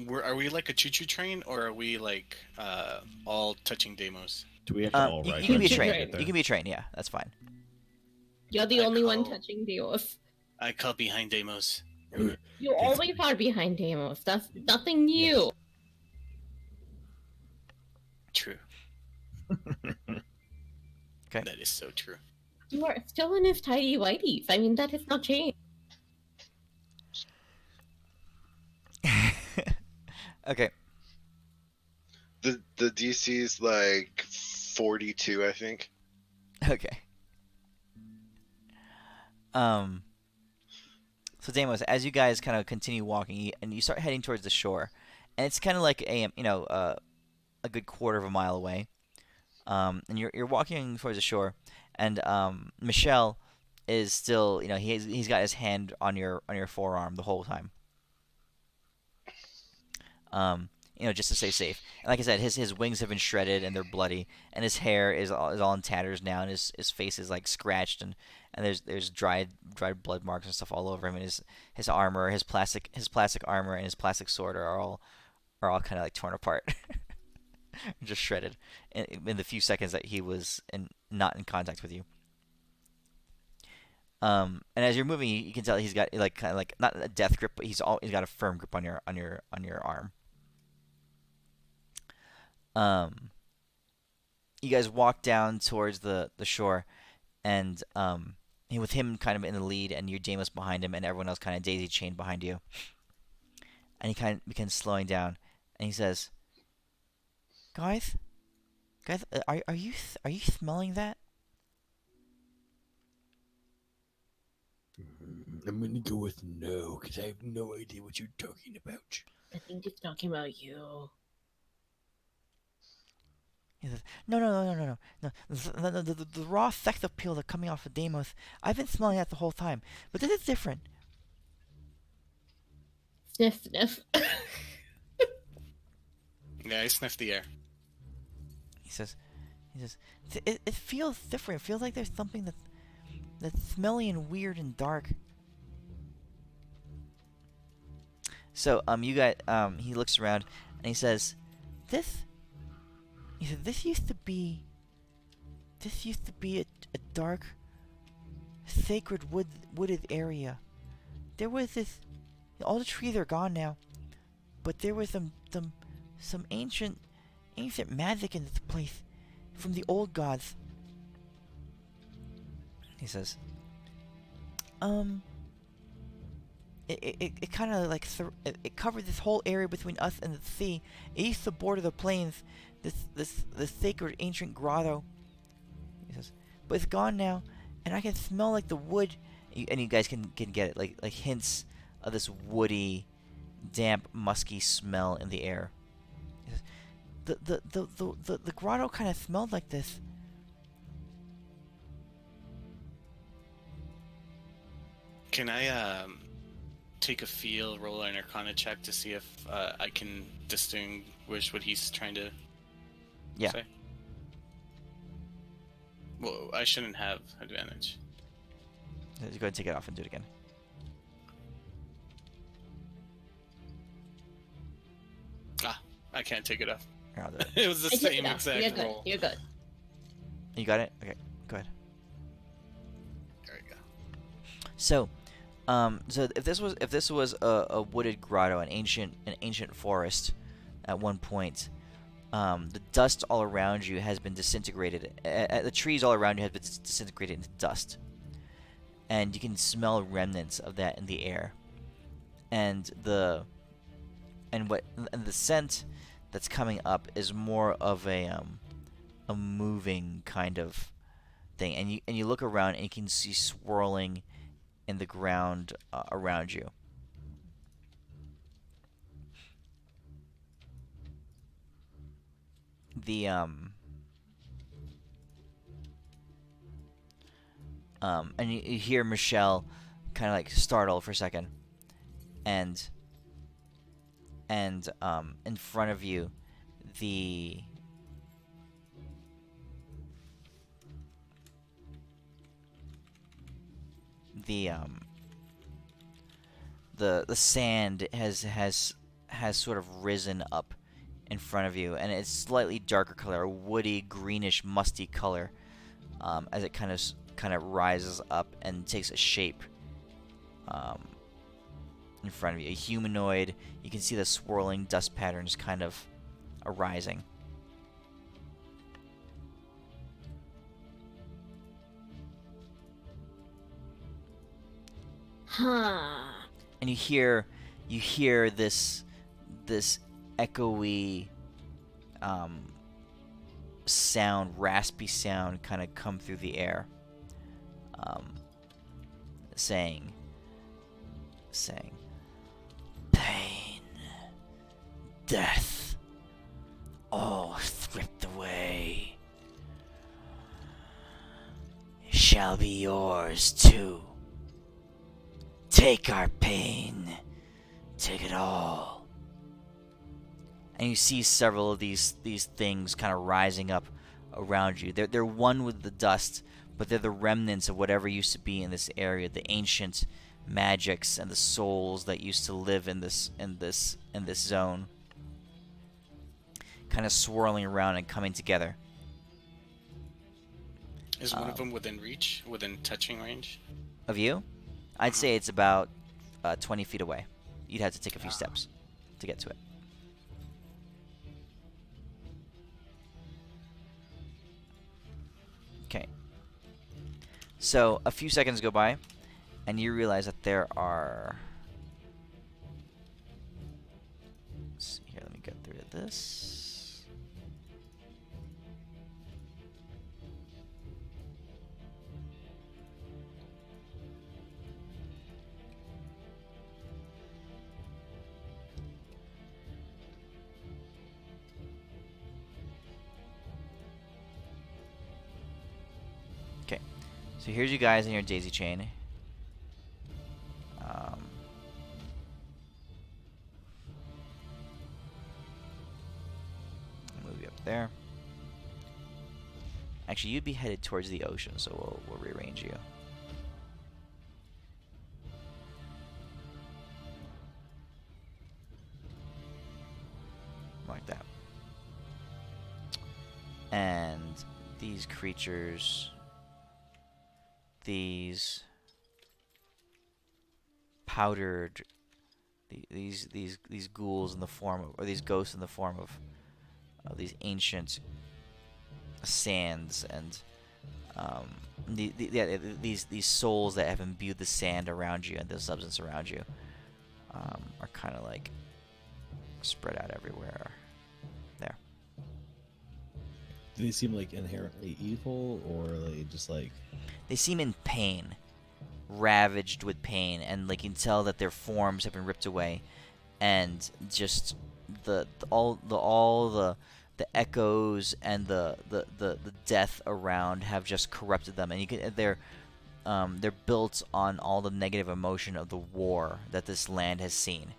[SPEAKER 6] Are we like a choo-choo train, or are we like all touching Deimos?
[SPEAKER 2] Do we have to all
[SPEAKER 1] You
[SPEAKER 2] ride
[SPEAKER 1] can be a
[SPEAKER 3] Choo-choo
[SPEAKER 1] train.
[SPEAKER 3] train.
[SPEAKER 1] You can be a train, yeah, that's fine.
[SPEAKER 3] You're the
[SPEAKER 6] I
[SPEAKER 3] only one
[SPEAKER 6] call-
[SPEAKER 3] touching Deimos.
[SPEAKER 6] I call behind Deimos.
[SPEAKER 3] You always are behind Deimos. That's nothing new.
[SPEAKER 6] True.
[SPEAKER 1] Okay.
[SPEAKER 6] That is so true.
[SPEAKER 3] You are still in his tidy whities. I mean, that has not changed.
[SPEAKER 1] Okay.
[SPEAKER 4] The DC's like 42, I think.
[SPEAKER 1] Okay. So Deimos, as you guys kind of continue walking, and you start heading towards the shore, and it's kind of like a good quarter of a mile away. And you're walking towards the shore, and Michelle is still, he's got his hand on your forearm the whole time. Just to stay safe. And like I said, his wings have been shredded and they're bloody, and his hair is all in tatters now, and his face is like scratched, and there's dried blood marks and stuff all over him, and his armor, his plastic armor, and his plastic sword are all kind of like torn apart, just shredded in the few seconds that he was not in contact with you. And as you're moving, you can tell he's got like kind of like not a death grip, but he's got a firm grip on your arm. You guys walk down towards the shore, and with him kind of in the lead, and your Deimos behind him, and everyone else kind of daisy chained behind you. And he kind of begins slowing down, and he says, "Guys, are you smelling that?"
[SPEAKER 5] I'm gonna go with no, because I have no idea what you're talking about.
[SPEAKER 3] I think he's talking about you.
[SPEAKER 1] He says, no. The raw sex appeal that's coming off of Deimos, I've been smelling that the whole time. But this is different.
[SPEAKER 3] Sniff, sniff.
[SPEAKER 6] Yeah, I sniffed the air.
[SPEAKER 1] He says, it feels different. It feels like there's something that's smelly and weird and dark. So, you got, he looks around and he says, this used to be a dark, sacred wooded area. There was this, all the trees are gone now, but there was some ancient magic in this place from the old gods. He says, it kind of like it covered this whole area between us and the sea. It used to border the plains. This sacred ancient grotto. He says, but it's gone now, and I can smell like the wood. And you guys can get it like hints of this woody, damp, musky smell in the air. He says, the grotto kind of smelled like this.
[SPEAKER 6] Can I take a feel, roll an Arcana check to see if I can distinguish what he's trying to say? Well, I shouldn't have advantage.
[SPEAKER 1] Go ahead and take it off and do it again.
[SPEAKER 6] I can't take it off.
[SPEAKER 1] Here, I'll do it.
[SPEAKER 6] It was the
[SPEAKER 3] I took
[SPEAKER 6] same
[SPEAKER 3] it off.
[SPEAKER 6] exact
[SPEAKER 3] You're good.
[SPEAKER 6] roll.
[SPEAKER 3] You're good.
[SPEAKER 1] You got it? Okay, go ahead.
[SPEAKER 6] There we go.
[SPEAKER 1] So if this was a wooded grotto, an ancient forest, at one point, the dust all around you has been disintegrated. The trees all around you have been disintegrated into dust, and you can smell remnants of that in the air. And the scent that's coming up is more of a moving kind of thing. And you look around and you can see swirling in the ground around you. And you hear Michelle kind of like startle for a second, and in front of you, the sand has sort of risen up in front of you, and it's slightly darker color, a woody, greenish, musty color, as it kind of rises up and takes a shape in front of you. A humanoid. You can see the swirling dust patterns kind of arising.
[SPEAKER 3] Huh.
[SPEAKER 1] And you hear this echoey sound, raspy sound kind of come through the air, saying pain, death, all stripped away, shall be yours too. Take our pain. Take it all. And you see several of these things kind of rising up around you. They're one with the dust, but they're the remnants of whatever used to be in this area, the ancient magics and the souls that used to live in this zone. Kind of swirling around and coming together.
[SPEAKER 6] Is one of them within reach, within touching range?
[SPEAKER 1] Of you? I'd say it's about 20 feet away. You'd have to take a few steps to get to it. Okay. So a few seconds go by, and you realize that there are... Let's see here, let me get through to this. So here's you guys in your daisy chain. I'll move you up there. Actually, you'd be headed towards the ocean, so we'll rearrange you. Like that. And these creatures, these powdered, these ghouls in the form of, or these ghosts in the form of these ancient sands, and these souls that have imbued the sand around you and the substance around you are kind of like spread out everywhere. There.
[SPEAKER 2] Do they seem like inherently evil, or like just like?
[SPEAKER 1] They seem in pain, ravaged with pain, and like you can tell that their forms have been ripped away, and just all the echoes and the death around have just corrupted them, and they're built on all the negative emotion of the war that this land has seen.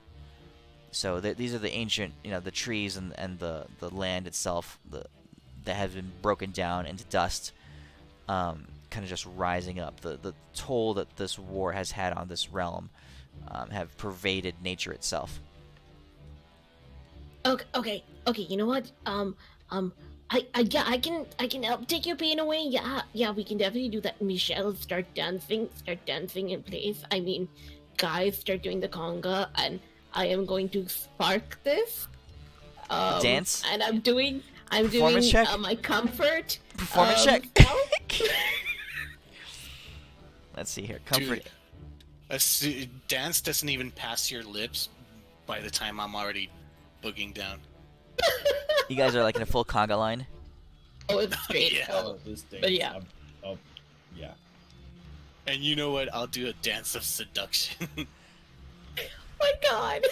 [SPEAKER 1] So these are the ancient, the trees and the land itself that has been broken down into dust, kind of just rising up. The toll that this war has had on this realm have pervaded nature itself.
[SPEAKER 3] Okay. You know what? I can help take your pain away. Yeah, we can definitely do that. Michelle, start dancing in place. I mean, guys, start doing the conga, and I am going to spark this.
[SPEAKER 1] Dance.
[SPEAKER 3] And I'm doing
[SPEAKER 1] check.
[SPEAKER 3] My comfort.
[SPEAKER 1] Performance check. Let's see here. Comfort.
[SPEAKER 6] Dude, dance doesn't even pass your lips by the time I'm already booging down.
[SPEAKER 1] You guys are like in a full conga line.
[SPEAKER 3] Oh, it's great.
[SPEAKER 6] Yeah.
[SPEAKER 3] But yeah.
[SPEAKER 2] Yeah.
[SPEAKER 6] And you know what? I'll do a dance of seduction.
[SPEAKER 3] My God.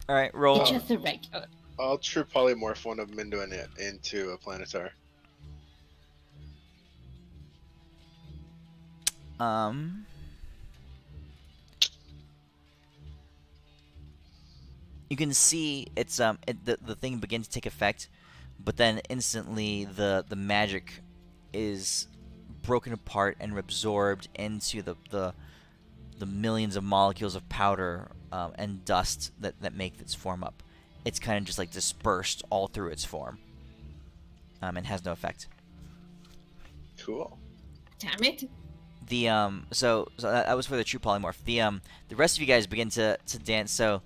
[SPEAKER 1] All right, roll.
[SPEAKER 3] It's just a regular.
[SPEAKER 4] I'll true polymorph one of them into a planetar.
[SPEAKER 1] You can see it's the thing begins to take effect, but then instantly the magic is broken apart and absorbed into the millions of molecules of powder and dust that make its form up. It's kind of just like dispersed all through its form, and has no effect.
[SPEAKER 4] Cool.
[SPEAKER 3] Damn it.
[SPEAKER 1] So that was for the true polymorph. The rest of you guys begin to dance. So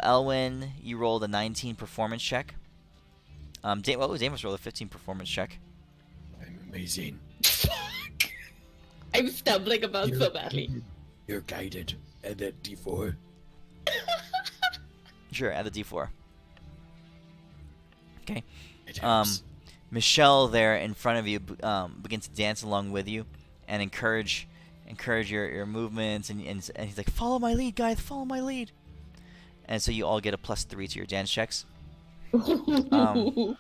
[SPEAKER 1] Elwyn, you rolled a 19 performance check. Damos rolled a 15 performance check.
[SPEAKER 5] I'm amazing.
[SPEAKER 3] I'm stumbling about so badly.
[SPEAKER 5] You're guided. And that D4.
[SPEAKER 1] Sure, add the D4. Okay.
[SPEAKER 5] It helps.
[SPEAKER 1] Michelle there in front of you begins to dance along with you and encourage your movements, and he's like, follow my lead, guys, follow my lead. And so you all get a +3 to your dance checks. Adis,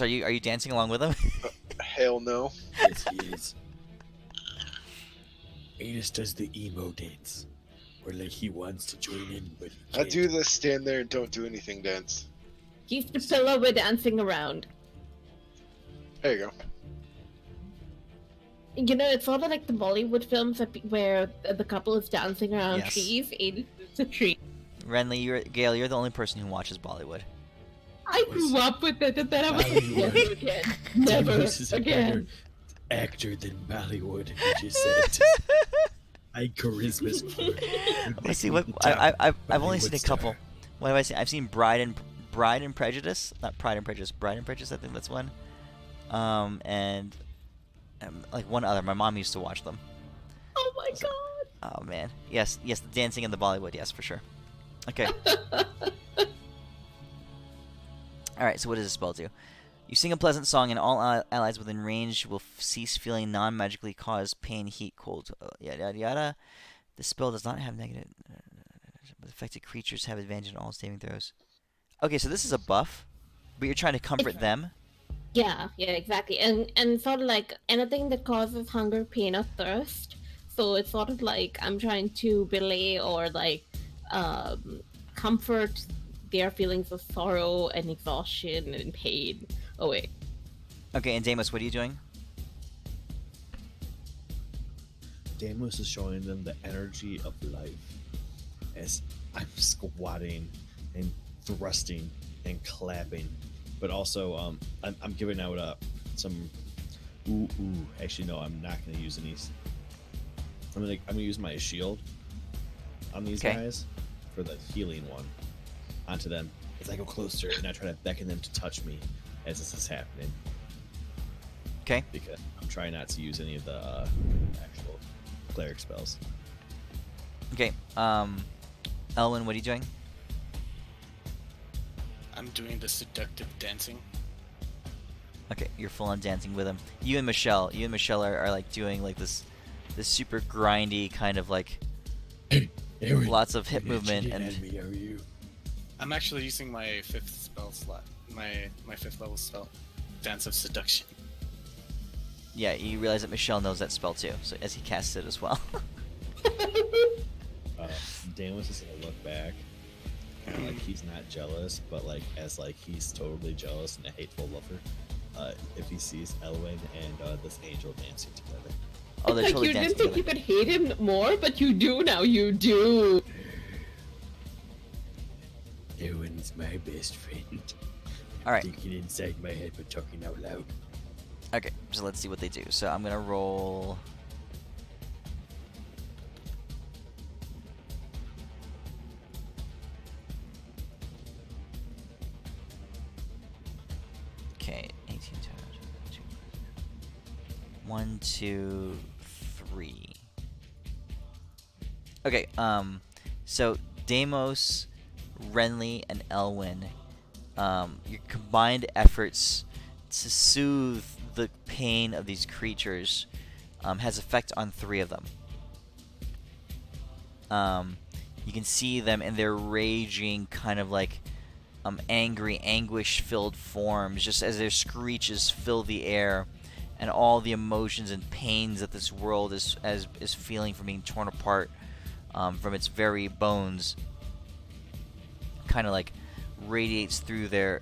[SPEAKER 1] are you dancing along with him?
[SPEAKER 4] Hell no.
[SPEAKER 5] Yes, he is. Anus does the emo dance. Or like he wants to join in, but he
[SPEAKER 4] I
[SPEAKER 5] can't.
[SPEAKER 4] do the stand there and don't do anything dance.
[SPEAKER 3] He's the pillow we're dancing around.
[SPEAKER 4] There you go.
[SPEAKER 3] You know, it's sort of like the Bollywood films where the couple is dancing around
[SPEAKER 1] Yes.
[SPEAKER 3] trees. It's a tree.
[SPEAKER 1] Renly, Gail, you're the only person who watches Bollywood.
[SPEAKER 3] I grew up with it, and then I was like, never again. Never
[SPEAKER 5] This is a better
[SPEAKER 3] again.
[SPEAKER 5] actor than Bollywood, you just said. I charisma's
[SPEAKER 1] Let's see what I've only seen a couple. What have I seen? I've seen Bride and Prejudice, not Pride and Prejudice. Bride and Prejudice, I think that's one. And like one other. My mom used to watch them.
[SPEAKER 3] Oh my God.
[SPEAKER 1] Oh man, yes, the dancing and the Bollywood, yes, for sure. Okay. All right. So what does this spell do? You sing a pleasant song, and all allies within range will cease feeling non-magically caused pain, heat, cold, yada yada yada. The spell does not have negative. But affected creatures have advantage in all saving throws. Okay, so this is a buff, but you're trying to comfort them.
[SPEAKER 3] Yeah, exactly. And sort of like anything that causes hunger, pain, or thirst. So it's sort of like I'm trying to belay or like um comfort their feelings of sorrow and exhaustion and pain away.
[SPEAKER 1] Okay, and Deimos, what are you doing?
[SPEAKER 2] Damos is showing them the energy of life as I'm squatting and thrusting and clapping, but also I'm giving out some. Actually, no, I'm not going to use any. I'm gonna use my shield on these
[SPEAKER 1] Okay.
[SPEAKER 2] guys for the healing one onto them as I go closer and I try to beckon them to touch me as this is happening.
[SPEAKER 1] Okay.
[SPEAKER 2] Because I'm trying not to use any of the actual cleric spells.
[SPEAKER 1] Okay. Elwin, what are you doing?
[SPEAKER 6] I'm doing the seductive dancing.
[SPEAKER 1] Okay, you're full on dancing with him. You and Michelle are like doing like this super grindy kind of like
[SPEAKER 5] Aaron,
[SPEAKER 1] lots of hip
[SPEAKER 5] you're not
[SPEAKER 1] movement
[SPEAKER 5] cheating
[SPEAKER 1] and
[SPEAKER 5] on me, are you?
[SPEAKER 6] I'm actually using my 5th spell slot. My 5th level spell. Dance of Seduction.
[SPEAKER 1] yeah, you realize that Michelle knows that spell too, so as he casts it as well.
[SPEAKER 2] Dan was just gonna look back and like he's not jealous, but like as like he's totally jealous and a hateful lover. If he sees Elwyn and this angel dancing together.
[SPEAKER 1] Oh, they're
[SPEAKER 3] Like
[SPEAKER 1] totally
[SPEAKER 3] you
[SPEAKER 1] dancing
[SPEAKER 3] didn't think
[SPEAKER 1] together.
[SPEAKER 3] you could hate him more, but you do now. You do.
[SPEAKER 5] Aaron's my best friend.
[SPEAKER 1] All right.
[SPEAKER 5] Thinking inside my head but talking out loud.
[SPEAKER 1] Okay, so let's see what they do. So I'm gonna roll. Okay, 18, 1, 2, 3. Okay, so Deimos, Renly, and Elwyn, your combined efforts to soothe the pain of these creatures has effect on 3 of them. You can see them in their raging, kind of like angry, anguish-filled forms, just as their screeches fill the air, and all the emotions and pains that this world is feeling from being torn apart from its very bones, kind of like radiates through their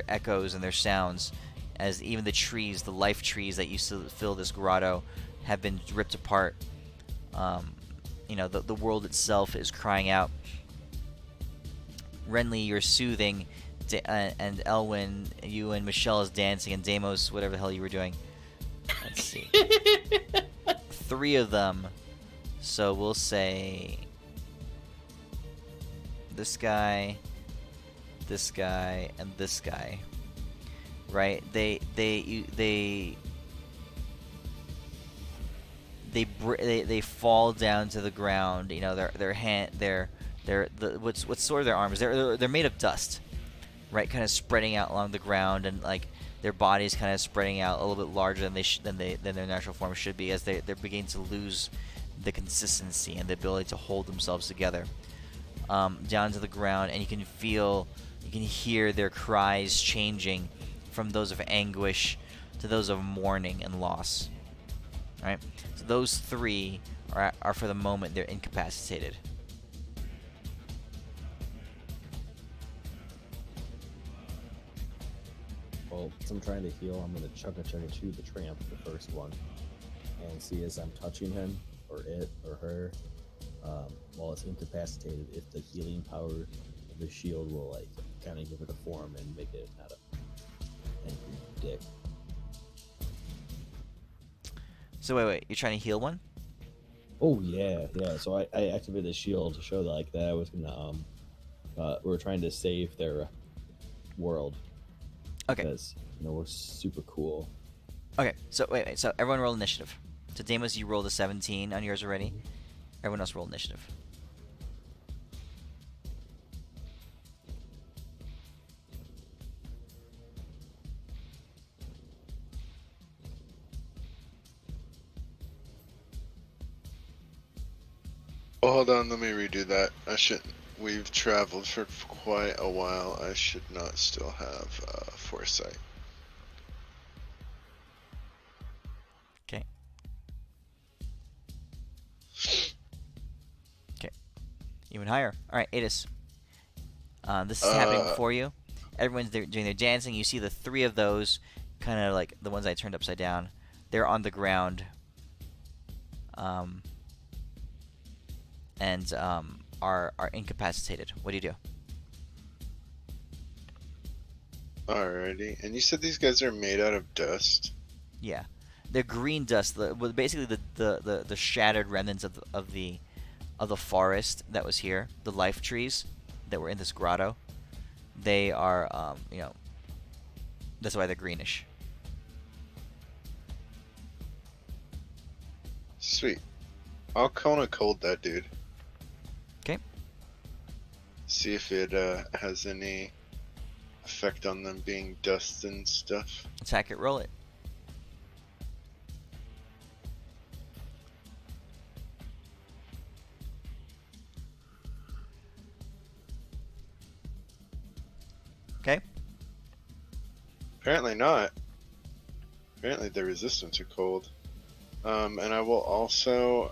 [SPEAKER 1] echoes and their sounds, as even the trees, the life trees that used to fill this grotto, have been ripped apart. The world itself is crying out. Renly, you're soothing, and Elwyn, you and Michelle is dancing, and Deimos, whatever the hell you were doing. Let's see. 3 of them. So we'll say this guy, and this guy. Right? They fall down to the ground. You know, what's sort of their arms. They're made of dust, right? Kind of spreading out along the ground, and like their bodies kind of spreading out a little bit larger than their natural form should be, as they're beginning to lose the consistency and the ability to hold themselves together. Down to the ground, and you can hear their cries changing from those of anguish to those of mourning and loss. All right, so those 3 are for the moment they're incapacitated.
[SPEAKER 2] Well, since I'm trying to heal, I'm gonna chugga to the tramp, the first one, and see as I'm touching him or it or her, while it's incapacitated, if the healing power of the shield will like kind of give it a form and make it not a angry dick.
[SPEAKER 1] So wait, you're trying to heal one?
[SPEAKER 2] Oh yeah. So I activated the shield to show that like that I was gonna we're trying to save their world.
[SPEAKER 1] Okay.
[SPEAKER 2] Because we're super cool.
[SPEAKER 1] Okay. So wait. So everyone roll initiative. So Deimos, you rolled a 17 on yours already. Everyone else roll initiative.
[SPEAKER 4] Oh, hold on, let me redo that. I shouldn't. We've traveled for quite a while. I should not still have foresight.
[SPEAKER 1] Even higher. All right, Adis. This is happening
[SPEAKER 4] Uh,
[SPEAKER 1] before you. Everyone's doing their dancing. You see the three of those, kind of like the ones I turned upside down. They're on the ground, um, and are incapacitated. What do you do?
[SPEAKER 4] Alrighty. And you said these guys are made out of dust?
[SPEAKER 1] Yeah, they're green dust. Basically the shattered remnants of the forest that was here. The life trees that were in this grotto. They are that's why they're greenish.
[SPEAKER 4] Sweet. I'll Kona cold that dude.
[SPEAKER 1] Okay.
[SPEAKER 4] See if it has any effect on them being dust and stuff.
[SPEAKER 1] Attack it. Roll it. Okay.
[SPEAKER 4] Apparently not. Apparently they're resistant to cold. And I will also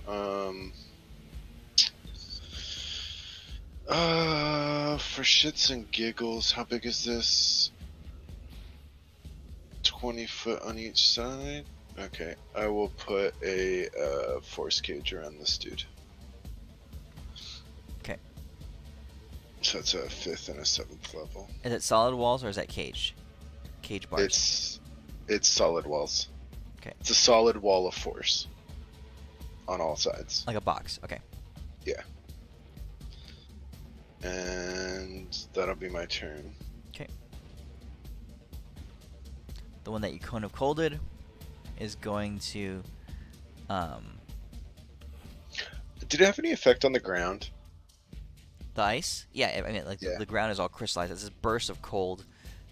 [SPEAKER 4] for shits and giggles, how big is this? 20 foot on each side? Okay, I will put a force cage around this dude.
[SPEAKER 1] Okay.
[SPEAKER 4] So it's a 5th and a 7th level.
[SPEAKER 1] Is it solid walls or is that cage? Cage bars.
[SPEAKER 4] It's solid walls.
[SPEAKER 1] Okay.
[SPEAKER 4] It's a solid wall of force on all sides.
[SPEAKER 1] Like a box. Okay.
[SPEAKER 4] Yeah. And that'll be my turn.
[SPEAKER 1] The one that you cone of colded is going to
[SPEAKER 4] Did it have any effect on the ground?
[SPEAKER 1] the ice. Yeah, I mean, like
[SPEAKER 4] Yeah.
[SPEAKER 1] the ground is all crystallized. It's this burst of cold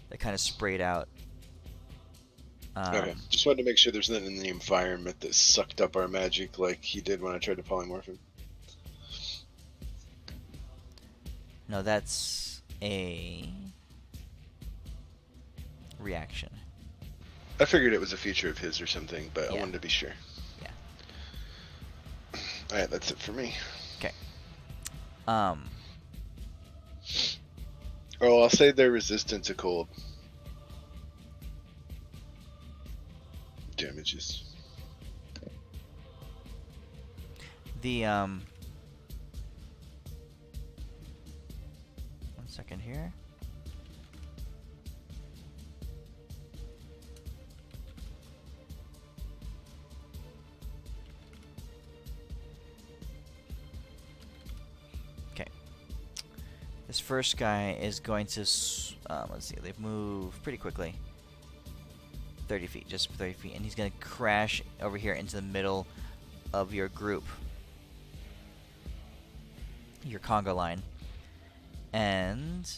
[SPEAKER 1] that kind of sprayed out.
[SPEAKER 4] Okay. Just wanted to make sure there's nothing in the environment that sucked up our magic like he did when I tried to polymorph him.
[SPEAKER 1] No, that's a reaction.
[SPEAKER 4] I figured it was a feature of his or something, but I
[SPEAKER 1] Yeah.
[SPEAKER 4] wanted to be sure.
[SPEAKER 1] Yeah.
[SPEAKER 4] Alright, that's it for me.
[SPEAKER 1] Um,
[SPEAKER 4] Oh, I'll say they're resistant to cold. Damages.
[SPEAKER 1] the one second here. Okay. This first guy is going to, let's see, they've moved pretty quickly. 30 feet, just 30 feet. And he's going to crash over here into the middle of your group. Your conga line. And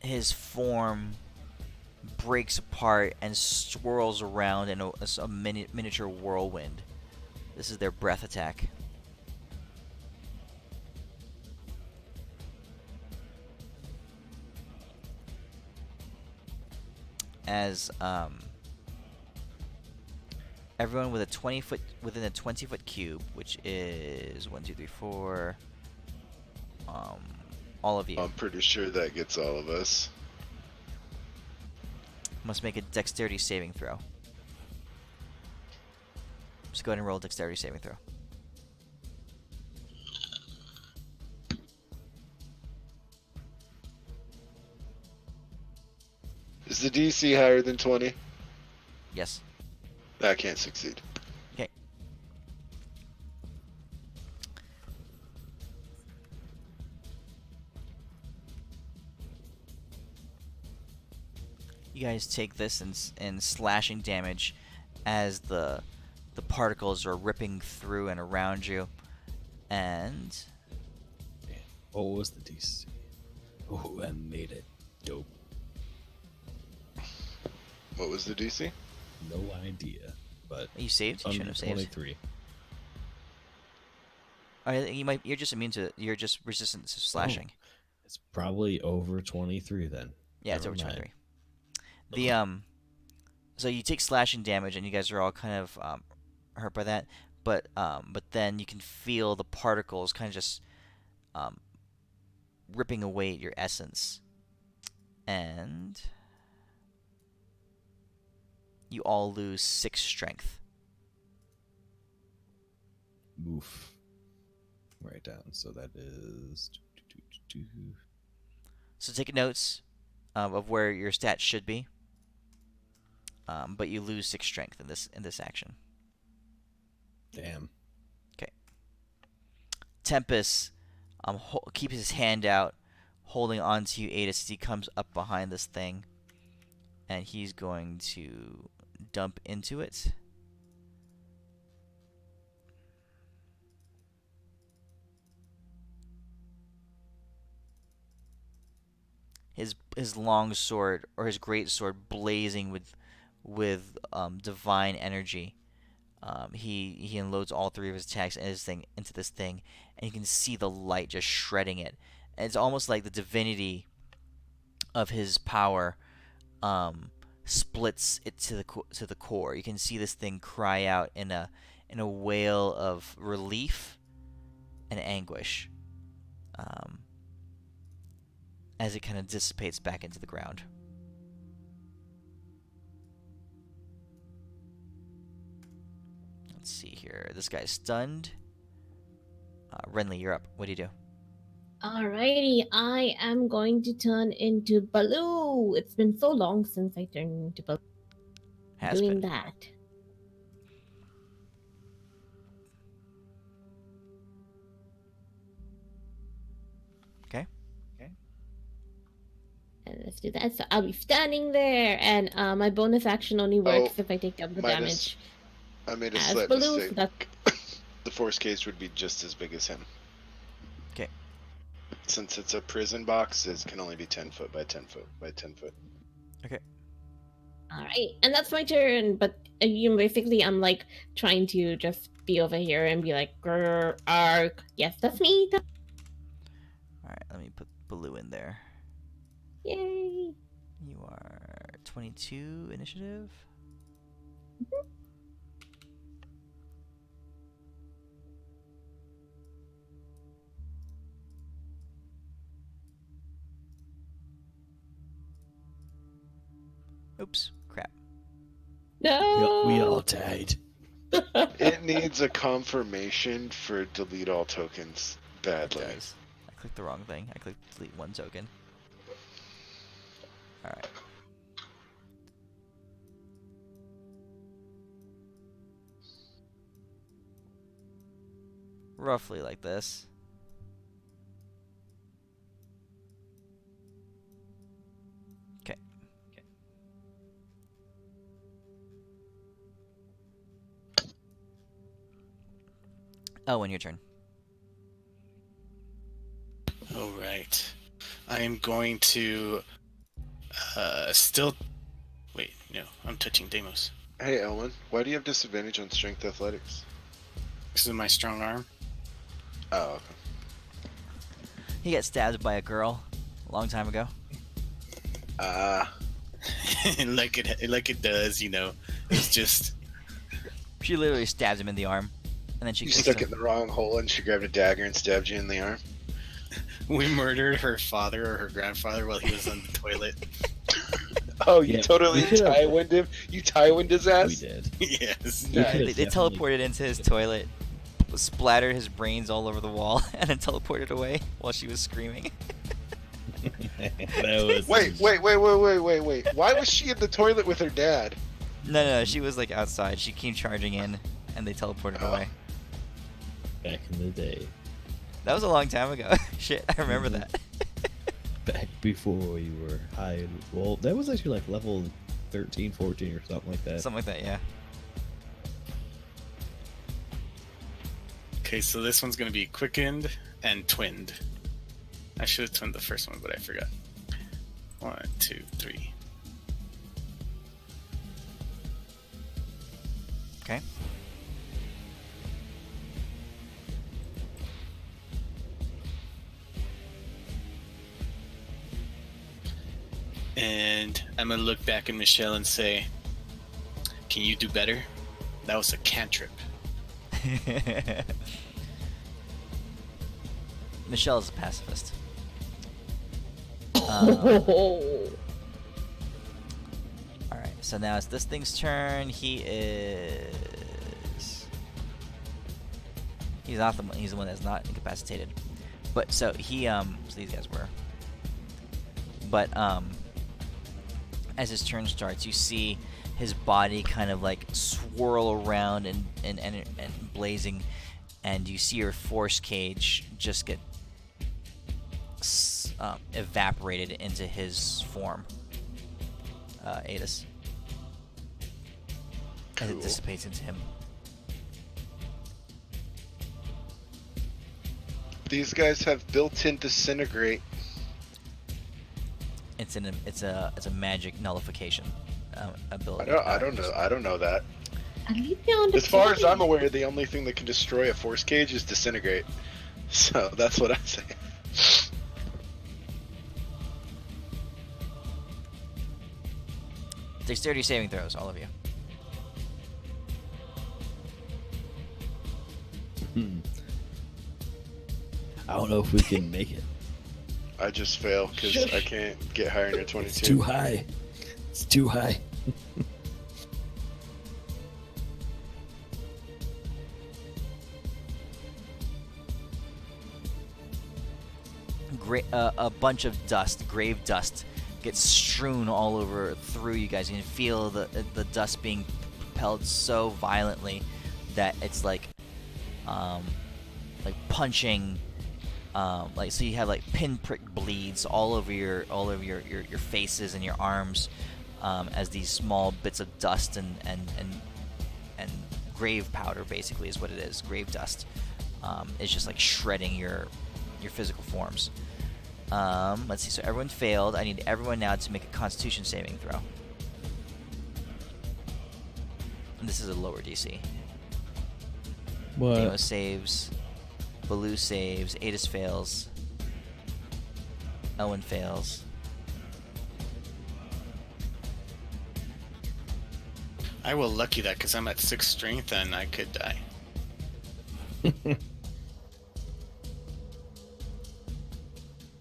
[SPEAKER 1] his form breaks apart and swirls around in a miniature whirlwind. This is their breath attack. As everyone with a 20 foot within a 20-foot cube, which is 1, 2, 3, 4, all of you
[SPEAKER 4] I'm pretty sure that gets all of us.
[SPEAKER 1] must make a dexterity saving throw. Just go ahead and roll a dexterity saving throw.
[SPEAKER 4] Is the DC higher than 20?
[SPEAKER 1] Yes.
[SPEAKER 4] I can't succeed.
[SPEAKER 1] Okay. You guys take this and slashing damage as the particles are ripping through and around you, and
[SPEAKER 2] What was the DC? Oh, I made it. Dope.
[SPEAKER 4] What was the DC?
[SPEAKER 2] No idea, but
[SPEAKER 1] you saved. You shouldn't have saved.
[SPEAKER 2] 23.
[SPEAKER 1] You might. You're just immune to. You're just resistant to slashing.
[SPEAKER 2] It's probably over 23 then.
[SPEAKER 1] Yeah, it's over
[SPEAKER 2] Never mind.
[SPEAKER 1] 23. The so you take slashing damage, and you guys are all kind of hurt by that. But then you can feel the particles kind of just um, ripping away at your essence, and you all lose 6 strength.
[SPEAKER 2] Oof. Write down. So that is.
[SPEAKER 1] So take notes of where your stats should be. But you lose 6 strength in this action.
[SPEAKER 2] Damn.
[SPEAKER 1] Okay. Tempest keeps his hand out, holding on to you, Adis, as he comes up behind this thing, and he's going to dump into it. His long sword, or his great sword, blazing with divine energy. He unloads all 3 of his attacks into this thing, and you can see the light just shredding it. And it's almost like the divinity of his power splits it to the core. You can see this thing cry out in a wail of relief and anguish as it kind of dissipates back into the ground. Let's see here. This guy's stunned. Renly, you're up. What do you do?
[SPEAKER 3] Alrighty, I am going to turn into Baloo. It's been so long since I turned into Baloo.
[SPEAKER 1] Has
[SPEAKER 3] Doing
[SPEAKER 1] been.
[SPEAKER 3] that.
[SPEAKER 1] Okay.
[SPEAKER 3] And let's do that. So I'll be standing there, and my bonus action only works if I take double the damage.
[SPEAKER 4] I made a
[SPEAKER 3] As
[SPEAKER 4] slight
[SPEAKER 3] Baloo,
[SPEAKER 4] mistake.
[SPEAKER 3] so that's
[SPEAKER 4] The force cage would be just as big as him.
[SPEAKER 1] Okay.
[SPEAKER 4] Since it's a prison box, it can only be 10 foot by 10 foot by 10 foot.
[SPEAKER 1] Okay.
[SPEAKER 3] alright. And that's my turn. But basically, I'm like trying to just be over here and be like, grr, arc. Yes, that's me.
[SPEAKER 1] Alright, let me put Baloo in there.
[SPEAKER 3] Yay.
[SPEAKER 1] You are 22 initiative. Oops, crap.
[SPEAKER 3] No.
[SPEAKER 5] We all died.
[SPEAKER 4] It needs a confirmation for delete all tokens
[SPEAKER 1] It
[SPEAKER 4] badly.
[SPEAKER 1] does. I clicked the wrong thing. I clicked delete 1 token. Alright. Roughly like this. Okay. Oh, and your turn.
[SPEAKER 6] All right. I am going to still. Wait, no, I'm touching Deimos.
[SPEAKER 4] Hey, Elwin, why do you have disadvantage on strength athletics?
[SPEAKER 6] This is my strong arm.
[SPEAKER 4] Oh, okay.
[SPEAKER 1] He got stabbed by a girl a long time ago.
[SPEAKER 6] like it does, It's just
[SPEAKER 1] She literally stabbed him in the arm, and then she
[SPEAKER 4] You
[SPEAKER 1] kicks
[SPEAKER 4] stuck
[SPEAKER 1] him.
[SPEAKER 4] it in the wrong hole and she grabbed a dagger and stabbed you in the arm.
[SPEAKER 6] we murdered her father or her grandfather while he was on the toilet.
[SPEAKER 4] Oh, you
[SPEAKER 2] Yeah,
[SPEAKER 4] totally
[SPEAKER 2] we could've-
[SPEAKER 4] Tywined him? You Tywined his ass?
[SPEAKER 2] We did.
[SPEAKER 6] Yes.
[SPEAKER 2] We could've
[SPEAKER 1] They
[SPEAKER 2] definitely-
[SPEAKER 1] teleported into his toilet, splattered his brains all over the wall, and then teleported away while she was screaming.
[SPEAKER 2] That was
[SPEAKER 4] Wait. Why was she in the toilet with her dad?
[SPEAKER 1] No, she was like outside. She came charging in, and they teleported
[SPEAKER 4] Oh.
[SPEAKER 1] away.
[SPEAKER 2] back in the day.
[SPEAKER 1] That was a long time ago. Shit, I remember
[SPEAKER 2] Mhm.
[SPEAKER 1] that.
[SPEAKER 2] Back before you were high. Well, that was actually like level 13, 14 or something like that.
[SPEAKER 1] Something like that, yeah.
[SPEAKER 6] Okay, so this one's gonna be quickened and twinned. I should have twinned the first one, but I forgot. 1, 2, 3.
[SPEAKER 1] Okay.
[SPEAKER 6] And I'm gonna look back at Michelle and say, "Can you do better?" That was a cantrip.
[SPEAKER 1] Michelle is a pacifist.
[SPEAKER 3] Oh.
[SPEAKER 1] Alright, so now it's this thing's turn. He's not the one. He's the one that's not incapacitated. But so he so these guys were. But as his turn starts, you see his body kind of like swirl around and blazing, and you see your force cage just get evaporated into his form, Adis, as it
[SPEAKER 4] Cool.
[SPEAKER 1] dissipates into him.
[SPEAKER 4] These guys have built-in disintegrate.
[SPEAKER 1] It's a magic nullification ability.
[SPEAKER 4] I don't know that.
[SPEAKER 3] At least they understand.
[SPEAKER 4] As far as I'm aware, the only thing that can destroy a force cage is disintegrate. So that's what I say.
[SPEAKER 1] Dexterity saving throws, all of you.
[SPEAKER 2] I don't know if we can make it.
[SPEAKER 4] I just fail because I can't get higher than a 22.
[SPEAKER 5] It's too high. It's too high.
[SPEAKER 1] A bunch of dust, grave dust, gets strewn all over through you guys. You can feel the dust being propelled so violently that it's like punching. Like, so you have like pinprick bleeds all over your faces and your arms, as these small bits of dust and grave powder basically is what it is. Grave dust is just like shredding your physical forms. Let's see. So everyone failed. I need everyone now to make a Constitution saving throw. And this is a lower DC.
[SPEAKER 2] What?
[SPEAKER 1] Demo saves. Baloo saves. Adis fails. Elwin fails.
[SPEAKER 6] I will lucky that because I'm at 6 strength and I could die.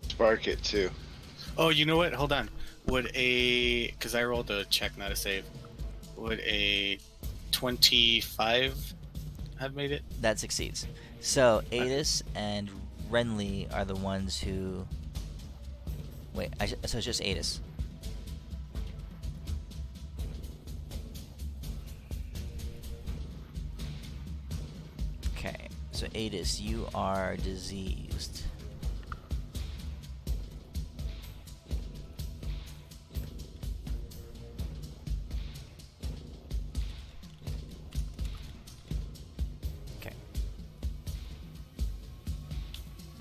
[SPEAKER 4] Spark it too.
[SPEAKER 6] Oh, you know what? Hold on. Because I rolled a check, not a save. Would a 25 have made it?
[SPEAKER 1] That succeeds. So Adis and Renly are the ones who. Wait, so it's just Adis. Okay, so Adis, you are diseased. Okay.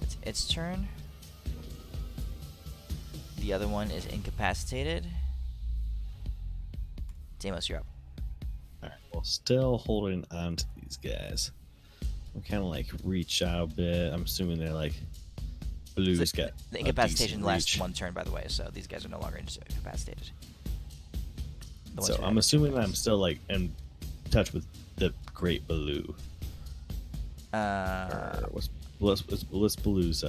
[SPEAKER 1] It's its turn. The other one is incapacitated. Deimos, you're up.
[SPEAKER 2] Alright, well, still holding on to these guys. I'm kind of like reach out a bit. I'm assuming they're like Blue's
[SPEAKER 1] So
[SPEAKER 2] got
[SPEAKER 1] the
[SPEAKER 2] a
[SPEAKER 1] incapacitation
[SPEAKER 2] decent
[SPEAKER 1] lasts
[SPEAKER 2] reach.
[SPEAKER 1] one turn, by the way, so these guys are no longer incapacitated. The ones
[SPEAKER 2] So
[SPEAKER 1] who
[SPEAKER 2] I'm
[SPEAKER 1] have
[SPEAKER 2] assuming that I'm still like in touch with the Great Blue. Or what's Blue's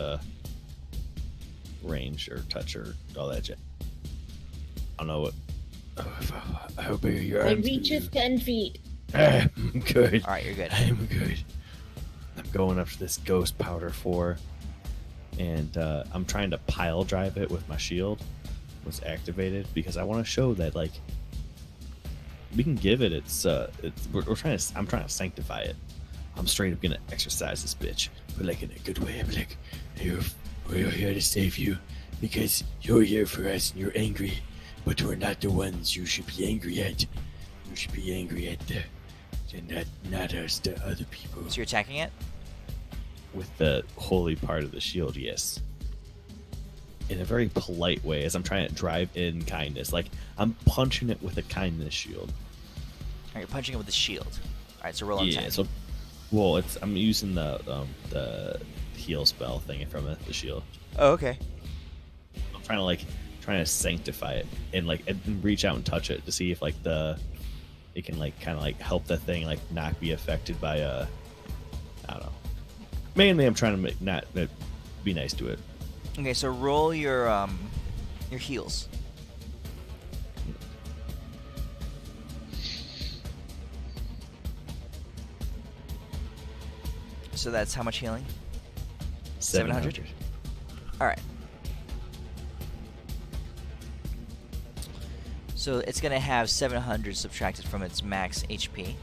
[SPEAKER 2] range or touch or all that shit? I don't know what.
[SPEAKER 5] How big are your
[SPEAKER 3] My
[SPEAKER 5] arms?
[SPEAKER 3] reach is 10 feet.
[SPEAKER 5] I'm good.
[SPEAKER 1] Alright, you're good.
[SPEAKER 5] I'm good.
[SPEAKER 2] I'm going up to this Ghost Powder 4, and I'm trying to pile drive it with my shield. Was activated because I want to show that like we can give it we're trying to. I'm trying to sanctify it. I'm straight up gonna exercise this bitch.
[SPEAKER 5] But like in a good way. I'm like, we're here to save you because you're here for us and you're angry, but we're not the ones you should be angry at. You should be angry at not us, the other people.
[SPEAKER 1] So you're attacking it?
[SPEAKER 2] with the holy part of the shield, yes. In a very polite way, as I'm trying to drive in kindness. Like, I'm punching it with a kindness shield.
[SPEAKER 1] Alright, you're punching it with the shield. Alright, so roll on
[SPEAKER 2] Yeah,
[SPEAKER 1] attack.
[SPEAKER 2] so, well, I'm using the heal spell thing from it, the shield.
[SPEAKER 1] Oh, okay.
[SPEAKER 2] I'm trying to sanctify it and and reach out and touch it to see if it can like kind of like help the thing like not be affected by I don't know. Mainly, I'm trying to make not be nice to it.
[SPEAKER 1] Okay, so roll your heals. So that's how much healing? 700? All right. So it's gonna have 700 subtracted from its max HP.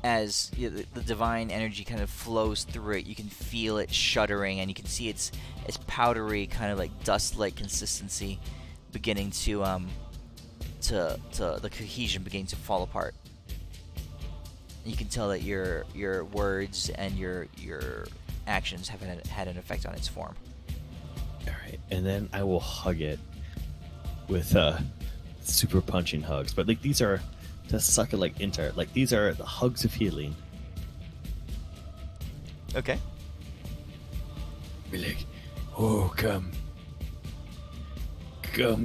[SPEAKER 1] As the divine energy kind of flows through it, you can feel it shuddering, and you can see its powdery, kind of like dust-like consistency beginning to the cohesion beginning to fall apart. You can tell that your words and your actions have had an effect on its form.
[SPEAKER 2] All right, and then I will hug it with super punching hugs. But like these are to suck it like entire. Like these are the hugs of healing.
[SPEAKER 1] Okay.
[SPEAKER 5] Be like, oh, come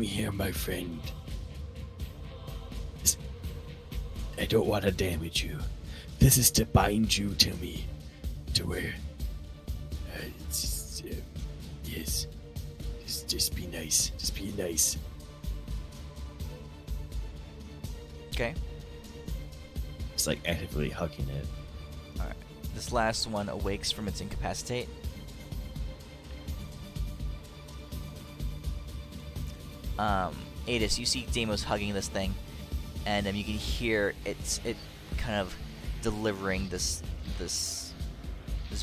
[SPEAKER 5] here, my friend. I don't want to damage you. This is to bind you to me, to where, yes, just be nice. Just be nice.
[SPEAKER 1] Okay.
[SPEAKER 2] It's like actively hugging it.
[SPEAKER 1] All right. This last one awakes from its incapacitate. Adis, you see Deimos hugging this thing, and you can hear it kind of delivering this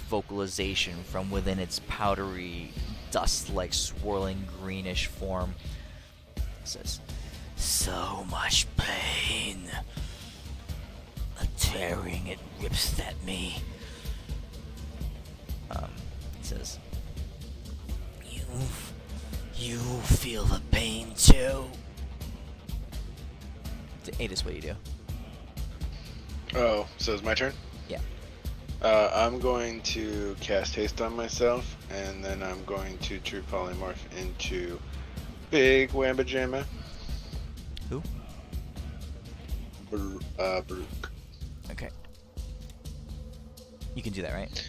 [SPEAKER 1] vocalization from within its powdery, dust-like swirling greenish form. It says, "So much pain. The tearing it rips at me." It says, You feel the pain too." Adis, what do you do?
[SPEAKER 4] Oh, so it's my turn?
[SPEAKER 1] Yeah.
[SPEAKER 4] I'm going to cast haste on myself, and then I'm going to true polymorph into Big Wamba Jamma.
[SPEAKER 1] Who?
[SPEAKER 4] Baruch.
[SPEAKER 1] Okay. You can do that, right?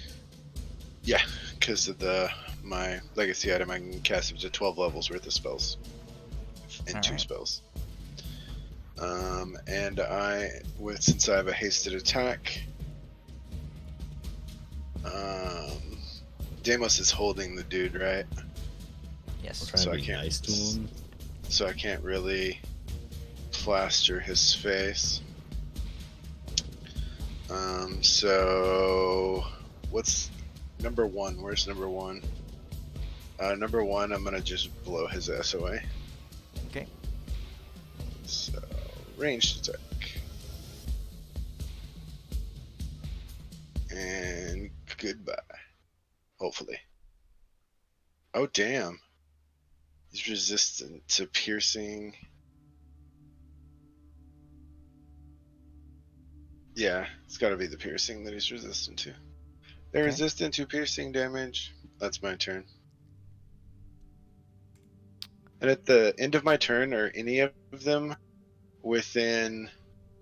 [SPEAKER 4] Yeah, because of my legacy item, I can cast up to 12 levels worth of spells. And
[SPEAKER 1] All
[SPEAKER 4] 2
[SPEAKER 1] right.
[SPEAKER 4] spells. And since I have a hasted attack, Deimos is holding the dude, right?
[SPEAKER 1] Yes.
[SPEAKER 2] Trying
[SPEAKER 4] So
[SPEAKER 2] to
[SPEAKER 4] I
[SPEAKER 2] be
[SPEAKER 4] can't-
[SPEAKER 2] nice to him.
[SPEAKER 4] So I can't really plaster his face. So what's number 1? Where's number 1? Number 1, I'm gonna just blow his ass away.
[SPEAKER 1] Okay.
[SPEAKER 4] So ranged attack. And goodbye. Hopefully. Oh damn. He's resistant to piercing. Yeah, it's gotta be the piercing that he's resistant to. They're
[SPEAKER 1] Okay.
[SPEAKER 4] resistant to piercing damage. That's my turn. And at the end of my turn, are any of them within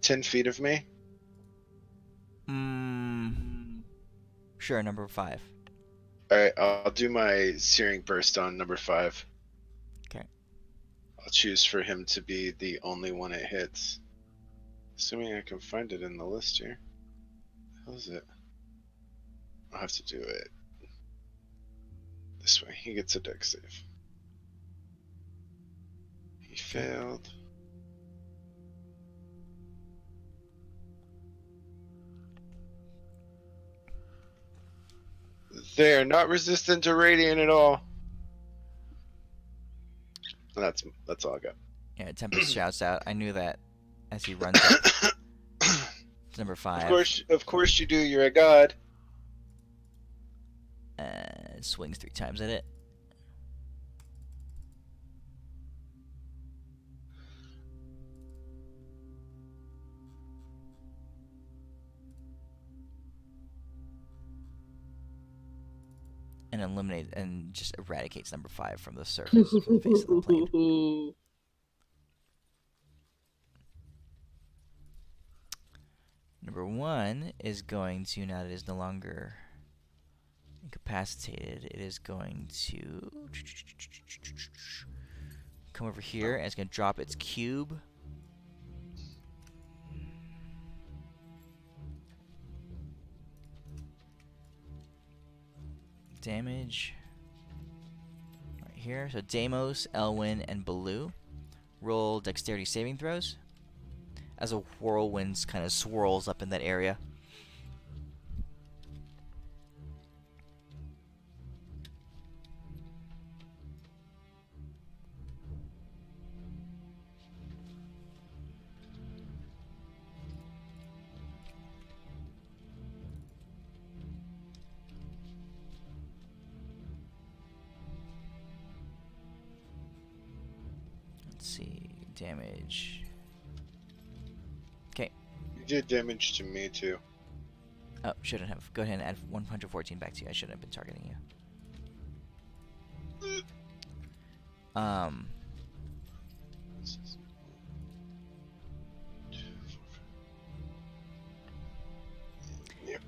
[SPEAKER 4] 10 feet of me?
[SPEAKER 1] Sure, number 5.
[SPEAKER 4] Alright, I'll do my Searing Burst on number 5.
[SPEAKER 1] Okay.
[SPEAKER 4] I'll choose for him to be the only one it hits. Assuming I can find it in the list here. How is it? I'll have to do it this way. He gets a dex save. He failed. They are not resistant to radiant at all. That's all I got.
[SPEAKER 1] Yeah, Tempest shouts out. I knew that as he runs up. It's number 5.
[SPEAKER 4] Of course you do. You're a god.
[SPEAKER 1] And swings 3 times at it. And and eliminate and just eradicates number 5 from the surface, from the face of the plane. Number 1 is going to, now that it is no longer incapacitated, it is going to come over here and it's going to drop its cube. Damage right here. So Deimos, Elwyn, and Baloo roll dexterity saving throws as a whirlwind kind of swirls up in that area. Let's see, damage. Okay.
[SPEAKER 4] You did damage to me too.
[SPEAKER 1] Oh, shouldn't have. Go ahead and add 114 back to you. I shouldn't have been targeting you.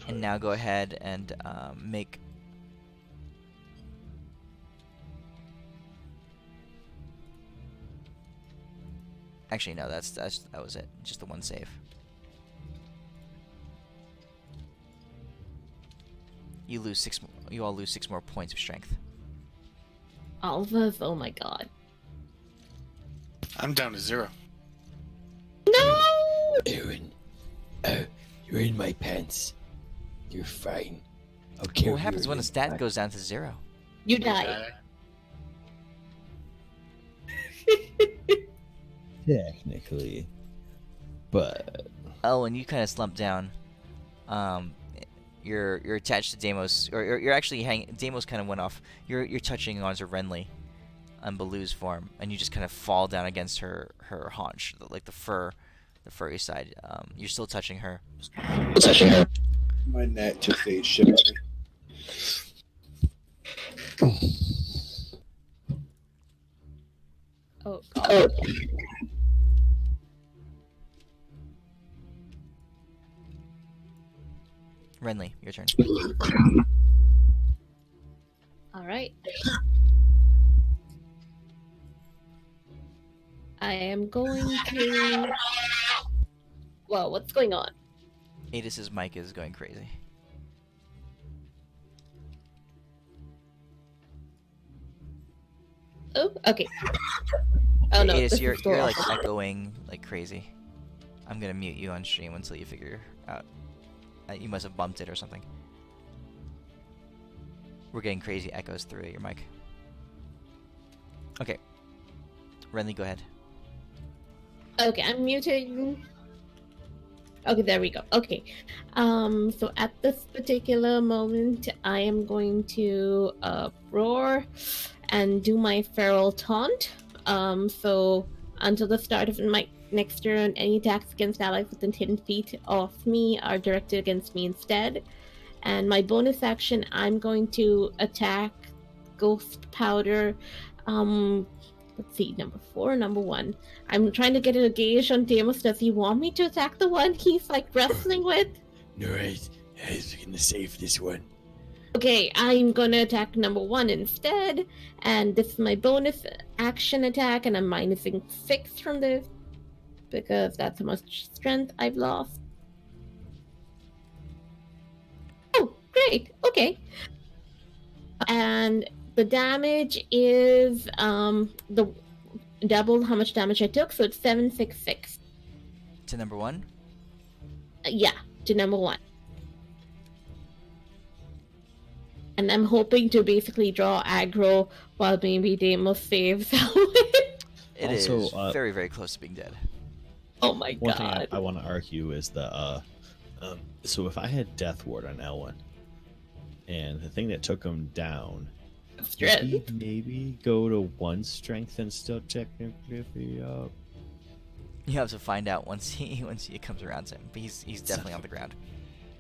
[SPEAKER 1] And now go ahead and make. Actually, no. That was it. Just the one save. You lose 6. You all lose 6 more points of strength.
[SPEAKER 3] All of us? Oh my god.
[SPEAKER 6] I'm down to 0.
[SPEAKER 3] No!
[SPEAKER 5] Aaron, you're in my pants. You're fine. I'll carry
[SPEAKER 1] What happens
[SPEAKER 5] you
[SPEAKER 1] when a
[SPEAKER 5] in
[SPEAKER 1] stat
[SPEAKER 5] back.
[SPEAKER 1] goes down to 0?
[SPEAKER 3] You die.
[SPEAKER 2] Technically. But
[SPEAKER 1] Oh, and you kind of slump down. You're attached to Deimos, or you're actually hanging. Deimos kind of went off. You're touching onto Renly, on Baloo's form, and you just kind of fall down against her haunch, like the furry side. You're still touching her.
[SPEAKER 4] My net took the shit out of me.
[SPEAKER 3] Oh god.
[SPEAKER 1] Renly, your turn.
[SPEAKER 3] Alright. I am going to... Well, what's going on?
[SPEAKER 1] Adis's mic is going crazy.
[SPEAKER 3] Oh, okay. Oh no,
[SPEAKER 1] Adis,
[SPEAKER 3] this
[SPEAKER 1] you're
[SPEAKER 3] is going
[SPEAKER 1] like
[SPEAKER 3] on.
[SPEAKER 1] echoing like crazy. I'm gonna mute you on stream until you figure out. You must have bumped it or something. We're getting crazy echoes through your mic. Okay. Renly, go ahead.
[SPEAKER 3] Okay, I'm muting. Okay, there we go. Okay. So at this particular moment, I am going to roar and do my feral taunt. So until the start of my next turn, any attacks against allies within 10 feet of me are directed against me instead. And my bonus action, I'm going to attack Ghost Powder. Let's see, number 4, number 1. I'm trying to get a gauge on Deimos. Does he want me to attack the one he's like wrestling with?
[SPEAKER 5] No, I was gonna save this one.
[SPEAKER 3] Okay, I'm gonna attack number 1 instead. And this is my bonus action attack, and I'm minusing 6 from this because that's how much strength I've lost. Oh, great. Okay. And the damage is the double how much damage I took, so it's 766.
[SPEAKER 1] To number 1.
[SPEAKER 3] Yeah, to number 1. And I'm hoping to basically draw aggro while maybe Deimos saves.
[SPEAKER 1] It
[SPEAKER 2] Also,
[SPEAKER 1] is very, very close to being dead.
[SPEAKER 3] Oh my
[SPEAKER 2] one thing
[SPEAKER 3] god.
[SPEAKER 2] I want to argue is the so if I had Death Ward on Elwyn, and the thing that took him down, would he
[SPEAKER 3] Strength.
[SPEAKER 2] maybe go to 1 strength and still technically be up?
[SPEAKER 1] You have to find out once he comes around to him. But he's definitely on the ground.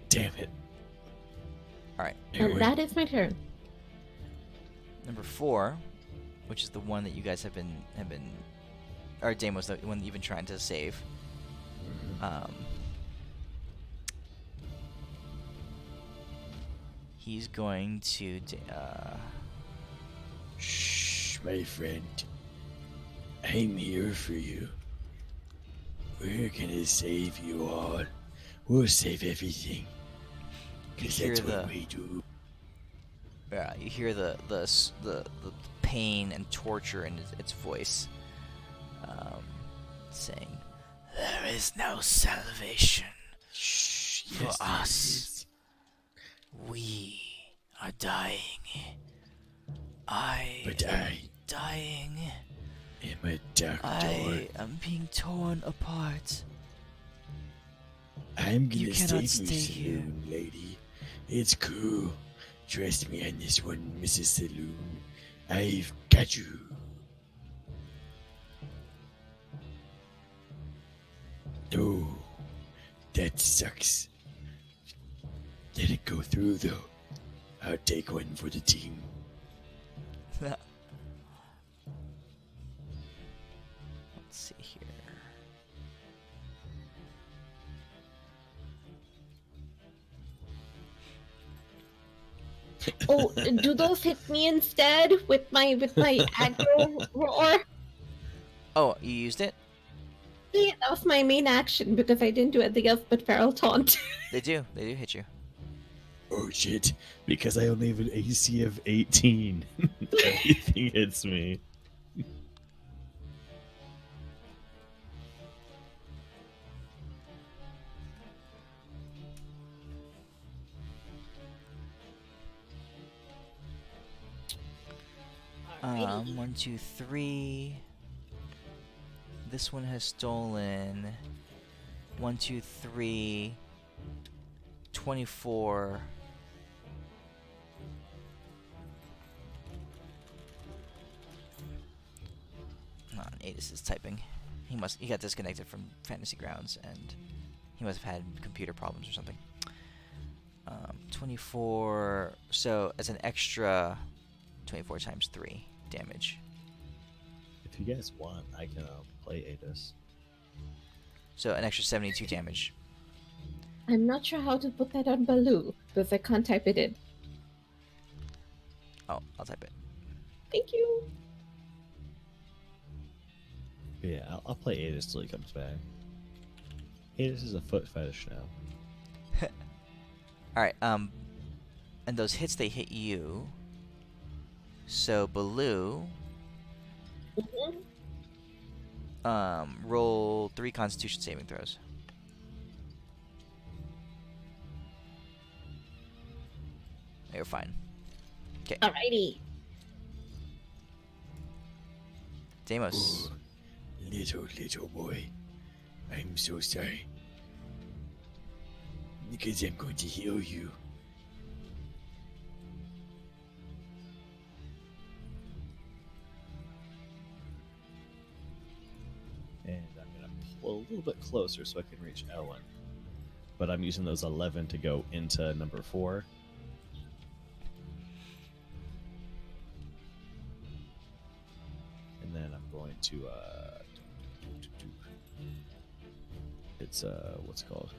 [SPEAKER 2] Damn it.
[SPEAKER 1] All right.
[SPEAKER 3] And that is my turn.
[SPEAKER 1] Number 4, which is the one that you guys have been, or Deimos, the one that you've been trying to save. He's going to.
[SPEAKER 5] Shh, my friend. I'm here for you. We're gonna save you all. We'll save everything. Because
[SPEAKER 1] You hear
[SPEAKER 5] that's what
[SPEAKER 1] the-
[SPEAKER 5] we do.
[SPEAKER 1] You hear the pain and torture in its voice, saying, "There is no salvation
[SPEAKER 5] Shh,
[SPEAKER 1] for
[SPEAKER 5] yes, there
[SPEAKER 1] us.
[SPEAKER 5] is.
[SPEAKER 1] We are dying. I
[SPEAKER 5] But
[SPEAKER 1] am
[SPEAKER 5] I
[SPEAKER 1] dying.
[SPEAKER 5] am a doctor.
[SPEAKER 1] I am being torn apart.
[SPEAKER 5] I'm
[SPEAKER 1] You
[SPEAKER 5] gonna
[SPEAKER 1] cannot
[SPEAKER 5] save
[SPEAKER 1] stay
[SPEAKER 5] you,
[SPEAKER 1] here.
[SPEAKER 5] Saloon Lady. It's cool. Trust me on this one, Mrs. Saloon. I've got you. Oh, that sucks. Let it go through, though. I'll take one for the team.
[SPEAKER 1] Let's see here.
[SPEAKER 3] Oh, do those hit me instead with my aggro roar?
[SPEAKER 1] Oh, you used it?
[SPEAKER 3] Yeah, that was my main action because I didn't do anything else but feral taunt.
[SPEAKER 1] They do hit you.
[SPEAKER 2] Oh shit! Because I only have an AC of 18. Everything hits me.
[SPEAKER 3] Alrighty.
[SPEAKER 1] 1, 2, 3. This one has stolen 1, 2, 3, 24. Adis is typing. He got disconnected from Fantasy Grounds and he must have had computer problems or something. 24. So it's an extra 24 times 3 damage.
[SPEAKER 2] If you guys want, I can play Adis.
[SPEAKER 1] So an extra 72 damage.
[SPEAKER 3] I'm not sure how to put that on Baloo because I can't type it in.
[SPEAKER 1] Oh, I'll type it.
[SPEAKER 3] Thank you.
[SPEAKER 2] Yeah, I'll play Adis till he comes back. Adis is a foot fetish now.
[SPEAKER 1] Alright, and those hits, they hit you. So Baloo, roll 3 Constitution saving throws. You're fine. Okay,
[SPEAKER 3] Alrighty.
[SPEAKER 1] Deimos.
[SPEAKER 5] Ooh, little boy. I'm so sorry. Because I'm going to heal you.
[SPEAKER 2] And I'm going to pull a little bit closer so I can reach Ellen. But I'm using those 11 to go into number 4. And then I'm going to, it's, what's it called?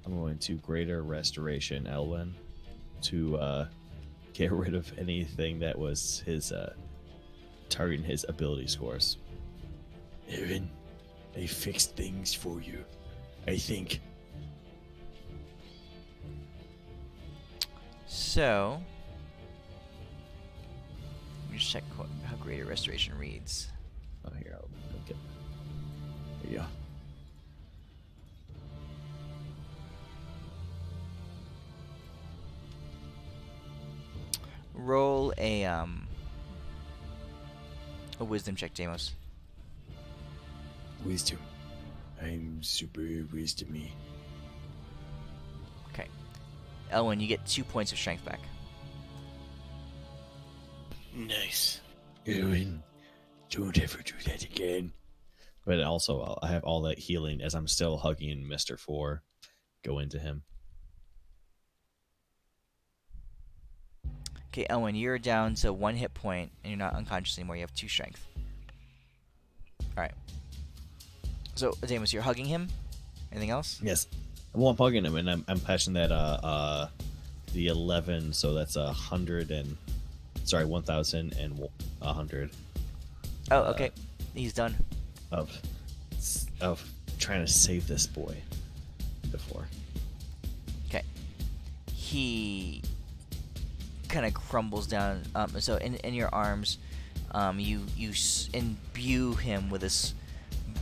[SPEAKER 2] I'm going to Greater Restoration Elwyn to get rid of anything that was his targeting his ability scores.
[SPEAKER 5] Erin, I fixed things for you. I think.
[SPEAKER 1] So, let me just check how Greater Restoration reads.
[SPEAKER 2] Oh, here, I'll make it. There you go.
[SPEAKER 1] Roll a wisdom check, Deimos.
[SPEAKER 5] Wisdom. I'm super wisdomy.
[SPEAKER 1] Okay. Elwyn, you get 2 points of strength back.
[SPEAKER 6] Nice.
[SPEAKER 5] Erin, don't ever do that again.
[SPEAKER 2] But also, I have all that healing as I'm still hugging Mr. 4. Go into him.
[SPEAKER 1] Okay, Elwyn, you're down to 1 hit point, and you're not unconscious anymore. You have 2 strength. Alright. So, Adamus, you're hugging him? Anything else?
[SPEAKER 2] Yes. Well, I'm hugging him, and I'm patching that the 11, so that's 100 and 1,100
[SPEAKER 1] Oh, okay. He's done.
[SPEAKER 2] of trying to save this boy before.
[SPEAKER 1] Okay. He kind of crumbles down. So in your arms, you imbue him with this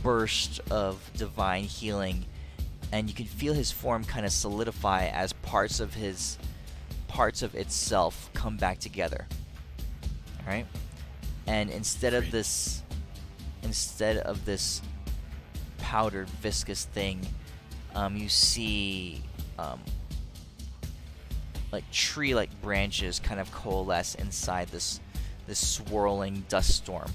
[SPEAKER 1] burst of divine healing, and you can feel his form kind of solidify as parts of itself come back together. All right, and instead of this powdered viscous thing, you see like tree-like branches kind of coalesce inside this swirling dust storm,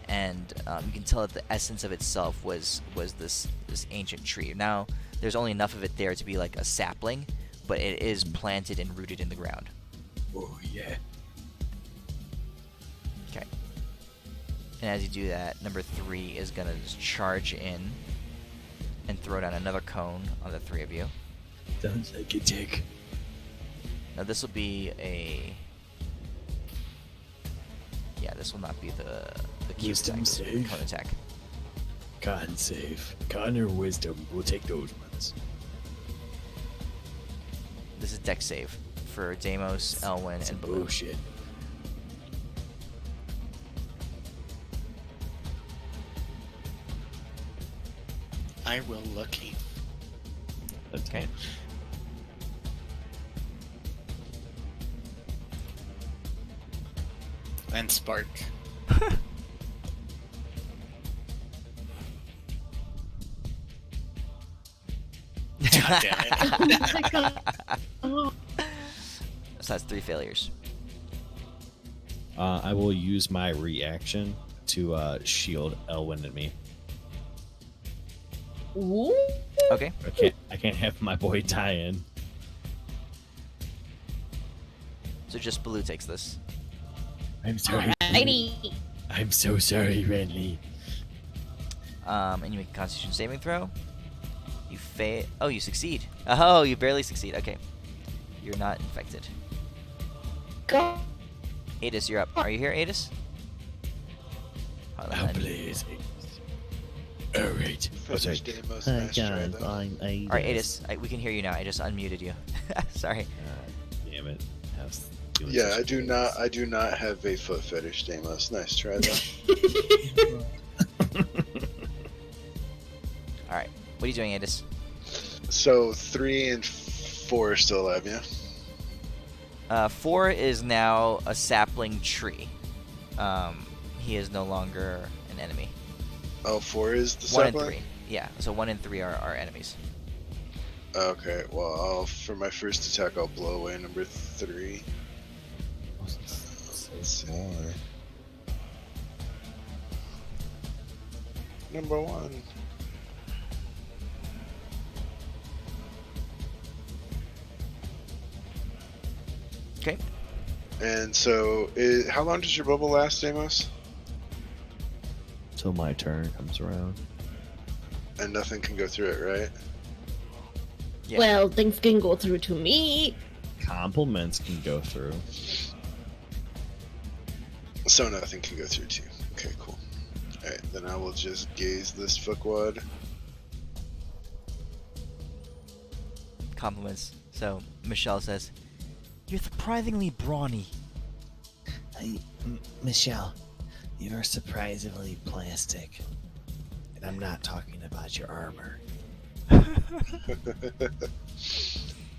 [SPEAKER 1] and you can tell that the essence of itself was this ancient tree. Now there's only enough of it there to be like a sapling, but it is planted and rooted in the ground.
[SPEAKER 5] Oh, yeah.
[SPEAKER 1] Okay. And as you do that, number 3 is gonna just charge in and throw down another cone on the 3 of you.
[SPEAKER 5] Sounds like a tick.
[SPEAKER 1] Now this will be a... Yeah, this will not be the cube
[SPEAKER 5] Wisdom
[SPEAKER 1] attack, this will be the
[SPEAKER 5] save.
[SPEAKER 1] cone attack.
[SPEAKER 5] Con save. Con or wisdom. We'll take those ones.
[SPEAKER 1] This is dex save for Deimos, Elwyn,
[SPEAKER 5] Some
[SPEAKER 1] and Baloo.
[SPEAKER 5] bullshit.
[SPEAKER 6] I will lucky.
[SPEAKER 1] Okay.
[SPEAKER 6] And spark. God damn it.
[SPEAKER 3] Oh my god. Oh.
[SPEAKER 1] So that's 3 failures.
[SPEAKER 2] I will use my reaction to shield Elwyn and me.
[SPEAKER 3] Ooh.
[SPEAKER 1] Okay.
[SPEAKER 2] I can't have my boy die in.
[SPEAKER 1] So just Baloo takes this.
[SPEAKER 5] I'm sorry.
[SPEAKER 3] Alrighty.
[SPEAKER 5] I'm so sorry, Renly.
[SPEAKER 1] And you make a Constitution saving throw. You fail. Oh, you succeed. Oh, you barely succeed. Okay. You're not infected.
[SPEAKER 3] Go.
[SPEAKER 1] Adis, you're up. Are you here, Adis? Hold on,
[SPEAKER 5] How
[SPEAKER 1] then.
[SPEAKER 5] please. Alright.
[SPEAKER 4] Finish Deimos, nice try, though.
[SPEAKER 1] Alright, Adis, we can hear you now. I just unmuted you. Sorry.
[SPEAKER 2] Damn it. I was doing
[SPEAKER 4] Yeah,
[SPEAKER 2] such
[SPEAKER 4] I do not have a foot fetish, Deimos. Nice try, though.
[SPEAKER 1] Alright. What are you doing, Adis?
[SPEAKER 4] So 3 and 4 are still alive, yeah?
[SPEAKER 1] 4 is now a sapling tree. He is no longer an enemy.
[SPEAKER 4] Oh, 4 is the
[SPEAKER 1] 1 and
[SPEAKER 4] sapling?
[SPEAKER 1] 3. Yeah, so 1 and 3 are enemies.
[SPEAKER 4] Okay, well, for my first attack, I'll blow away number 3. Let's see. Number 1.
[SPEAKER 1] Okay.
[SPEAKER 4] And so, how long does your bubble last, Amos?
[SPEAKER 2] Till my turn comes around.
[SPEAKER 4] And nothing can go through it, right?
[SPEAKER 1] Yeah.
[SPEAKER 3] Well, things can go through to me.
[SPEAKER 2] Compliments can go through.
[SPEAKER 4] So nothing can go through too. Okay, cool. Alright, then I will just gaze this fuckwad.
[SPEAKER 1] Compliments. So Michelle says, "You're surprisingly brawny."
[SPEAKER 5] Michelle, you're surprisingly plastic. And I'm not talking about your armor.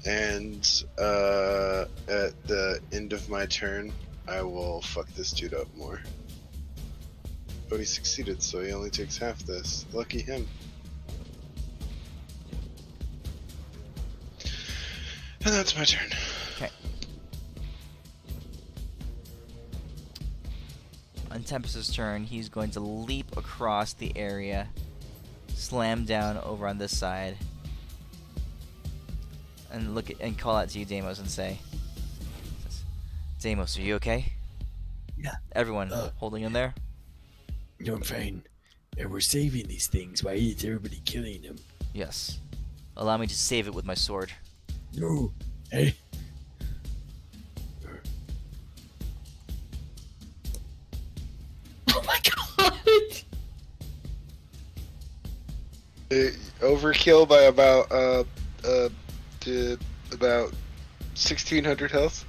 [SPEAKER 4] And at the end of my turn, I will fuck this dude up more. But he succeeded, so he only takes half this. Lucky him. And that's my turn.
[SPEAKER 1] Okay. On Tempest's turn, he's going to leap across the area, slam down over on this side, and call out to you, Deimos, and say, Deimos, are you okay?
[SPEAKER 5] Yeah.
[SPEAKER 1] Everyone holding in there?
[SPEAKER 5] No, I'm fine. And we're saving these things. Why is everybody killing them?
[SPEAKER 1] Yes. Allow me to save it with my sword.
[SPEAKER 5] No. Hey.
[SPEAKER 3] Oh my god!
[SPEAKER 4] Overkill by about 1600 health.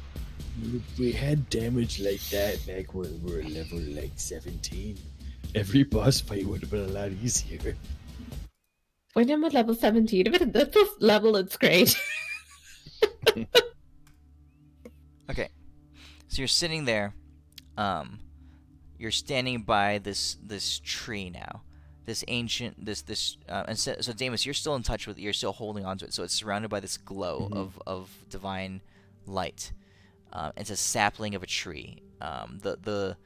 [SPEAKER 5] If we had damage like that back when we were level like 17, every boss fight would have been a lot easier.
[SPEAKER 3] When I'm at level 17, but at this level, it's great.
[SPEAKER 1] Okay. So you're sitting there. You're standing by this tree now. This ancient and so Damus, you're still in touch with it. You're still holding onto it. So it's surrounded by this glow of divine light. It's a sapling of a tree. The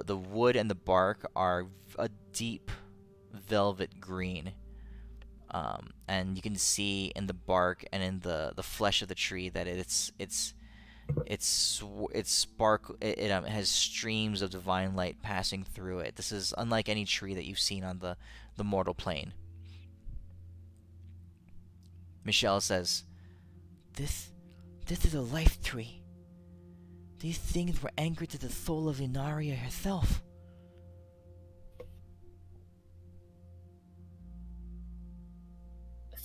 [SPEAKER 1] wood and the bark are a deep velvet green. And you can see in the bark and in the flesh of the tree that it has streams of divine light passing through it. This is unlike any tree that you've seen on the mortal plane. Michelle says, This is a life tree. These things were anchored to the soul of Lunaria herself.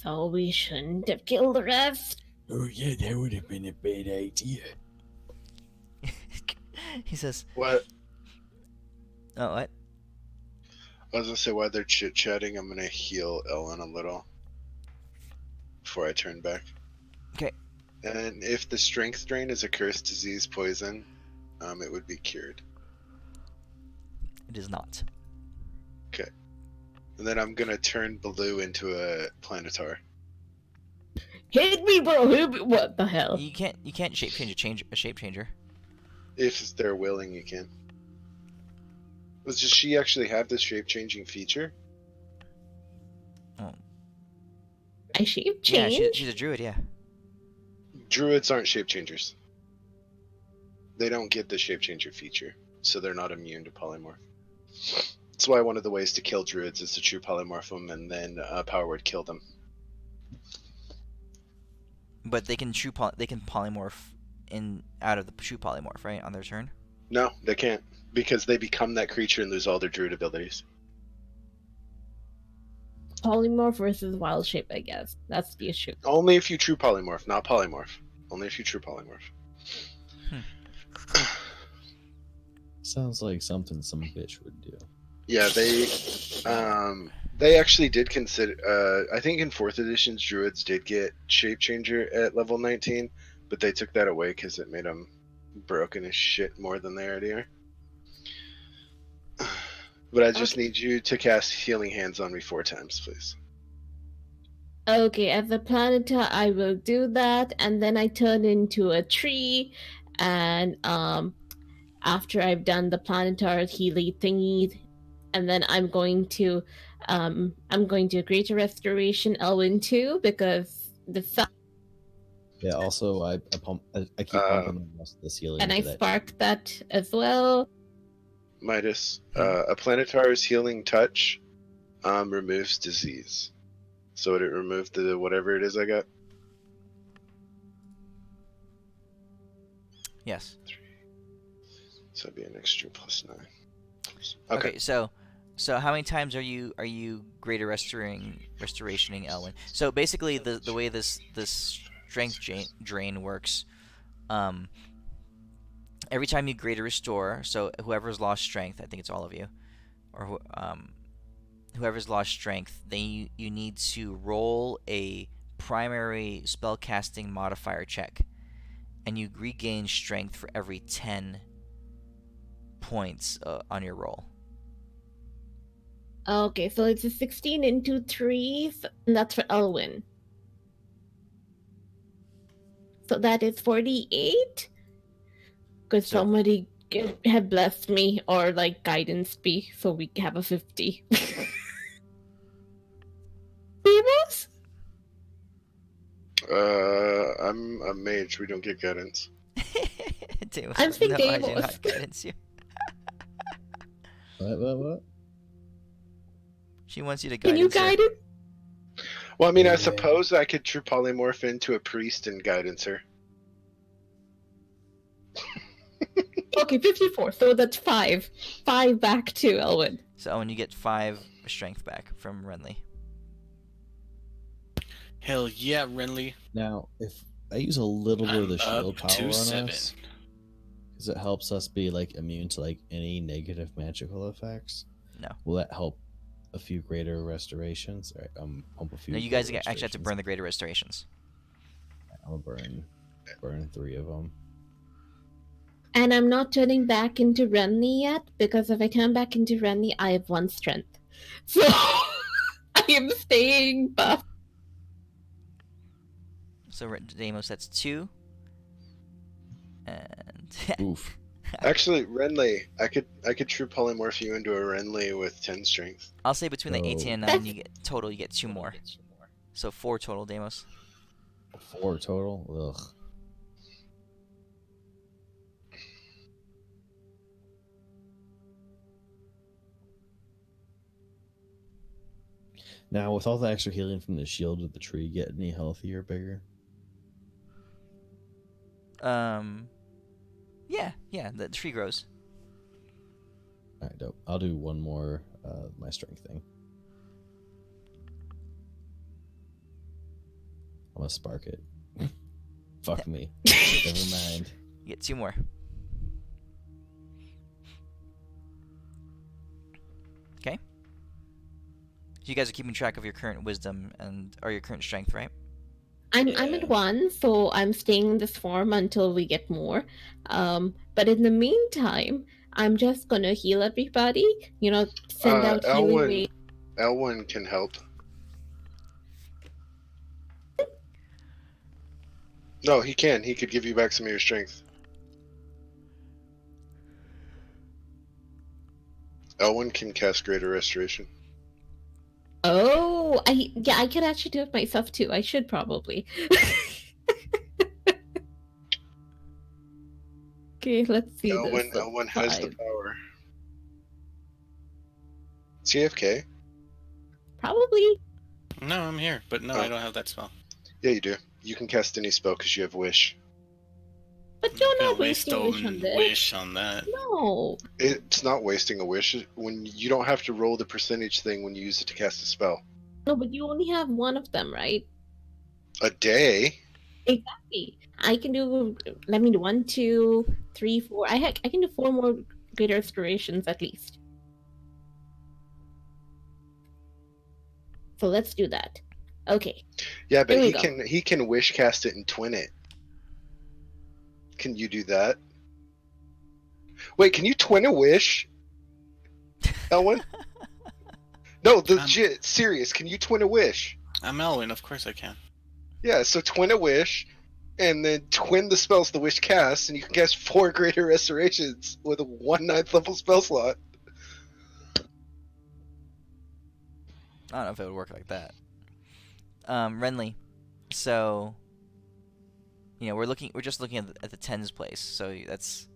[SPEAKER 3] So we shouldn't have killed the rest.
[SPEAKER 5] Oh yeah, that would have been a bad idea.
[SPEAKER 1] He says,
[SPEAKER 4] What?
[SPEAKER 1] "Oh, what?"
[SPEAKER 4] I was gonna say, while they're chit-chatting, I'm gonna heal Ellen a little before I turn back.
[SPEAKER 1] Okay.
[SPEAKER 4] And if the strength drain is a cursed disease poison, it would be cured.
[SPEAKER 1] It is not.
[SPEAKER 4] Okay. And then I'm gonna turn Baloo into a planetar.
[SPEAKER 3] Hit me, bro! Hit me. What the hell?
[SPEAKER 1] You can't shape change a shape changer.
[SPEAKER 4] If they're willing, you can. Does she actually have this shape-changing feature?
[SPEAKER 1] Oh.
[SPEAKER 3] I shape
[SPEAKER 1] Yeah,
[SPEAKER 3] change?
[SPEAKER 1] she's a druid. Yeah.
[SPEAKER 4] Druids aren't shape-changers. They don't get the shape-changer feature, so they're not immune to polymorph. That's why one of the ways to kill druids is to true polymorph them, and then power word kill them.
[SPEAKER 1] But they can polymorph out of the true polymorph, right, on their turn.
[SPEAKER 4] No, they can't, because they become that creature and lose all their druid abilities.
[SPEAKER 3] Polymorph versus wild shape, I guess. That's the issue.
[SPEAKER 4] Only if you true polymorph, not polymorph. Only if you true polymorph.
[SPEAKER 2] Sounds like something some bitch would do.
[SPEAKER 4] Yeah, they actually did consider. I think in 4th editions, druids did get shape changer at level 19, but they took that away because it made them broken as shit more than they already are. But I just need you to cast Healing Hands on me 4 times, please.
[SPEAKER 3] Okay, as a planetar, I will do that, and then I turn into a tree, and after I've done the planetar healing thingy, and then I'm going to Greater Restoration Elwyn too, because the sun,
[SPEAKER 2] Yeah. Also, I keep pumping the rest of the ceiling.
[SPEAKER 3] and I
[SPEAKER 2] into that.
[SPEAKER 3] sparked that as well.
[SPEAKER 4] Midas, a planetar's healing touch removes disease. So would it remove the whatever it is I got?
[SPEAKER 1] Yes.
[SPEAKER 4] So it'd be an extra +9.
[SPEAKER 1] Okay. So how many times are you greater restorationing Elwyn? So basically, the way this strength drain works, every time you greater restore, so whoever's lost strength, I think it's all of you, or whoever's lost strength, then you need to roll a primary spellcasting modifier check, and you regain strength for every 10 points on your roll.
[SPEAKER 3] Okay, so it's a 16 into 3, and that's for Elwyn. So that is 48? Because somebody had blessed me, or like guidance me, so we have a 50. Beavis?
[SPEAKER 4] I'm a mage. We don't get guidance.
[SPEAKER 1] Deimos
[SPEAKER 3] I'm
[SPEAKER 1] says,
[SPEAKER 3] saying
[SPEAKER 1] no, I do
[SPEAKER 3] Deimos.
[SPEAKER 1] not guidance you.
[SPEAKER 2] What?
[SPEAKER 1] She wants you to
[SPEAKER 3] Can you
[SPEAKER 1] guidance her.
[SPEAKER 3] guide it?
[SPEAKER 4] Well, I mean, I
[SPEAKER 2] Yeah.
[SPEAKER 4] suppose I could true polymorph into a priest and guidance her.
[SPEAKER 3] Okay, 54. So that's 5. 5 back to Elwyn.
[SPEAKER 1] So Owen, you get 5 strength back from Renly.
[SPEAKER 6] Hell yeah, Renly.
[SPEAKER 2] Now, if I use a little bit of the
[SPEAKER 6] I'm
[SPEAKER 2] shield
[SPEAKER 6] up
[SPEAKER 2] power
[SPEAKER 6] to
[SPEAKER 2] on
[SPEAKER 6] 7.
[SPEAKER 2] us, because it helps us be like immune to like any negative magical effects.
[SPEAKER 1] No.
[SPEAKER 2] Will that help a few greater restorations? All right, pump a few.
[SPEAKER 1] No, you guys
[SPEAKER 2] greater
[SPEAKER 1] actually have to
[SPEAKER 2] restorations.
[SPEAKER 1] burn the greater restorations.
[SPEAKER 2] I'm gonna burn 3 of them.
[SPEAKER 3] And I'm not turning back into Renly yet, because if I turn back into Renly, I have 1 strength. So I am staying buff.
[SPEAKER 1] So Deimos, that's 2. And
[SPEAKER 2] Oof.
[SPEAKER 4] Actually, Renly, I could true polymorph you into a Renly with 10 strength.
[SPEAKER 1] I'll say between the 18 and 9,
[SPEAKER 3] That's-
[SPEAKER 1] you get 2 more. So 4 total, Deimos.
[SPEAKER 2] 4 total. Ugh. Now, with all the extra healing from the shield, did the tree get any healthier, bigger?
[SPEAKER 1] Yeah, the tree grows.
[SPEAKER 2] All right, dope. I'll do one more my strength thing. I'm gonna spark it. Fuck me. Never mind.
[SPEAKER 1] You get 2 more. Okay. So you guys are keeping track of your current wisdom or your current strength, right?
[SPEAKER 3] I'm
[SPEAKER 2] Yeah.
[SPEAKER 3] at 1, so I'm staying in this form until we get more. But in the meantime, I'm just gonna heal everybody. Send out healing
[SPEAKER 4] Elwyn,
[SPEAKER 3] waves.
[SPEAKER 4] Elwyn can help. No, he can. He could give you back some of your strength. Elwyn can cast Greater Restoration.
[SPEAKER 3] Oh, I could actually do it myself too. I should probably. Okay, let's see
[SPEAKER 4] Elwyn,
[SPEAKER 3] this.
[SPEAKER 4] Elwyn has the
[SPEAKER 3] 5.
[SPEAKER 4] power. CFK?
[SPEAKER 3] Probably.
[SPEAKER 6] No, I'm here, but no,
[SPEAKER 4] Oh.
[SPEAKER 6] I don't have that spell.
[SPEAKER 4] Yeah, you do. You can cast any spell because you have Wish.
[SPEAKER 3] But
[SPEAKER 6] I'm
[SPEAKER 3] you're
[SPEAKER 6] gonna
[SPEAKER 3] not
[SPEAKER 6] waste
[SPEAKER 3] wasting
[SPEAKER 6] a
[SPEAKER 3] wish on this.
[SPEAKER 6] wish on that.
[SPEAKER 3] No.
[SPEAKER 4] It's not wasting a wish when you don't have to roll the percentage thing when you use it to cast a spell.
[SPEAKER 3] No, but you only have 1 of them, right?
[SPEAKER 4] A day?
[SPEAKER 3] Exactly. I can do. Let me do 1, 2, 3, 4. I can do 4 more greater restorations at least. So let's do that. Okay.
[SPEAKER 4] Yeah, but
[SPEAKER 3] There we
[SPEAKER 4] he can wish cast it and twin it. Can you do that? Wait, can you twin a wish? Elwyn? No, legit, serious. Can you twin a wish?
[SPEAKER 6] I'm Elwyn, of course I can.
[SPEAKER 4] Yeah, so twin a wish, and then twin the spells the wish casts, and you can cast 4 greater restorations with a 1/9 level spell slot.
[SPEAKER 1] I don't know if it would work like that. Renly, so we're just looking at the tens place, so that's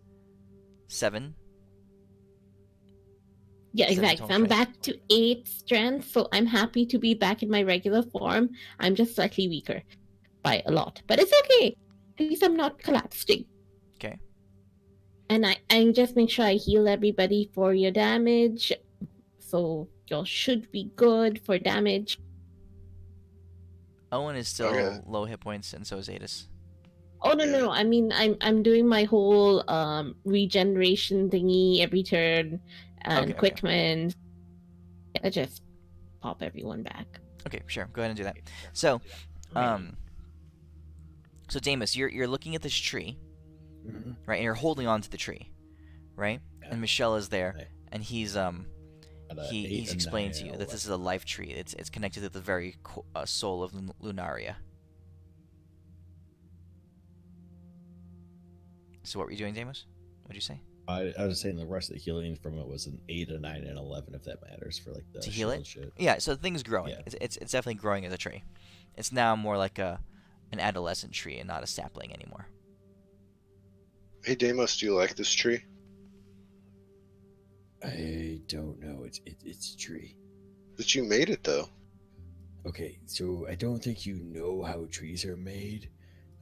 [SPEAKER 1] 7.
[SPEAKER 3] Yeah,
[SPEAKER 1] 7
[SPEAKER 3] exactly.
[SPEAKER 1] total
[SPEAKER 3] I'm
[SPEAKER 1] strength.
[SPEAKER 3] back to 8 strength, so I'm happy to be back in my regular form. I'm just slightly weaker by a lot, but it's okay. At least I'm not collapsing.
[SPEAKER 1] Okay.
[SPEAKER 3] And I just make sure I heal everybody for your damage, so y'all should be good for damage.
[SPEAKER 1] Owen is still
[SPEAKER 4] Okay.
[SPEAKER 1] low hit points, and so is Adis.
[SPEAKER 3] Oh no,
[SPEAKER 4] Yeah.
[SPEAKER 3] no, no! I mean, I'm doing my whole regeneration thingy every turn, and
[SPEAKER 1] Okay.
[SPEAKER 3] quick mend. I just pop everyone back.
[SPEAKER 1] Okay, sure. Go ahead and do that. So, so Damus, you're looking at this tree,
[SPEAKER 2] Mhm.
[SPEAKER 1] right? And you're holding on to the tree, right? And Michelle is there,
[SPEAKER 2] Right.
[SPEAKER 1] and he's he's explaining to you that this is a life tree. It's connected to the very soul of Lunaria. So what were you doing, Damus? What'd you say?
[SPEAKER 2] I was saying the rest of the healing from it was an 8, a 9, and 11, if that matters for like the
[SPEAKER 1] To heal it?
[SPEAKER 2] shield shit.
[SPEAKER 1] Yeah, so the thing's growing.
[SPEAKER 2] Yeah.
[SPEAKER 1] It's definitely growing as a tree. It's now more like an adolescent tree and not a sapling anymore.
[SPEAKER 4] Hey Deimos, do you like this tree?
[SPEAKER 5] I don't know. It's a tree.
[SPEAKER 4] But you made it though.
[SPEAKER 5] Okay, so I don't think you know how trees are made.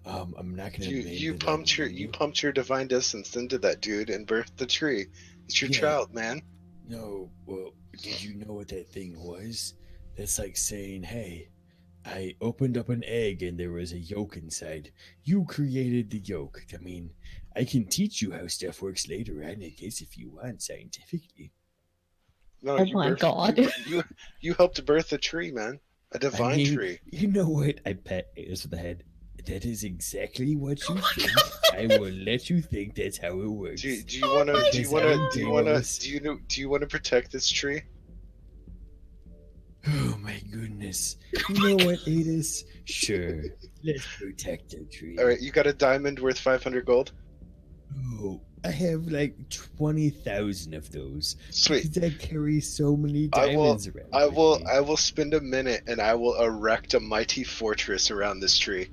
[SPEAKER 5] I'm not gonna
[SPEAKER 4] You
[SPEAKER 5] admit
[SPEAKER 4] you
[SPEAKER 5] that I
[SPEAKER 4] pumped your
[SPEAKER 5] knew.
[SPEAKER 4] you pumped your divine essence into that dude and birthed the tree. It's your
[SPEAKER 5] Yeah.
[SPEAKER 4] child, man.
[SPEAKER 5] No, well, did you know what that thing was? That's like saying, hey, I opened up an egg and there was a yolk inside. You created the yolk. I mean, I can teach you how stuff works later on, I guess, if you want scientifically.
[SPEAKER 4] No,
[SPEAKER 3] Oh
[SPEAKER 4] you
[SPEAKER 3] my
[SPEAKER 4] birthed
[SPEAKER 3] god.
[SPEAKER 4] you helped birth a tree, man. A
[SPEAKER 5] I
[SPEAKER 4] divine
[SPEAKER 5] mean,
[SPEAKER 4] tree.
[SPEAKER 5] you know what? I pat Ace with the head. That is exactly what you think. I will let you think that's how it works.
[SPEAKER 4] Do you wanna do you
[SPEAKER 5] Because
[SPEAKER 4] wanna
[SPEAKER 5] I'm
[SPEAKER 4] do you wanna
[SPEAKER 5] Deimos.
[SPEAKER 4] do you wanna protect this tree?
[SPEAKER 5] Oh my goodness. You know what, Adis? Sure. Let's protect the tree.
[SPEAKER 4] Alright, you got a diamond worth 500 gold?
[SPEAKER 5] Oh, I have like 20,000 of those.
[SPEAKER 4] Sweet.
[SPEAKER 5] Because I carry so many
[SPEAKER 4] I will
[SPEAKER 5] diamonds around with me.
[SPEAKER 4] I will spend a minute and I will erect a mighty fortress around this tree.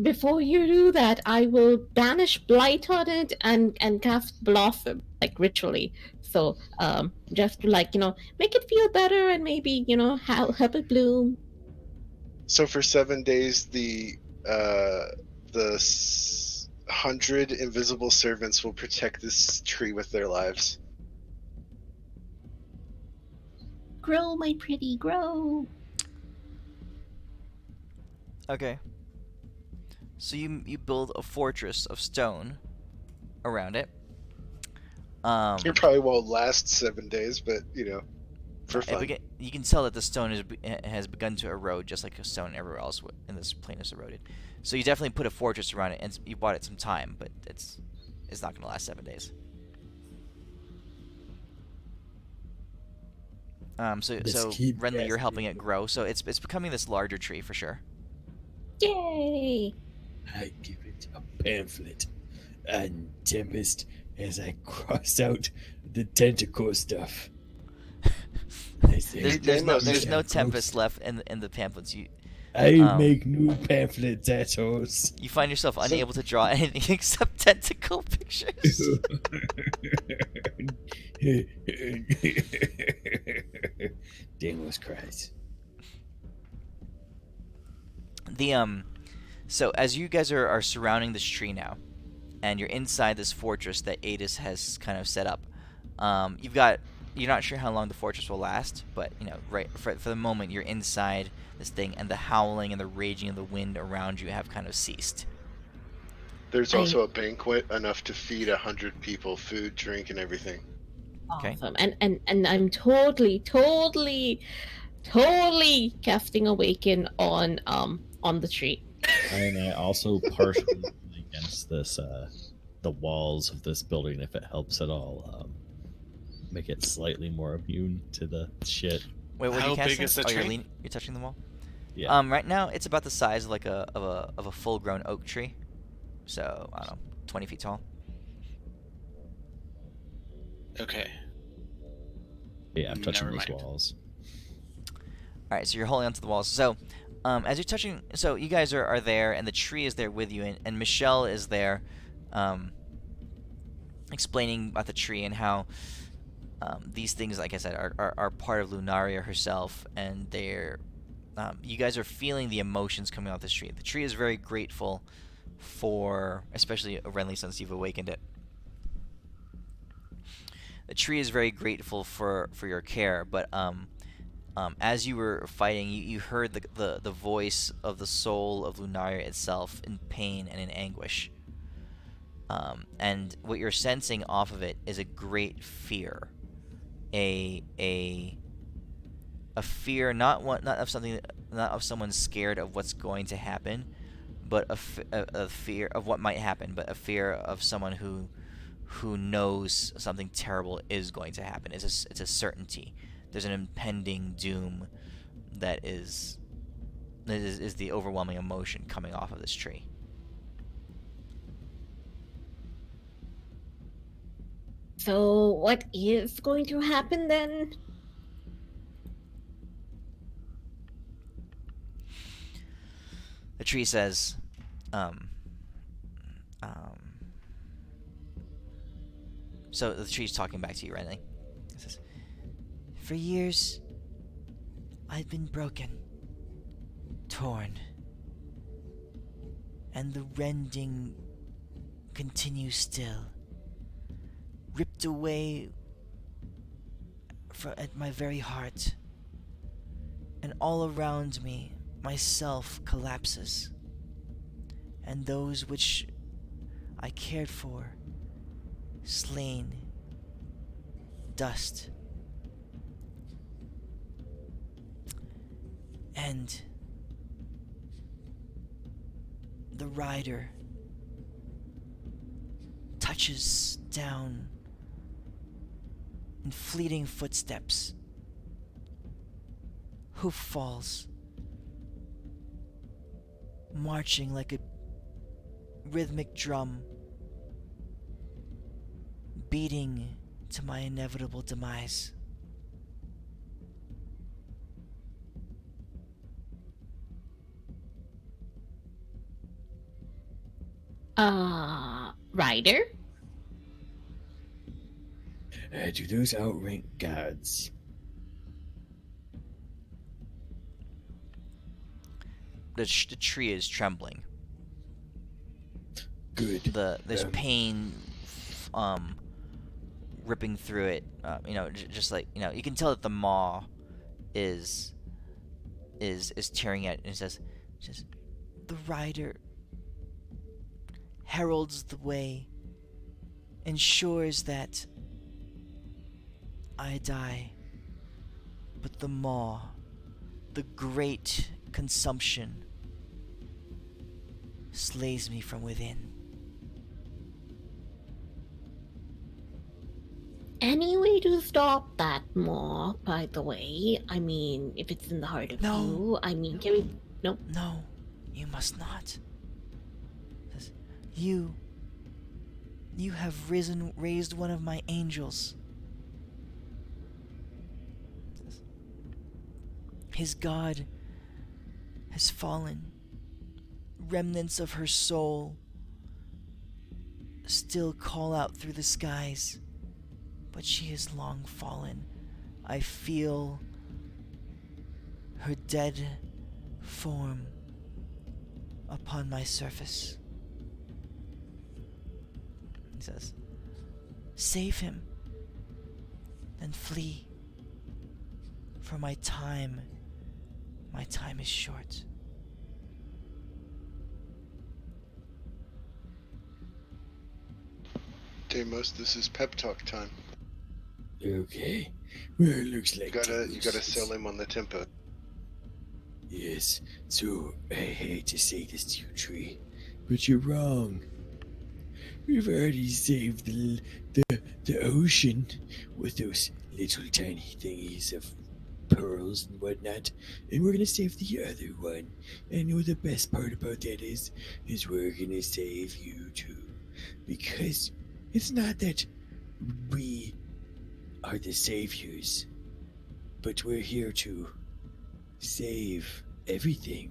[SPEAKER 3] Before you do that, I will banish blight on it and cast blossom like ritually. So just to like make it feel better and maybe help it bloom.
[SPEAKER 4] So for 7 days, the 100 invisible servants will protect this tree with their lives.
[SPEAKER 3] Grow, my pretty, grow.
[SPEAKER 1] Okay. So you build a fortress of stone around it.
[SPEAKER 4] It probably won't last 7 days, but for fun.
[SPEAKER 1] You can tell that the stone has begun to erode, just like a stone everywhere else in this plane is eroded. So you definitely put a fortress around it, and you bought it some time, but it's not going to last 7 days. So
[SPEAKER 5] keep
[SPEAKER 1] Renly, you're helping
[SPEAKER 5] asking.
[SPEAKER 1] it grow, so it's becoming this larger tree for sure.
[SPEAKER 3] Yay!
[SPEAKER 5] I give it a pamphlet. And Tempest as I cross out the tentacle stuff. I say,
[SPEAKER 1] There's no
[SPEAKER 5] "You shall
[SPEAKER 1] tempest
[SPEAKER 5] grow."
[SPEAKER 1] left in the pamphlets.
[SPEAKER 5] I
[SPEAKER 1] um,
[SPEAKER 5] make new pamphlets, assholes.
[SPEAKER 1] You find yourself unable to draw anything except tentacle pictures.
[SPEAKER 5] Damos cries.
[SPEAKER 1] So as you guys are surrounding this tree now, and you're inside this fortress that Adis has kind of set up, you're not sure how long the fortress will last, but right for the moment you're inside this thing, and the howling and the raging of the wind around you have kind of ceased.
[SPEAKER 4] There's also a banquet enough to feed 100 people, food, drink, and everything.
[SPEAKER 1] Okay.
[SPEAKER 3] Awesome. And I'm totally casting awaken on the tree.
[SPEAKER 2] And I also partially lean against this, the walls of this building, if it helps at all. Make it slightly more immune to the shit.
[SPEAKER 1] Wait, what are
[SPEAKER 6] How
[SPEAKER 1] you casting?
[SPEAKER 6] big is the tree?
[SPEAKER 1] You're touching the wall.
[SPEAKER 2] Yeah.
[SPEAKER 1] Right now it's about the size of like a full-grown oak tree, so I don't know, 20 feet tall.
[SPEAKER 6] Okay.
[SPEAKER 2] Yeah, I'm touching
[SPEAKER 6] Never
[SPEAKER 2] those
[SPEAKER 6] mind.
[SPEAKER 2] walls.
[SPEAKER 1] All right, so you're holding onto the walls. So, as you're touching, so you guys are there, and the tree is there with you, and Michelle is there, explaining about the tree and how these things, like I said, are part of Lunaria herself, and they're you guys are feeling the emotions coming off this tree. The tree is very grateful for, especially Renly, since you've awakened it. The tree is very grateful for your care, but as you were fighting, you heard the voice of the soul of Lunaria itself in pain and in anguish. And what you're sensing off of it is a great fear, a fear, not of someone scared of what's going to happen, but a fear of what might happen, but a fear of someone who knows something terrible is going to happen. It's a certainty. There's an impending doom that is the overwhelming emotion coming off of this tree.
[SPEAKER 3] So what is going to happen then?
[SPEAKER 1] The tree says, Um, so the tree's talking back to you, Renly. It says, "For years, I've been broken, torn, and the rending continues still, ripped away at my very heart, and all around me, myself collapses, and those which I cared for, slain, dust, and the rider touches down in fleeting footsteps. Hoof falls, marching like a rhythmic drum, beating to my inevitable demise."
[SPEAKER 3] Ryder?
[SPEAKER 5] Do those outrank gods?
[SPEAKER 1] The tree is trembling.
[SPEAKER 5] Good.
[SPEAKER 1] There's pain, ripping through it. Just like you can tell that the maw is tearing at it, and it says, "The rider heralds the way, ensures that I die, but the maw, the great consumption, slays me from within."
[SPEAKER 3] Any way to stop that maw, by the way? I mean, if it's in the heart of
[SPEAKER 1] No.
[SPEAKER 3] you, I mean, can we... Nope.
[SPEAKER 1] "No, you must not. Says, You have raised one of my angels. Says, His god has fallen. Remnants of her soul still call out through the skies, but she is long fallen. I feel her dead form upon my surface." He says, "Save him, then flee, for my time is short."
[SPEAKER 4] Deimos, this is pep talk time.
[SPEAKER 5] Okay. Well, it looks like
[SPEAKER 4] You gotta sell him on the tempo.
[SPEAKER 5] Yes. So I hate to say this to you, Tree, but you're wrong. We've already saved the ocean with those little tiny thingies of pearls and whatnot, and we're gonna save the other one. And you know the best part about that is we're gonna save you too, because it's not that we are the saviors, but we're here to save everything.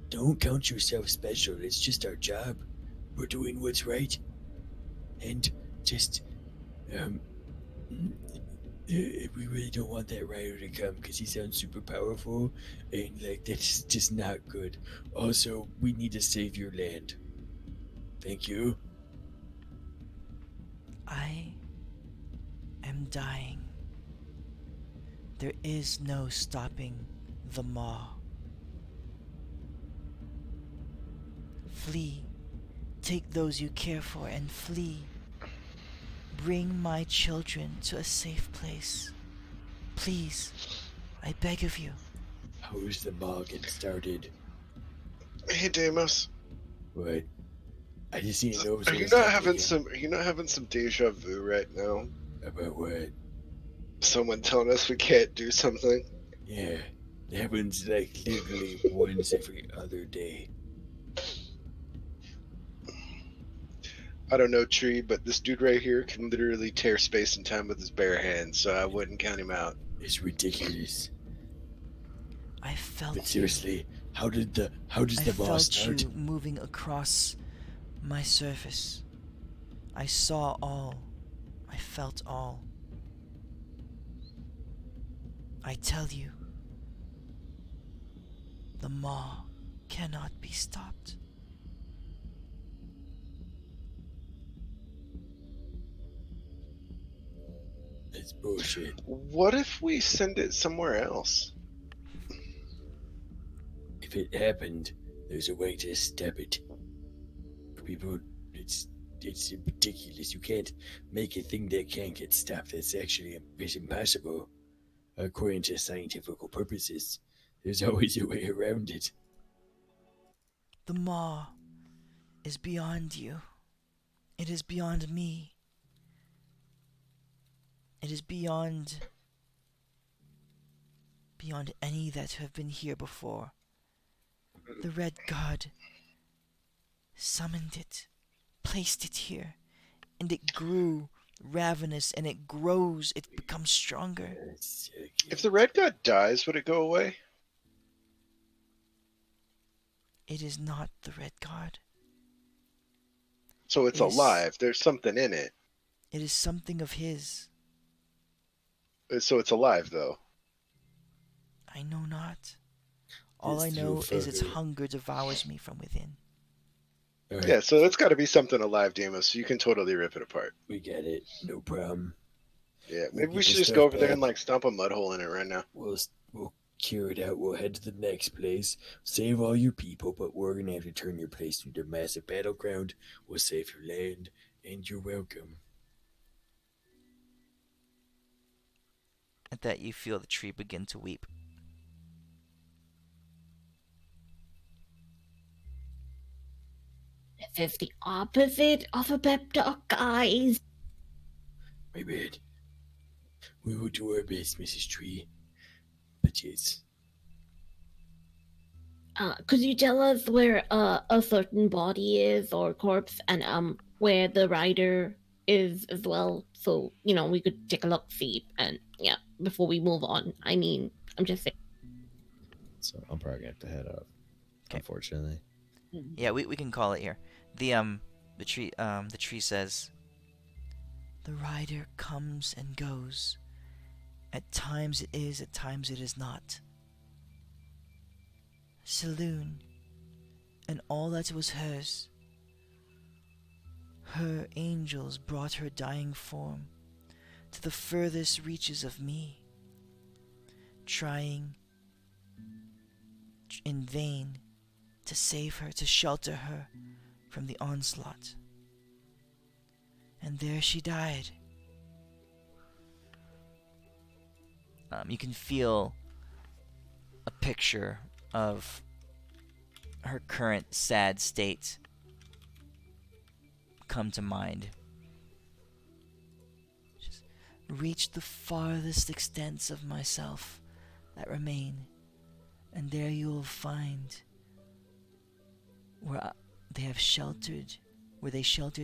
[SPEAKER 5] Don't count yourself special. It's just our job. We're doing what's right. And just, we really don't want that rider to come because he sounds super powerful, and like that's just not good. Also, we need to save your land. Thank you.
[SPEAKER 1] I am dying. There is no stopping the maw. Flee. Take those you care for and flee. Bring my children to a safe place. Please, I beg of you.
[SPEAKER 5] How's the maw get started?
[SPEAKER 4] Hey, Deimos.
[SPEAKER 5] What? I just need to know.
[SPEAKER 4] Are you not having some deja vu right now?
[SPEAKER 5] About what?
[SPEAKER 4] Someone telling us we can't do something?
[SPEAKER 5] Yeah, it happens like literally once every other day.
[SPEAKER 4] I don't know, Tree, but this dude right here can literally tear space and time with his bare hands, so I wouldn't count him out.
[SPEAKER 5] It's ridiculous.
[SPEAKER 1] I felt
[SPEAKER 5] But seriously, how does the
[SPEAKER 1] I
[SPEAKER 5] maw
[SPEAKER 1] felt
[SPEAKER 5] start?
[SPEAKER 1] you moving across My surface. I saw all. I felt all. I tell you, the maw cannot be stopped.
[SPEAKER 5] That's bullshit.
[SPEAKER 4] What if we send it somewhere else?
[SPEAKER 5] If it happened, there's a way to stop it. People, it's ridiculous. You can't make a thing that can't get stopped. It's actually it's impossible. According to scientific purposes, there's always a way around it.
[SPEAKER 1] The maw is beyond you. It is beyond me. It is beyond any that have been here before. The Red God summoned it, placed it here, and it grew ravenous, and it grows, it becomes stronger.
[SPEAKER 4] If the red god dies, would it go away?
[SPEAKER 1] It is not the Red God.
[SPEAKER 4] So it's
[SPEAKER 1] It is-
[SPEAKER 4] alive. There's something in it.
[SPEAKER 1] It is something of his.
[SPEAKER 4] So it's alive, though.
[SPEAKER 1] I know not. All I
[SPEAKER 5] This
[SPEAKER 1] know
[SPEAKER 5] little
[SPEAKER 1] is its
[SPEAKER 5] fucker.
[SPEAKER 1] hunger devours me from within.
[SPEAKER 5] All right,
[SPEAKER 4] Yeah, so it's got to be something alive, Deimos. So you can totally rip it apart.
[SPEAKER 5] we get it. No problem.
[SPEAKER 4] Yeah,
[SPEAKER 5] We'll
[SPEAKER 4] maybe we
[SPEAKER 5] get
[SPEAKER 4] should
[SPEAKER 5] the
[SPEAKER 4] just go
[SPEAKER 5] stuff
[SPEAKER 4] over there and
[SPEAKER 5] back.
[SPEAKER 4] like stomp a mud hole in it right now.
[SPEAKER 5] We'll cure it out. We'll head to the next place. Save all your people, but we're gonna have to turn your place into a massive battleground. We'll save your land, and you're welcome.
[SPEAKER 1] At that, you feel the tree begin to weep.
[SPEAKER 3] This is the opposite of a pep talk, guys.
[SPEAKER 5] My bad. We will do our best, Mrs. Tree. But yes,
[SPEAKER 3] Could you tell us where a certain body is or corpse, and where the rider is as well, so we could take a look, see, and yeah, before we move on. I mean, I'm just saying.
[SPEAKER 2] So I'm probably gonna have to head up.
[SPEAKER 1] 'Kay.
[SPEAKER 2] Unfortunately.
[SPEAKER 1] Yeah, we can call it here. The tree says, the rider comes and goes. At times it is, at times it is not. Saloon, and all that was hers. Her angels brought her dying form to the furthest reaches of me, trying in vain to save her, to shelter her from the onslaught. And there she died. You can feel a picture of her current sad state come to mind. Just reach the farthest extents of myself that remain, and there you will find where they sheltered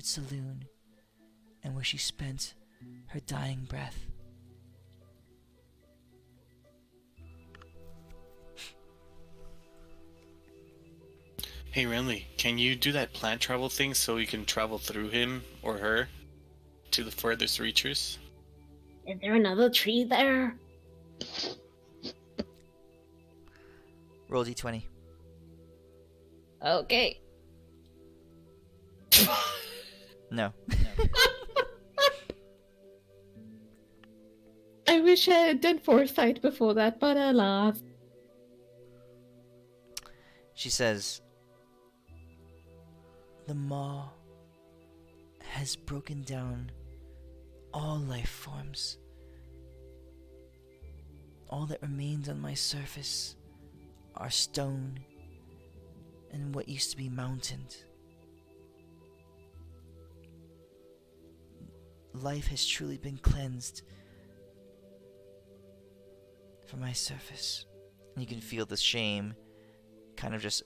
[SPEAKER 1] Saloon, and where she spent her dying breath.
[SPEAKER 6] Hey Renly, can you do that plant travel thing so we can travel through him or her to the furthest reaches?
[SPEAKER 3] Is there another tree there?
[SPEAKER 1] Roll d20.
[SPEAKER 3] Okay.
[SPEAKER 1] No.
[SPEAKER 3] I wish I had done foresight before that, but alas.
[SPEAKER 1] She says, the maw has broken down all life forms. All that remains on my surface are stone and what used to be mountains. Life has truly been cleansed from my surface. And you can feel the shame kind of just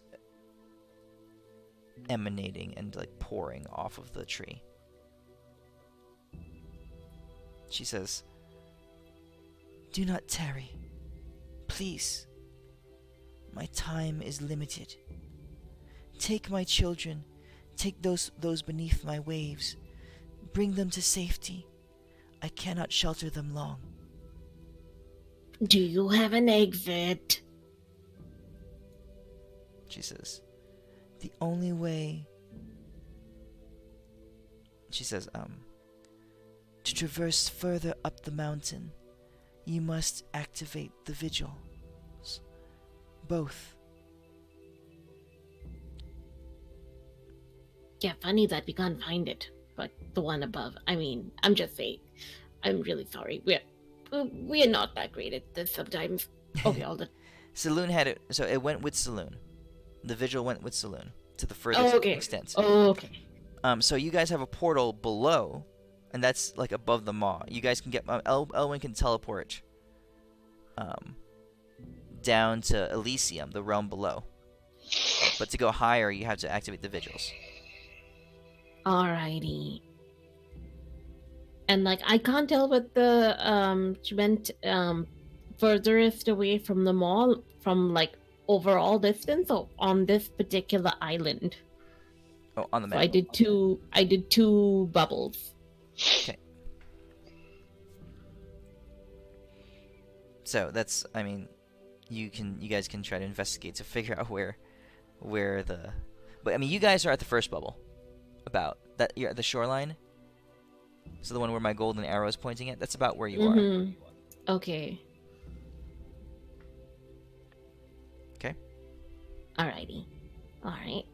[SPEAKER 1] emanating and like pouring off of the tree. She says, do not tarry. Please. My time is limited. Take my children. Take those beneath my waves. Bring them to safety. I cannot shelter them long.
[SPEAKER 3] Do you have an exit?
[SPEAKER 1] She says, the only way... She says, to traverse further up the mountain, you must activate the vigils. Both.
[SPEAKER 3] Yeah, funny that we can't find it, but the one above. I mean, I'm just saying. I'm really sorry. We're not that great at this sometimes. Okay, all the.
[SPEAKER 1] Saloon had it, so it went with Saloon. The vigil went with Saloon to the furthest extent.
[SPEAKER 3] Oh, okay.
[SPEAKER 1] So you guys have a portal below, and that's like above the maw. You guys can get Elwyn can teleport down to Elysium, the realm below. But to go higher, you have to activate the vigils.
[SPEAKER 3] Alrighty. And like I can't tell what the she went furthest away from the mall from like overall distance or on this particular island.
[SPEAKER 1] Oh, on the
[SPEAKER 3] So
[SPEAKER 1] map.
[SPEAKER 3] I did two bubbles.
[SPEAKER 1] Okay. So that's, I mean, you guys can try to investigate to figure out where the, but I mean, you guys are at the first bubble, about that. You're at the shoreline. So the one where my golden arrow is pointing at, that's about where you are.
[SPEAKER 3] Okay.
[SPEAKER 1] Okay.
[SPEAKER 3] Alrighty. Alright.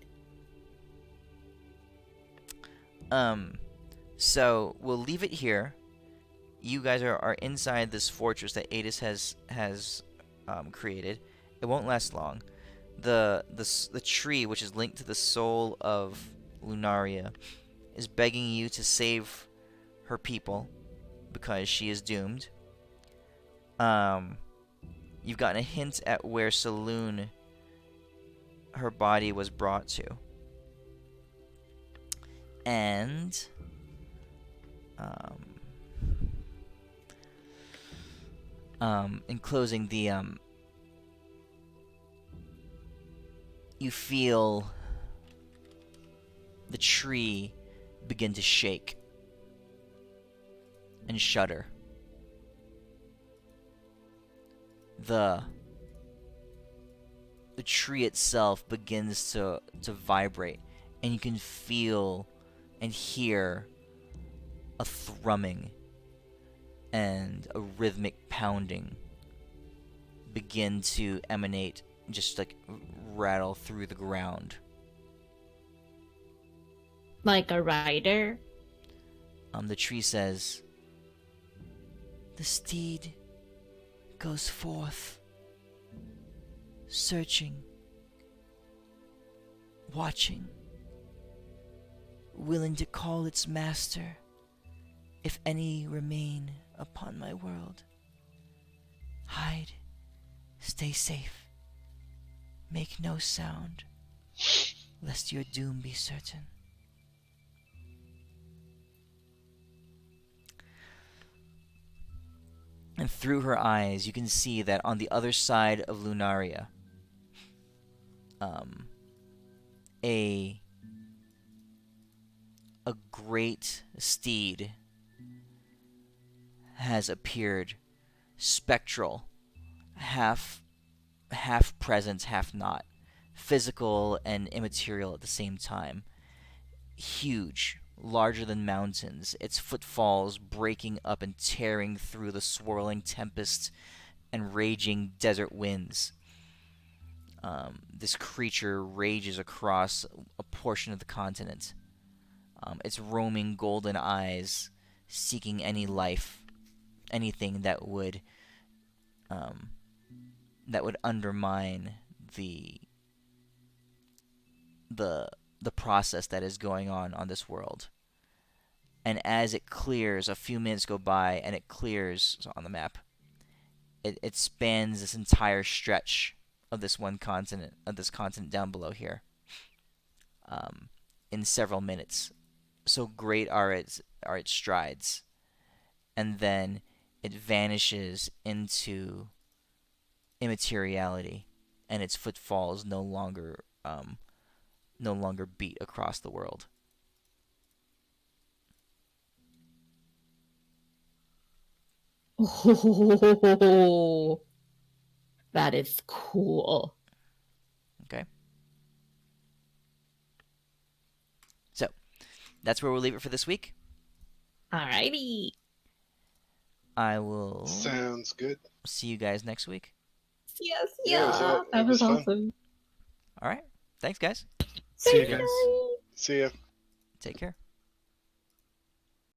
[SPEAKER 1] So we'll leave it here. You guys are inside this fortress that Adis has created. It won't last long. The tree, which is linked to the soul of Lunaria, is begging you to save her people because she is doomed. You've gotten a hint at where Saloon, her body was brought to. And in closing, you feel the tree begin to shake and shudder. The tree itself begins to vibrate, and you can feel and hear a thrumming and a rhythmic pounding begin to emanate, just like rattle through the ground.
[SPEAKER 3] Like a rider?
[SPEAKER 1] The tree says, the steed goes forth, searching, watching, willing to call its master, if any remain upon my world. Hide, stay safe, make no sound, lest your doom be certain. And through her eyes, you can see that on the other side of Lunaria, a great steed has appeared, spectral, half present, half not, physical and immaterial at the same time. Huge, larger than mountains, its footfalls breaking up and tearing through the swirling tempests and raging desert winds. This creature rages across a portion of the continent. Its roaming golden eyes seeking any life, anything that would undermine the process that is going on this world. And as it clears, a few minutes go by, and it clears on the map. It spans this entire stretch of this one continent, of this continent down below here, in several minutes. So great are its strides, and then it vanishes into immateriality, and its footfalls no longer no longer beat across the world.
[SPEAKER 3] Oh, that is cool.
[SPEAKER 1] Okay. So that's where we'll leave it for this week.
[SPEAKER 3] Alrighty.
[SPEAKER 1] I will
[SPEAKER 4] Sounds good.
[SPEAKER 1] see you guys next week.
[SPEAKER 3] Yes,
[SPEAKER 4] Yeah,
[SPEAKER 3] yeah.
[SPEAKER 4] it
[SPEAKER 3] That
[SPEAKER 4] was
[SPEAKER 3] was
[SPEAKER 4] fun.
[SPEAKER 3] awesome.
[SPEAKER 1] All right. Thanks, guys.
[SPEAKER 6] See you
[SPEAKER 3] Thanks,
[SPEAKER 6] guys.
[SPEAKER 3] guys.
[SPEAKER 4] See ya.
[SPEAKER 1] Take care.